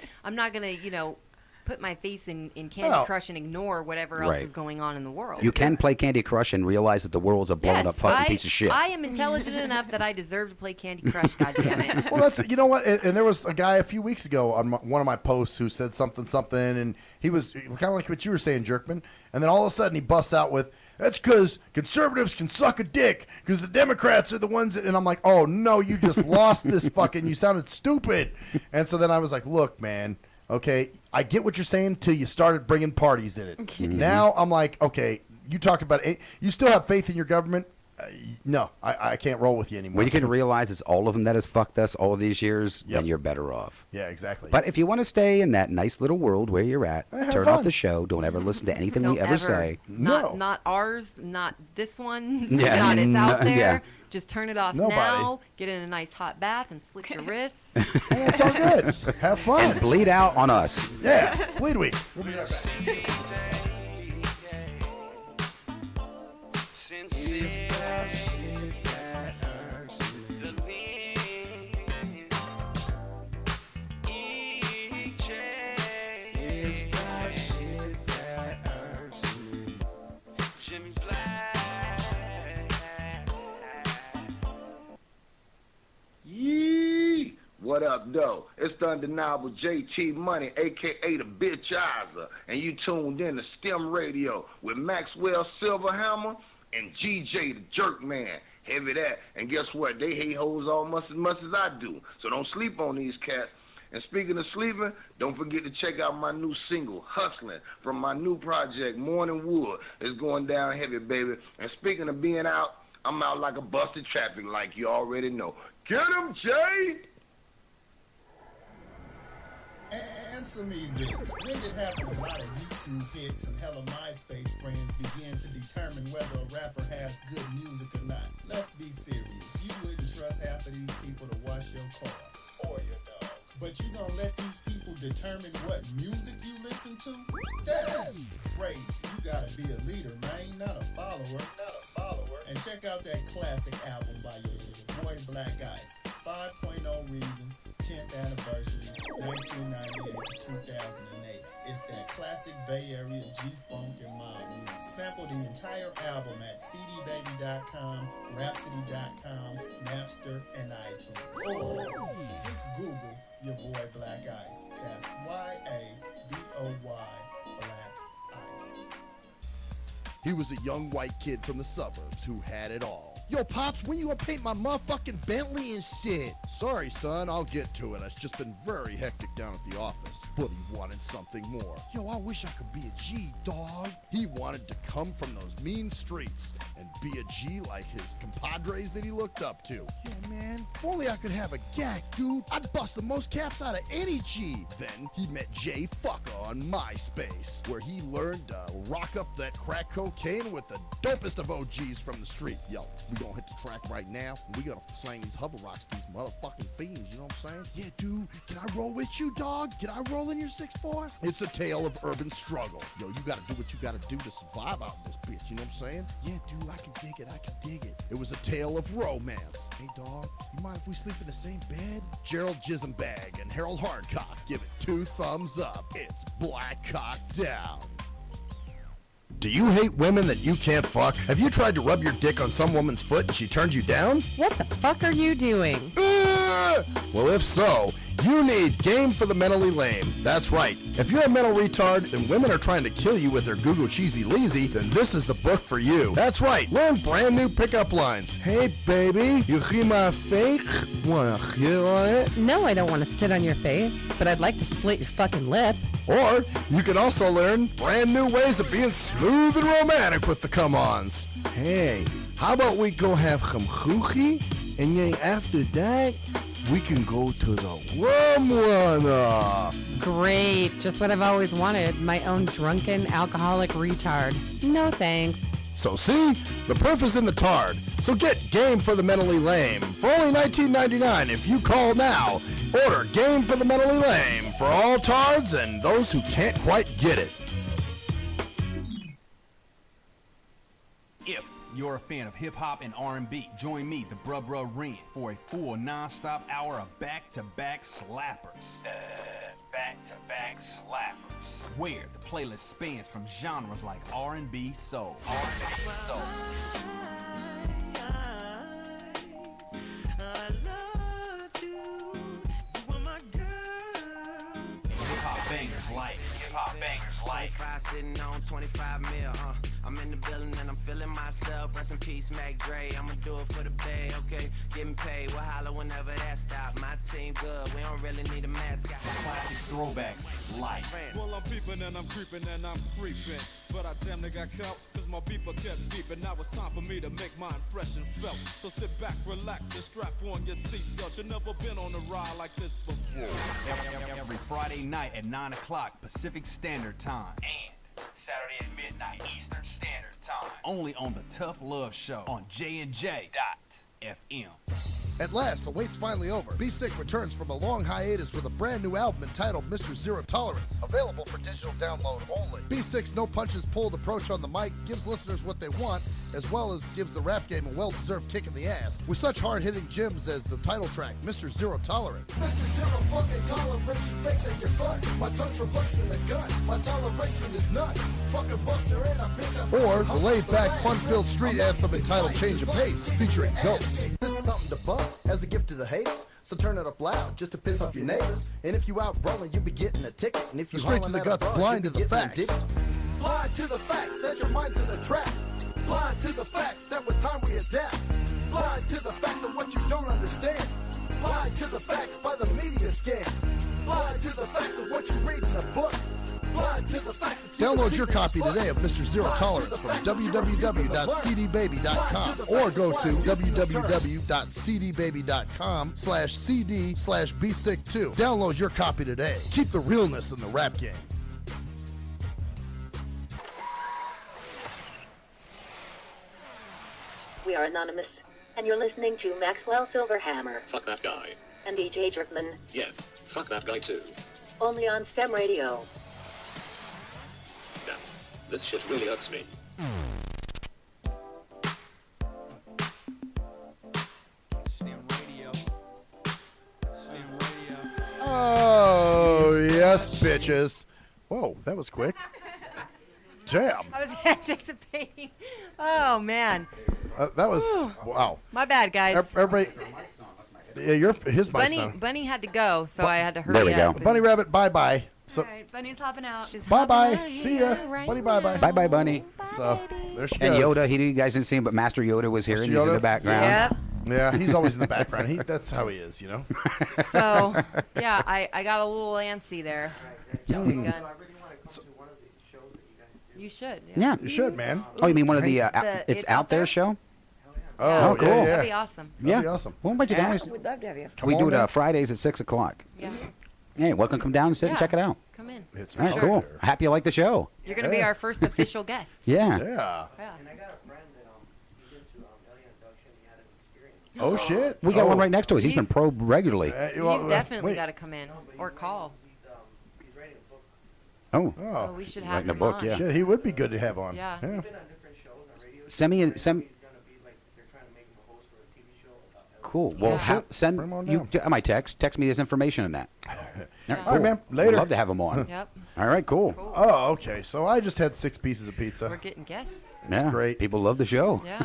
put my face in Candy No. Crush and ignore whatever else Right. is going on in the world. You can play Candy Crush and realize that the world's a blown up fucking piece of shit. I am intelligent enough that I deserve to play Candy Crush. God damn it. Well, that's you know what, and there was a guy a few weeks ago on one of my posts who said something, and he was kind of like what you were saying, Jerkman, and then all of a sudden he busts out with, "That's because conservatives can suck a dick because the Democrats are the ones that," and I'm like, "Oh no, you just lost this fucking. You sounded stupid," and so then I was like, "Look, man." Okay, I get what you're saying till you started bringing parties in it. Mm-hmm. Now I'm like, okay, you talked about it. You still have faith in your government? No, I can't roll with you anymore. When you can realize it's all of them that has fucked us all of these years, then you're better off. Yeah, exactly. But if you want to stay in that nice little world where you're at, have turn fun. off the show. Don't ever listen to anything Don't we ever say. Not ours, not this one, Yeah, not it's out no, there. yeah. Just turn it off Nobody. now, get in a nice hot bath and slit your wrists. It's all good. Have fun. And bleed out on us. Yeah, bleed week. We'll be right back. Yee! What up, though? It's the undeniable JT Money, a.k.a. the Bitchizer, and you tuned in to STEM Radio with Maxwell Silverhammer and GJ the Jerkman. Heavy that. And guess what? They hate hoes almost as much as I do. So don't sleep on these cats. And speaking of sleeping, don't forget to check out my new single, Hustling, from my new project, Morning Wood. It's going down heavy, baby. And speaking of being out, I'm out like a busted traffic like you already know. Get him, Jay! Answer me this. When did happen a lot of YouTube hits and hella MySpace friends begin to determine whether a rapper has good music or not? Let's be serious. You wouldn't trust half of these people to wash your car or your dog. But you gonna let these people determine what music you listen to? That's crazy. You gotta be a leader, man, not a follower. And check out that classic album by your boy Black Ice, 5.0 Reasons, 10th anniversary, 1998 to 2008. It's that classic Bay Area G-Funk and mob blues. Sample the entire album at cdbaby.com, rhapsody.com, Napster, and iTunes. Or just Google your boy Black Ice. That's Y-A-B-O-Y, Black Ice. He was a young white kid from the suburbs who had it all. Yo, Pops, when you gonna paint my motherfucking Bentley and shit? Sorry, son, I'll get to it. It's just been very hectic down at the office. But he wanted something more. Yo, I wish I could be a G, dog. He wanted to come from those mean streets and be a G like his compadres that he looked up to. Yo, man, if only I could have a gag, dude. I'd bust the most caps out of any G. Then he met Jay Fucker on MySpace, where he learned to rock up that crack cocaine with the dopest of OGs from the street. Yo, we gonna hit the track right now, and we gotta slang these hover rocks to these motherfucking fiends, you know what I'm saying? Yeah, dude, can I roll with you, dog? Can I roll in your 6'4"? It's a tale of urban struggle. Yo, you gotta do what you gotta do to survive out in this bitch, you know what I'm saying? Yeah, dude, I can dig it. It was a tale of romance. Hey, dog, you mind if we sleep in the same bed? Gerald Jisenbag and Harold Hardcock give it 2 thumbs up. It's Black Cock Down. Do you hate women that you can't fuck? Have you tried to rub your dick on some woman's foot and she turned you down? What the fuck are you doing? Well, if so, you need Game for the Mentally Lame. That's right. If you're a mental retard and women are trying to kill you with their Google cheesy leasy, then this is the book for you. That's right. Learn brand new pickup lines. Hey, baby, you hear my fake? Wanna hear on it? No, I don't want to sit on your face, but I'd like to split your fucking lip. Or you can also learn brand new ways of being smooth and romantic with the come-ons. Hey, how about we go have some choochie, and then after that, we can go to the rum runner. Great, just what I've always wanted, my own drunken alcoholic retard. No thanks. So see, the proof is in the tard. So get Game for the Mentally Lame for only $19.99 if you call now. Order Game for the Mentally Lame for all tards and those who can't quite get it. If you're a fan of hip-hop and R&B, join me, the Bruh Ren, for a full non-stop hour of back-to-back slappers. Back-to-back slappers. Where the playlist spans from genres like R&B, soul. Hip-hop bangers like 25 sitting on 25 mil, I'm in the building and I'm feeling myself. Rest in peace, Mac Dre. I'ma do it for the bay, okay? Getting paid, we'll holler whenever that stop. My team good, we don't really need a mascot. Classic throwbacks like. Well, I'm peeping and I'm creeping and I'm creeping. But I damn near got caught, cause my beeper kept beeping. Now it's time for me to make my impression felt. So sit back, relax, and strap on your seatbelt. You've never been on a ride like this before. Every Friday night at 9 o'clock Pacific Standard Time. And Saturday at midnight Eastern Standard Time. Only on the Tough Love Show on JNJ.FM. At last, the wait's finally over. Be Sick returns from a long hiatus with a brand new album entitled Mr. Zero Tolerance. Available for digital download only. Be Sick's no punches pulled approach on the mic gives listeners what they want, as well as gives the rap game a well-deserved kick in the ass, with such hard-hitting gems as the title track, Mr. Zero Tolerance. Mr. Zero fucking tolerance, fakes at your front. My tongue's replacing the gun. My toleration is none. Fuck a buster and a bitch. Or the laid-back, fun-filled street anthem entitled Change of Pace, featuring Ghost. This is something to bump as a gift to the haters. So turn it up loud just to piss off your neighbors. And if you out rolling, you'll be getting a ticket. And if you Straight to the guts, blind to the facts. Blind to the facts that your mind's in a trap. Blind to the facts that with time we adapt. Blind to the facts of what you don't understand. Blind to the facts by the media scams. Blind to the facts of what you read in a book. Blind to the facts of Download your copy today of Mr. Zero Tolerance from www.cdbaby.com or go to www.cdbaby.com/cd/bsick2. Download your copy today. Keep the realness in the rap game. We are anonymous, and you're listening to Maxwell Silverhammer Fuck that guy. and DJ Jerkman, Yeah, fuck that guy too. only on STEM Radio. Damn, this shit really hurts me. Oh, yes, bitches. Whoa, that was quick. Damn. I was anticipating. Oh, man. That was, wow. My bad, guys. Everybody, yeah, his mic's on. Bunny had to go, so I had to hurry There we up. go. Bunny Rabbit, bye-bye. So All right, Bunny's hopping out. She's bye bye. See ya, Bunny. Bye bye. Bye bye, Bunny. So there she And goes. Yoda, you guys didn't see him, but Master Yoda was here, Master and he's in Yoda? the background. Yeah, he's always in the background. That's how he is, you know. So, yeah, I got a little antsy there. Jumping gun. You should. Yeah. You should, man. Oh, you mean one of the, The It's Out There show? Oh, cool. yeah. That'd be awesome. That'd be awesome. Well, why don't you Yeah, guys? we'd love to have you. We do it on Fridays at 6 o'clock. Yeah. Hey, welcome. Come down and sit and Yeah. check it out. Come in. It's All right, out cool. there. Happy you like the show. You're going to be our first official guest. Yeah. Yeah. Yeah. Oh shit. We got Oh. one right next to us. He's been probed regularly. He's well, definitely wait. got to come in or call. Oh. So we should have Writing a him book, on. yeah. Shit, he would be good to have on. Yeah. Send me. Cool. Well, Yeah. send Bring him on you my text. Text me his information and that. Yeah. Cool. All right, man. Later. We'd love to have him on. Yep. All right, cool. Oh, okay. So I just had 6 pieces of pizza. We're getting guests. Yeah, great. People love the show. Yeah.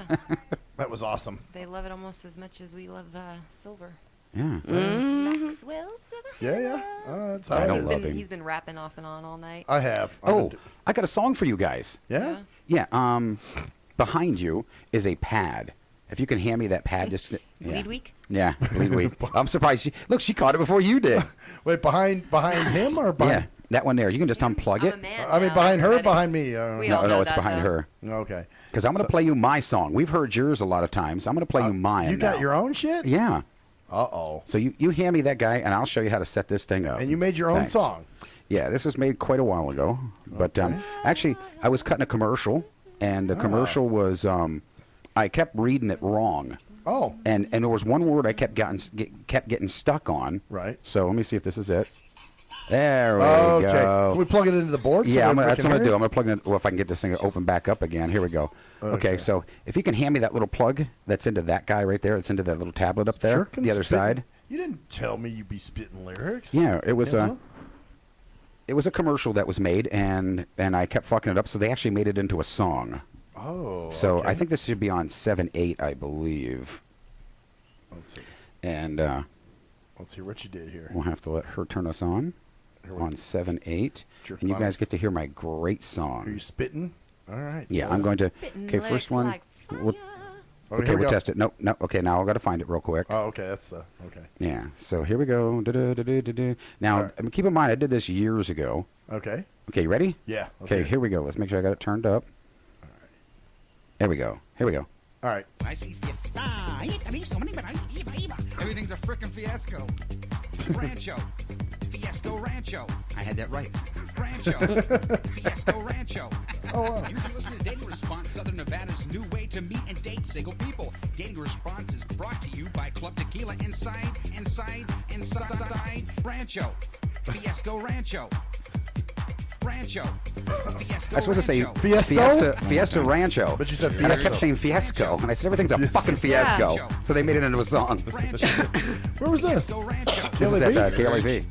That was awesome. They love it almost as much as we love silver. Yeah. Maxwell Silver. Yeah, yeah. That's how I it don't is. love him. He's been rapping off and on all night. I have. Oh, I got a song for you guys. Yeah? Yeah. Behind you is a pad. If you can hand me that pad, just Bleed week? Yeah, bleed week. I'm surprised. She caught it before you did. Wait, behind him or behind? Yeah, that one there. You can just unplug it. I mean, behind her, or behind me. No, it's behind her. Okay. Because I'm going to play you my song. We've heard yours a lot of times. I'm going to play you mine. You got now. your own shit? Yeah. Uh-oh. So you hand me that guy, and I'll show you how to set this thing up. And you made your own Thanks. song? Yeah, this was made quite a while ago. But actually, I was cutting a commercial, and the commercial was I kept reading it wrong. Oh. And there was one word I kept getting stuck on. Right. So let me see if this is it. There we Okay. go. Can we plug it into the board? Yeah, so that's what I'm going to do. I'm going to plug it. Well, if I can get this thing open back up again. Here we go. Okay. So if you can hand me that little plug that's into that guy right there. It's into that little tablet up there, Jerkin' the other spittin'. side. You didn't tell me you'd be spitting lyrics. Yeah, it was You it was a commercial that was made, and I kept fucking it up. So they actually made it into a song. Oh. So okay. I think this should be on 7/8, I believe. Let's see. And let's hear what you did here. we'll have to let her turn us on on 7/8, Jerk and you guys bombs. get to hear my great song. Are you spitting? All right. Yeah, I'm going to. Spittin' Okay, first lyrics one. like we'll, Oh, okay, here we we'll go. test it. No. Okay, now I've got to find it real quick. Oh, okay. That's the okay. Yeah. So here we go. Da-da-da-da-da-da. Now, right. I mean, keep in mind, I did this years ago. Okay. Okay, you ready? Yeah. let's Okay, hear it. here we go. Let's make sure I got it turned up. All right. There we go. Here we go. All right. I see fiesta. Everything's a frickin' fiasco. Rancho. Fiasco Rancho. I had that right. Rancho. Fiasco Rancho. Oh, wow. You can listen to Dating Response, Southern Nevada's new way to meet and date single people. Dating Response is brought to you by Club Tequila inside Rancho. Fiasco Rancho. Rancho. Fiasco I was supposed to say Fiesto? Fiesta Rancho. But you said And I kept Fiasco. saying Fiasco, and I said everything's a fucking fiasco. Rancho. So they made it into a song. Where was this? Fiasco Rancho. This is KLAV? at KLAV.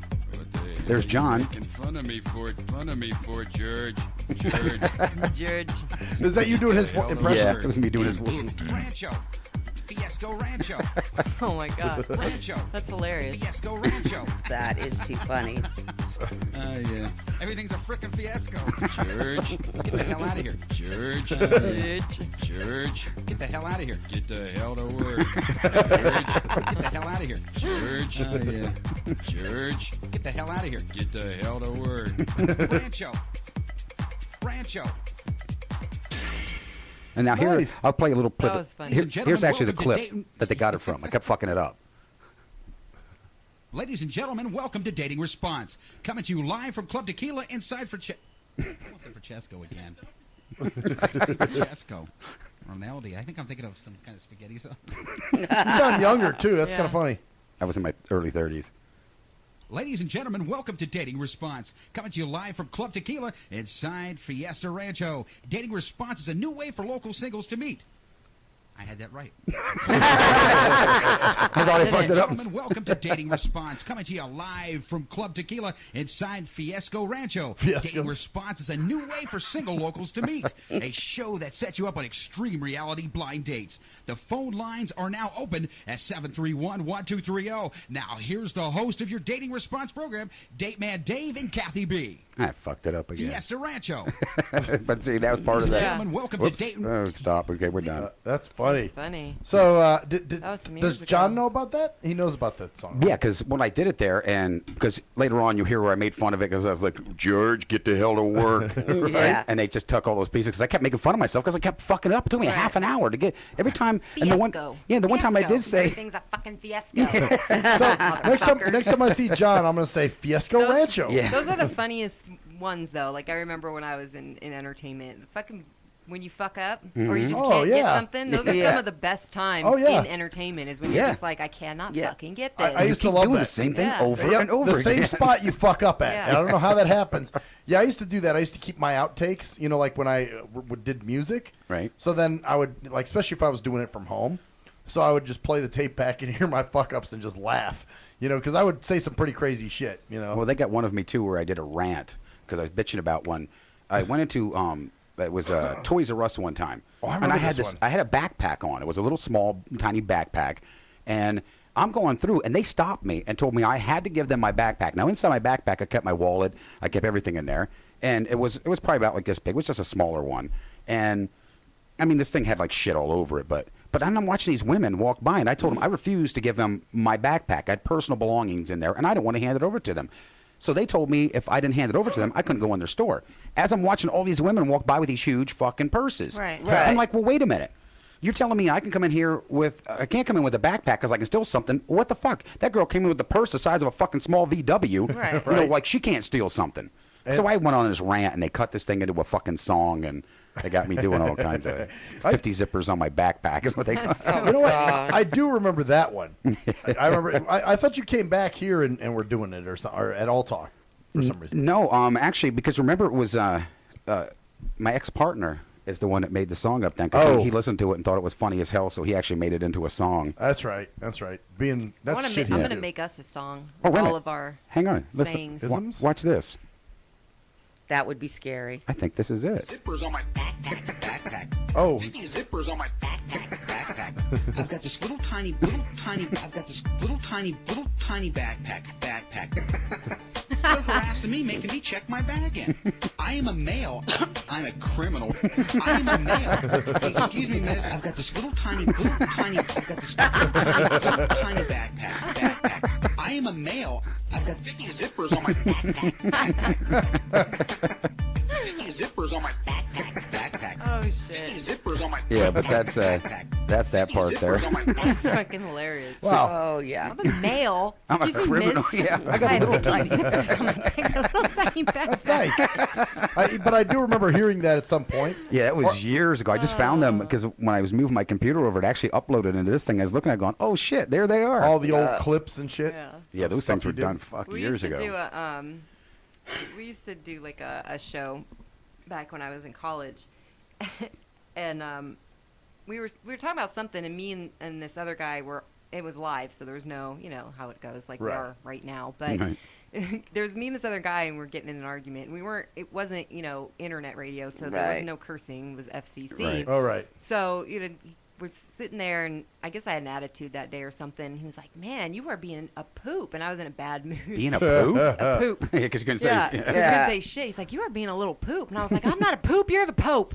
There's John. Making fun of me for George. George. Is that you doing his impression? Yeah, it was me doing his voice. Rancho. Fiasco Rancho. Oh my God. Rancho. That's hilarious. Fiasco Rancho. That is too funny. Yeah. Everything's a frickin' fiasco. George. Get the hell out of here. George. George. Get the hell out of here. Get the hell to work. Get the hell out of here. George. George. Get the hell out of here. Get the hell to work. Rancho. Rancho. And now here, Nice. I'll play a little clip. That was funny. Here- Ladies and here's gentlemen, actually the welcome to clip Dayton. that they got it from. I kept fucking it up. Ladies and gentlemen, welcome to Dating Response. Coming to you live from Club Tequila inside for almost said Francesco again. Francesco. Ronaldo. I think I'm thinking of some kind of spaghetti sauce. You sound younger too. That's Yeah. kind of funny. I was in my early 30s. Ladies and gentlemen, welcome to Dating Response. Coming to you live from Club Tequila inside Fiesta Rancho. Dating Response is a new way for local singles to meet. I had that right. I thought I fucked it up. Gentlemen, welcome to Dating Response, coming to you live from Club Tequila inside Fiesco Rancho. Dating Response is a new way for single locals to meet. A show that sets you up on extreme reality blind dates. The phone lines are now open at 731-1230. Now, here's the host of your Dating Response program, Date Man Dave and Kathy B. I fucked it up again. Fiesta Rancho. But see, that was part of that. Gentlemen, welcome to Dating. Oh, stop. Okay, we're done. That's funny. That's funny. So, That was some does years ago. John know about that? He knows about that song. Yeah, because when I did it there, and because later on you hear where I made fun of it because I was like, George, get the hell to work. Right? Yeah. And they just took all those pieces because I kept making fun of myself because I kept fucking it up. It took me a half an hour to get every time. And the one time I did say. Everything's a fucking fiasco. So next time I see John, I'm going to say Fiesco Rancho. Yeah. Those are the funniest ones, though. Like, I remember when I was in entertainment, when you fuck up or you just can't get something, those are some of the best times in entertainment is when you're just like, I cannot fucking get this. I used to love doing that. the same thing over and over the again. same spot you fuck up at. Yeah. And I don't know how that happens. Yeah, I used to do that. I used to keep my outtakes, like when I did music. Right. So then I would, especially if I was doing it from home, so I would just play the tape back and hear my fuck ups and just laugh, because I would say some pretty crazy shit, Well, they got one of me, too, where I did a rant because I was bitching about one. I went into it was Toys R Us one time. Oh, I and remember I had this one. I had a backpack on. It was a little small, tiny backpack. And I'm going through, and they stopped me and told me I had to give them my backpack. Now, inside my backpack, I kept my wallet. I kept everything in there. And it was probably about like this big. It was just a smaller one. And, I mean, this thing had like shit all over it. But I'm watching these women walk by, and I told them I refused to give them my backpack. I had personal belongings in there, and I didn't want to hand it over to them. So they told me if I didn't hand it over to them, I couldn't go in their store. As I'm watching all these women walk by with these huge fucking purses. Right. I'm like, well, wait a minute. You're telling me I can come in here I can't come in with a backpack because I can steal something. What the fuck? That girl came in with the purse the size of a fucking small VW. Right. Like she can't steal something. So I went on this rant, and they cut this thing into a fucking song, and they got me doing all kinds of 50 zippers on my backpack is what they call it. You know what? I do remember that one. I remember. I thought you came back here and were doing it or at All Talk for some reason. No, actually, because remember it was my ex-partner is the one that made the song up then. Because he listened to it and thought it was funny as hell, so he actually made it into a song. That's right. I'm going to make us a song. Oh, wait a all minute. of our Hang on. sayings. Listen. Watch this. That would be scary. I think this is it. Zippers on my backpack. Oh. 50 zippers on my backpack. I've got this little tiny backpack. They're harassing me, making me check my bag in. I am a male. I'm a criminal. I am a male. Excuse me, miss. I've got this little tiny backpack. I am a male. I've got 50 zippers on my backpack. 50 zippers on my backpack. Oh, shit. 50 zippers on my Yeah, but that's that part there. That's fucking hilarious. Wow. Oh, yeah. I'm a male. I'm a Excuse me, criminal. miss. Yeah, I got a little tiny tiny. zippers on my back, a little tiny backpack. That's nice. But I do remember hearing that at some point. Yeah, that was years ago. I just found them because when I was moving my computer over, it actually uploaded into this thing. I was looking at it going, oh, shit, there they are. All the old clips and shit. Yeah, those things were done We years used to ago. we used to do like a show back when I was in college, and we were talking about something, and me and this other guy it was live, so there was no, how it goes, like we are right now, but there's me and this other guy, and we're getting in an argument, and it wasn't internet radio, so there was no cursing, it was FCC. Right. All right. So he was sitting there, and I guess I had an attitude that day or something. He was like, "Man, you are being a poop," and I was in a bad mood. Being a poop? A poop. Yeah, because you're going to say... Yeah, I was going to say shit. He's like, "You are being a little poop," and I was like, "I'm not a poop. You're the Pope."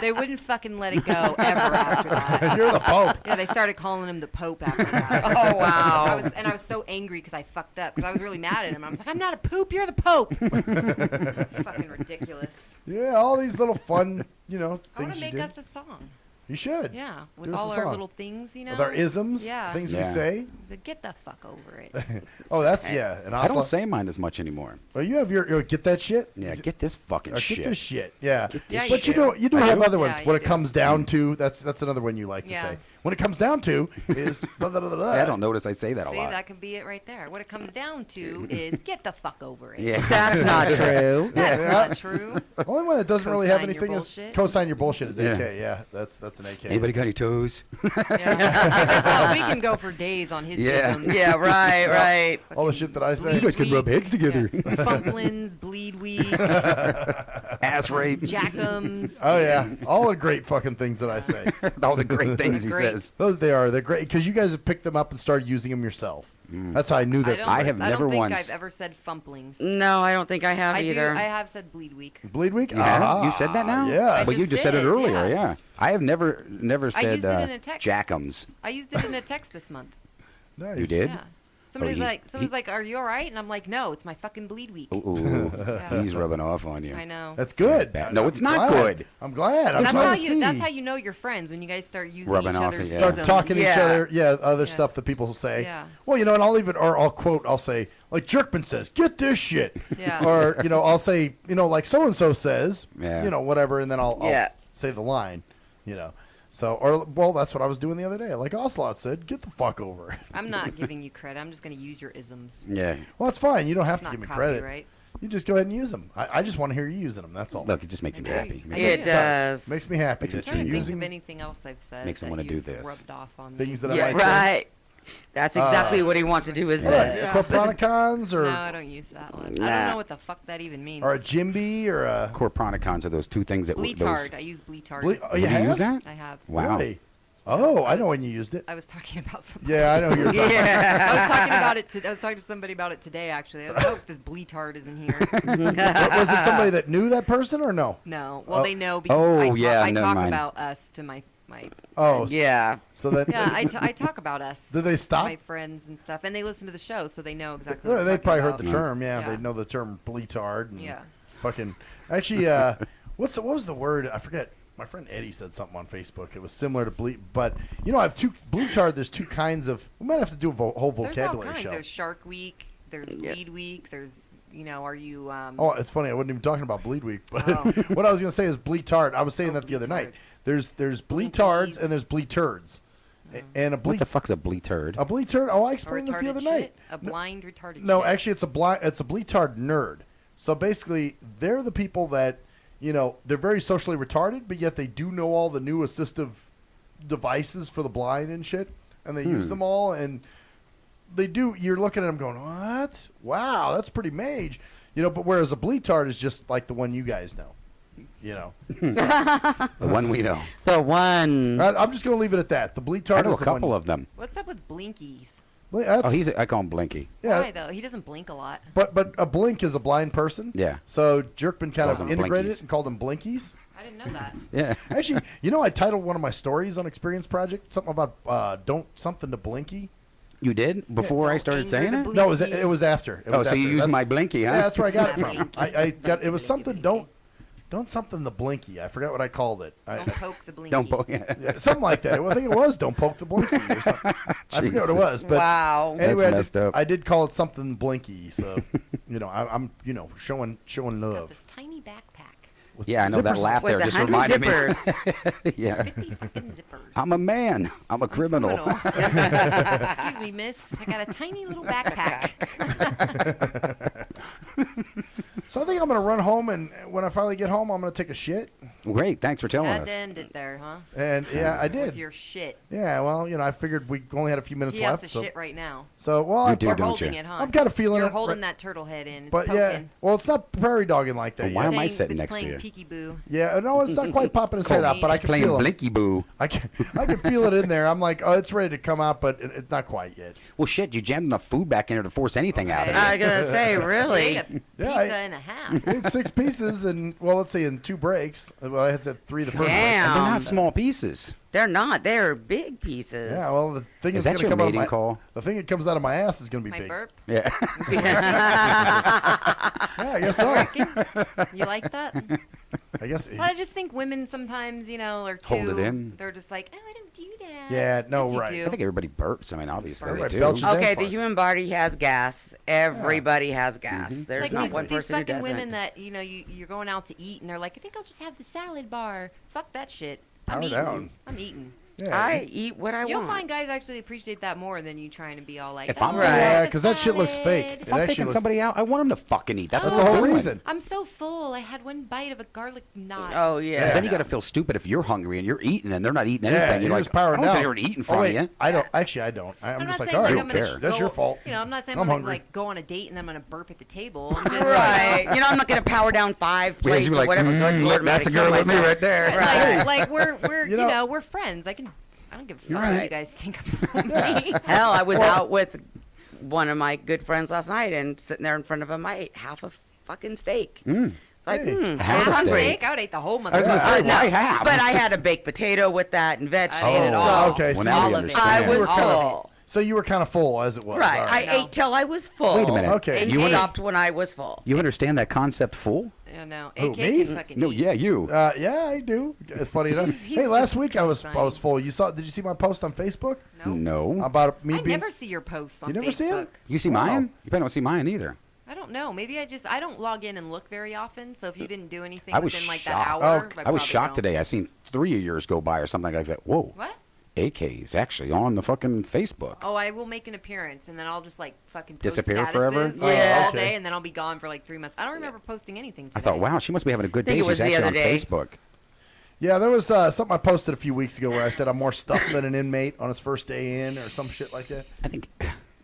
They wouldn't fucking let it go ever after that. You're the Pope. Yeah, they started calling him the Pope after that. Oh, wow. I was so angry because I fucked up because I was really mad at him. I was like, "I'm not a poop. You're the Pope." Fucking ridiculous. Yeah, all these little fun, things I want to you make do. us a song. You should. Yeah, with Do us all a our song. little things, With our isms, yeah. things we say. So get the fuck over it. Oh, that's, yeah. And I don't say mine as much anymore. Well, you have your get that shit? Yeah, get this fucking shit. Get this shit, yeah. Yeah, But you you do have other ones. Yeah, What you it do. comes down to, that's another one you like to say. when it comes down to is blah, blah, blah, blah. I don't notice I say that a See, lot. that could be it right there. What it comes down to is get the fuck over it. Yeah. That's not true. That's not true. The only one that doesn't really have Co-sign your anything is bullshit. co-sign your bullshit is Yeah. AK. Yeah, that's an AK. Anybody got any toes? Yeah. We can go for days on his Yeah. isms. Yeah, right. All the shit that I say. You guys can rub heads together. Fumplins, bleed weed, Ass rape. jackums. Oh yeah, all the great fucking things that I say. All the great things he Great. says. Those they're great because you guys have picked them up and started using them yourself. That's how I knew that. I have never I don't once. think I've ever said fumplings. No, I don't think I have I either. I have said bleed week. Bleed week. You have? You said that now? Yeah. But you just said it did, earlier. yeah. Yeah. I have never I said used it in a text. jackums. I used it in a text this month. Nice. You did? Yeah. Somebody's he's- like, "Are you all right?" And I'm like, "No, it's my fucking bleed week." Ooh, Yeah. he's rubbing off on you. I know. That's good. No, it's I'm not glad. good. I'm glad. I'm That's glad how to you. see. That's how you know you're friends when you guys start using Rubbing each off, other's yeah. Start isms. talking to each Yeah. other. Yeah, other stuff that people say. Yeah. Well, you know, and I'll quote. I'll say like Jerkman says, "Get this shit." Yeah. Or I'll say, like so and so says, Yeah. whatever, and then I'll Yeah. say the line, So, well, that's what I was doing the other day. Like Ocelot said, "Get the fuck over it." I'm not giving you credit. I'm just going to use your isms. Yeah. Well, that's fine. You don't have It's to give not me credit. copyright. You just go ahead and use them. I just want to hear you using them. That's all. Look, it just makes him happy. It does. Makes me happy Makes him that I'm trying you're to think using of anything else I've said. Makes him that wanna do you've this. Rubbed off on things me. that I Yeah, might say. right. That's exactly what he wants to do. Is What? that? Corporaticons or No, I don't use that one. I Nah. don't know what the fuck that even means. or a Jimby or a Corporaticons are those two things that Bleatard. I use Bleatard. Oh, you You have? use that? I have. Wow. Really? Oh, I know when you used it. I was talking about something. Yeah, I know who you're talking Yeah. I was talking about it. I was talking to somebody about it today. Actually, I was like, "Oh, this Bleatard isn't here." Was it somebody that knew that person or no? No. Well, Oh. they know because Oh, yeah, I never talk mind. about us to my. Oh, Yeah. So then, Yeah, I talk about us. Did they to stop? my friends and stuff, and they listen to the show, so they know exactly. Well, what they I'm probably talking heard the about. term. Yeah, Yeah. they know the term bleatard. And Yeah. Fucking. Actually, what was the word? I forget. My friend Eddie said something on Facebook. It was similar to bleat, but I have bleatard. There's two kinds of. We might have to do a whole There's all vocabulary kinds. show. There's Shark Week. There's Bleed Week. There's are you? Oh, it's funny. I wasn't even talking about bleed week, but Oh. what I was gonna say is bleatard. I was saying that the other night. There's bleatards and there's bleaturds, and a What the fuck's a bleatard? a bleatard. Oh, I a explained this the retarded other shit? night. A blind retarded. No, shit. actually, it's a bleatard nerd. So basically, they're the people that they're very socially retarded, but yet they do know all the new assistive devices for the blind and shit, and they use them all. And they do. You're looking at them going, "What? Wow, that's pretty mage." But whereas a bleatard is just like the one you guys know. The one we know. The one. I'm just going to leave it at that. The bleatard I know is a the couple one. of them. What's up with blinkies? That's, I call him Blinky. yeah. Why though? He doesn't blink a lot. But a blink is a blind person. Yeah. So Jerkman kind Calls of them integrated blinkies. it and called them blinkies. I didn't know that. Yeah. Actually, I titled one of my stories on Experience Project something about something to Blinky. You did? Before I started saying it? No, it was after. It was so after. you used That's- my Blinky, huh? Yeah, that's where I got it Blinky. from. I got it was something. Don't something the Blinky. I forgot what I called it. Don't poke the blinky. Don't poke. Yeah. Yeah, something like that. I think it was "Don't poke the Blinky" or something. I forget what it was, but Wow. anyway, That's messed up. I did call it something Blinky. So, I'm showing Got love. this tiny backpack. With Yeah, I know that zippers laugh With there the just 100 reminded zippers. me. Yeah. 50 fucking zippers. I'm a man. I'm a criminal. Excuse me, miss. I got a tiny little backpack. So I think I'm gonna run home, and when I finally get home, I'm gonna take a shit. Great. Thanks for telling Had us. to end it there, huh? And yeah, I With did. your shit. Yeah, well, I figured we only had a few minutes He has left. to so, shit right now. so well, You do, You're don't holding you? it, huh? I've got a feeling You're it- holding right- that turtle head in. It's but poking. yeah, well, it's not prairie dogging like that. Well, why yet. am I It's sitting playing next to you? peekaboo. Yeah, no, it's not quite popping his head out, but I He's can playing feel it. Blinky Boo. I can feel it in there. I'm like, oh, it's ready to come out, but it's not quite yet. Well, shit, you jammed enough food back in there to force anything out of Okay. it. I was gonna say, He really. ate a pizza Yeah, and a half. I ate 6 pieces, and well, let's see, in 2 breaks. Well, I had said 3 the first break. Damn. And they're not small pieces. They're not. They're big pieces. Yeah, well, the thing Is that's that gonna your come out of mating my call? the thing that comes out of my ass is gonna be My big. burp. Yeah. Yeah, I guess so. You like that? I guess. Well, I just think women sometimes, are too. Hold it in. They're just like, oh, I don't do that. Yeah, no, Yes, you right. do. I think everybody burps. I mean, obviously Everybody they do. belches. Okay, and the farts. human body has gas. Everybody has gas. There's Like not these, one these person who fucking doesn't. women that you're going out to eat and they're like, I think I'll just have the salad bar. Fuck that shit. I'm Power eating. down. I'm eating. I eat what I You'll want. find guys actually appreciate that more than you trying to be all like, If I'm oh, Yeah, the because that shit looks fake. If I'm taking somebody out, I want them to fucking eat. That's the what I'm whole doing. reason. I'm so full. I had one bite of a garlic knot. Oh, yeah. Because then you got to feel stupid if you're hungry and you're eating and they're not eating anything. Yeah, you're you're like, just powering I don't down. sit here and eat in front wait, of you. I don't. Actually, I don't. I'm not just like, saying, all right, I'm gonna that's go- your fault. You know, I'm not saying I'm I'm gonna hungry. like go on a date and then I'm gonna burp at the table. I'm just Right. like, You know, I'm not going to power down 5 plates you'd be or like, whatever. Good Lord, that's a I'm girl gonna with me kill right there. myself. Right. like we're You you know- know we're friends. I don't give a fuck You're what right. you guys think about me. Hell, I was out with one of my good friends last night, and sitting there in front of him, I ate half a fucking steak. It's like, half a hungry. steak? I would eat the whole motherfucker. I was going to say, why half? But I had a baked potato with that and vegetables. I ate it all. Okay, Well, so now all we of it. understand. I was You were kinda- full. So you were kind of full as it was. Right. All right. I ate till I was full. Wait a minute. Okay. And You wanna- stopped when I was full. You understand that concept full? No, Who, AK me? can fucking No, eat. yeah, you. Yeah, I do. It's funny enough. He's Hey, last just week I was fine. full. You saw? Did you see my post on Facebook No. about me I being? never see your posts on You never Facebook. see 'em? You see Wow. mine? You probably don't see mine either. I don't know. Maybe I don't log in and look very often. So if you didn't do anything I was within like shocked. that hour, I was probably shocked don't. today. I seen 3 of yours go by or something like that. Whoa. What? AK is actually on the fucking Facebook. Oh, I will make an appearance and then I'll just like fucking post Disappear statuses, forever? like, Yeah. all Okay. day, and then I'll be gone for like 3 months. I don't remember posting anything today. I thought, wow, she must be having a good Think day. it was She's the actually on other day. Facebook. Yeah, there was something I posted a few weeks ago where I said I'm more stuffed than an inmate on his first day in, or some shit like that. I think.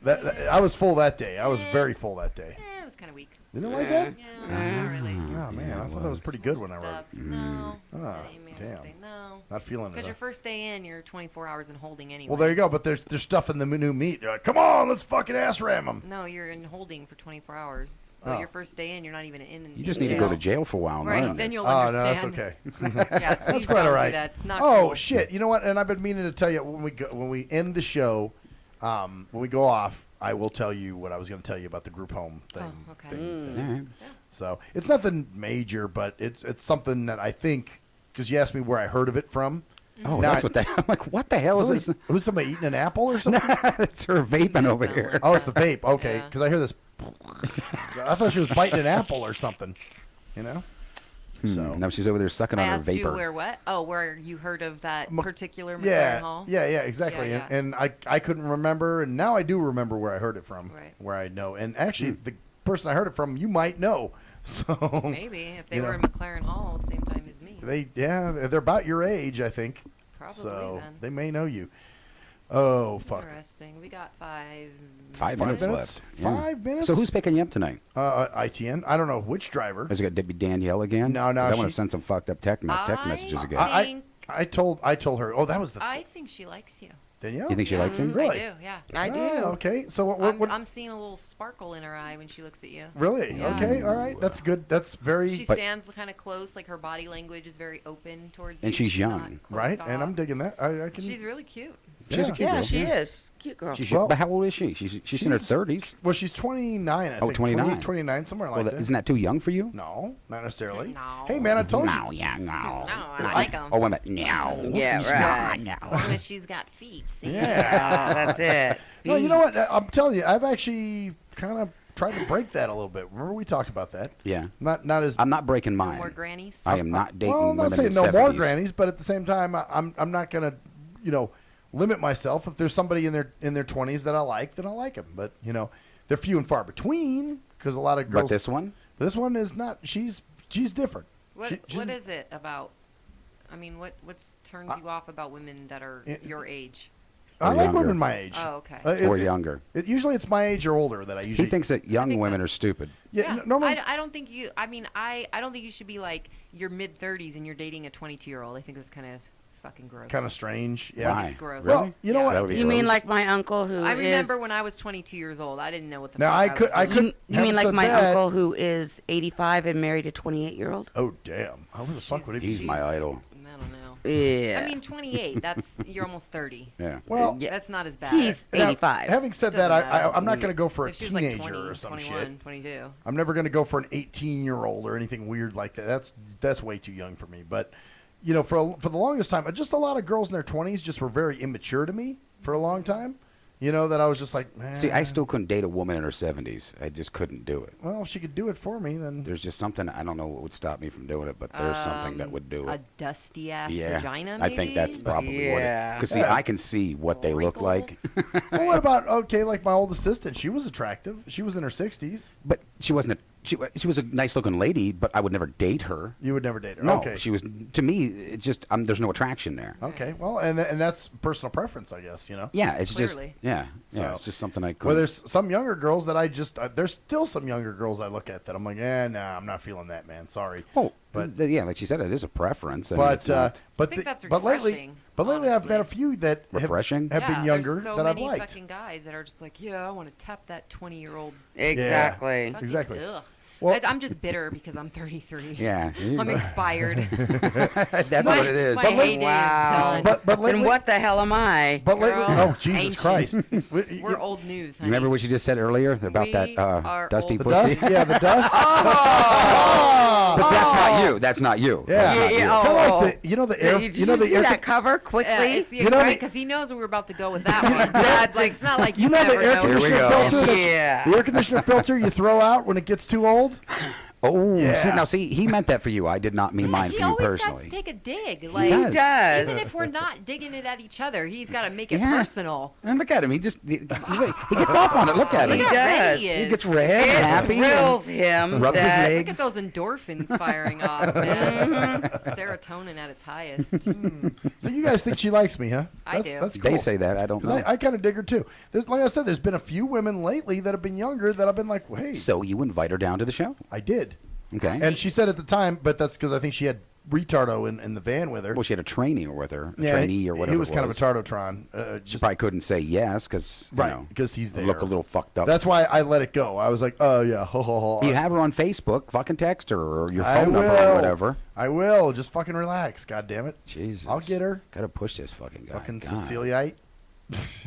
I was full that day. I was very full that day. it was kind of weak. You didn't like that? Yeah, not really. Oh man, I thought that was pretty good when I wrote. Stuff. No. Oh, That ain't me on damn. Thursday. No. Not feeling it. Because huh? your first day in, you're 24 hours in holding anyway. Well, there you go. But there's stuff in the new meat. They're like, come on, let's fucking ass ram them. No, you're in holding for 24 hours. So Oh. your first day in, you're not even in. You just need to go to jail for a while. and Right, learn then this. you'll Oh no, understand. that's okay. Yeah, That's please quite don't all do right. that. It's not Oh cool. shit! You know what? And I've been meaning to tell you when we end the show, when we go off, I will tell you what I was going to tell you about the group home thing. Oh, okay. thing. All right. So it's nothing major, but it's something that I think, because you asked me where I heard of it from. Oh, Now that's what that. I'm like, what the hell is this? Was somebody eating an apple or something? It's her vaping over here. Oh, it's the vape. Okay, Yeah. because I hear this. I thought she was biting an apple or something. You know. So Now she's over there sucking I on her asked you vapor. where what? Oh, where you heard of that particular McLaren yeah, Hall? yeah, exactly. Yeah, yeah. And I couldn't remember, and now I do remember where I heard it from. Right. Where I know, and actually the person I heard it from, you might know. So Maybe if they you were know. in McLaren Hall at the same time as me. They're about your age, I think. Probably so then. they may know you. Oh fuck. Interesting. We got 5. 5 5 minutes minutes? left. Yeah. 5 minutes? So who's picking you up tonight? ITN. I don't know which driver. Is it going to be Danielle again? No, 'Cause I want she- to send some fucked up text messages again. I told her. Oh, that was the I think she likes you. Danielle. You think she likes him? Really? I do. Yeah. I do. Oh, okay. So what? I'm seeing a little sparkle in her eye when she looks at you. Really? Yeah. Okay. All right. That's good. That's very. She stands kind of close, like her body language is very open towards you. And she's not young. closed Right. off. And I'm digging that. I can. She's really cute. She's a cute girl. Yeah, she is. Cute girl. She's, Well- but how old is she? She's in her 30s. Well, she's 29. I Oh, think. 29. 29, somewhere Well, like that. isn't that too young for you? No, not necessarily. No. Hey, man, I told No, you. yeah, no. No, I like them. Oh, wait a minute. No. Yeah, He's right. not, As no. long as she's got feet. See? Yeah. That's it. No, you know what? I'm telling you, I've actually kind of tried to break that a little bit. Remember we talked about that? Yeah. Not as. I'm not breaking mine. More grannies. I am not dating well, I'm not women saying in no 70s. more grannies, but at the same time, I'm not gonna, limit myself. If there's somebody in their 20s that I like, then I like them. But they're few and far between because a lot of girls. But this one? This one is not. She's different. What She- What is it about? I mean, what turns you off about women that are your age? I Or like younger. women my age. Oh, okay. Or younger. Usually it's my age or older that I usually. He thinks that young women are stupid. Yeah. Normally. I don't think you. I mean, I don't think you should be like your mid 30s and you're dating a 22-year-old. I think that's kind of fucking gross. Kind of strange. Yeah. Why? It's gross. Well, you know That what? would be You mean gross. like my uncle who I is... remember when I was 22 years old. I didn't know what the Now, fuck I was could. doing. You mean haven't like said my that. uncle who is 85 and married a 28-year-old? Oh damn! How the fuck would he? He's my idol. I don't know. Yeah. I mean, 28. That's you're almost 30. Yeah. Well, That's not as bad. He's Now, 85. Having said Doesn't that, matter. I'm not going to go for a If she was like teenager 20, or some 21, shit. 22. I'm never going to go for an 18-year-old or anything weird like that. That's way too young for me. But for the longest time, just a lot of girls in their 20s just were very immature to me for a long time. You know, that I was just like, man. See, I still couldn't date a woman in her 70s. I just couldn't do it. Well, if she could do it for me, then. There's just something, I don't know what would stop me from doing it, but there's something that would do it. A dusty ass Yeah, vagina, I maybe? think that's probably what it. Because, see, Yeah. I can see what they look like. Well, what about, okay, like my old assistant? She was attractive. She was in her 60s. But she wasn't she was a nice-looking lady, but I would never date her. You would never date her? No, Okay. she was, to me, it just, there's no attraction there. Okay, well, and that's personal preference, I guess, you know? Yeah, it's Clearly. just, yeah, So- it's just something I couldn't. Well, there's some younger girls that I just, there's still some younger girls I look at that I'm like, nah, I'm not feeling that, man. Sorry. Oh, but yeah, like she said, it is a preference. I mean, it's not- but I think that's lately, I've met a few that Refreshing? have been younger there's so that I've many liked. fucking guys that are just like, yeah, I want to tap that 20-year-old. Exactly. Fucking Exactly. ugh. Well- I'm just bitter because I'm 33. Yeah. I'm expired. That's what it is. My heyday is done. But Then lately, what the hell am I? But lately, Girl, oh Jesus ancient. Christ! We're old news, You honey. remember what you just said earlier about We that are dusty old. The pussy? dust, yeah, the dust. But that's not you. That's not you. Yeah, That's not you. Kind of like the, you know the air, you know the air. cover quickly? Yeah, it's You know the- because he knows we were about to go with that one. That's like, it's not like You know the never air know. conditioner filter. That's, Yeah. The air conditioner filter you throw out when it gets too old. Oh, Yeah. see, he meant that for you. I did not mean mine He for you always personally. has to take a dig. Like, does. even if we're not digging it at each other, he's got to make it Yeah. personal. And look at him. He just he gets off on it. Look at him. Look how red he is. gets red and happy. thrills and him Rubs his that- Look at legs. those endorphins firing off, man. Serotonin at its highest. So you guys think she likes me, huh? I do. That's cool. They say that. I don't 'Cause know. I kind of dig her too. There's, like I said, there's been a few women lately that have been younger that I've been like, well, hey, So you invite her down to the show? I did. Okay. And she said at the time, but that's because I think she had retardo in the van with her. Well, she had a trainee with her, a trainee or whatever. He was it kind of a tardotron. She probably couldn't say yes because because he's there. Look a little fucked up. That's why I let it go. I was like, oh yeah, ho ho ho. You have her on Facebook. Fucking text her or your I phone number will. or whatever. I will. Just fucking relax. God damn it. Jesus. I'll get her. Gotta push this fucking guy. Fucking God. Ceciliite.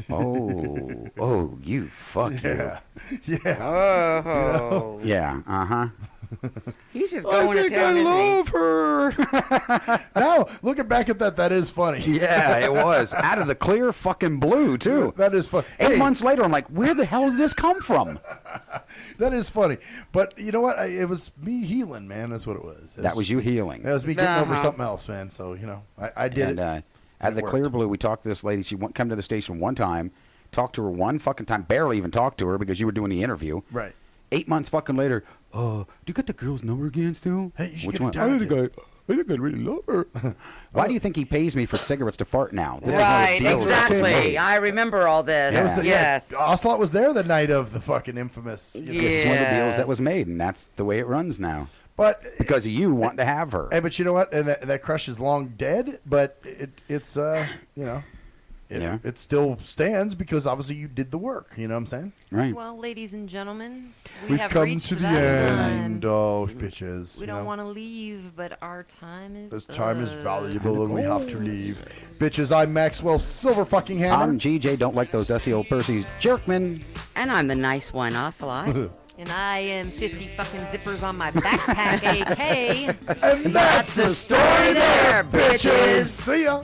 Oh, you fuck Yeah. you. Yeah. Oh. Yeah. Uh-huh. He's just going to town, isn't he? her. Now, looking back at that is funny. Yeah, it was. Out of the clear fucking blue, too. That is fun. 8 months later, I'm like, where the hell did this come from? That is funny. But you know what? It was me healing, man. That's what it was. That was you healing. That was me getting over Uh-huh. something else, man. So, you know, I did And it. at the It clear worked. blue, we talked to this lady. She come to the station one time, talked to her one fucking time, barely even talked to her because you were doing the interview. Right. 8 months fucking later, do you got the girl's number again still? Hey, you should Which get her one? down I think I really love her. Why do you think he pays me for cigarettes to fart now? This Right, is how the deal is exactly. made. I remember all this. That was the- Yes. Yeah, Ocelot was there the night of the fucking infamous. You know, This is one of the deals that was made, and that's the way it runs now. But Because of you wanting to have her. Hey, but you know what? And that crush is long dead, but it's you know, it still stands because obviously you did the work. You know what I'm saying? Right. Well, ladies and gentlemen, We've have come reached to the that end, time. oh bitches. We you don't know. want to leave, but our time is This time is up. valuable and we have to leave. Bitches, I'm Maxwell Silver fucking Hammer. I'm GJ, don't like those dusty old Percy's Jerkman. And I'm the nice one, Ocelot. And I am 50 fucking zippers on my backpack, AK. And that's the story there, bitches. See ya.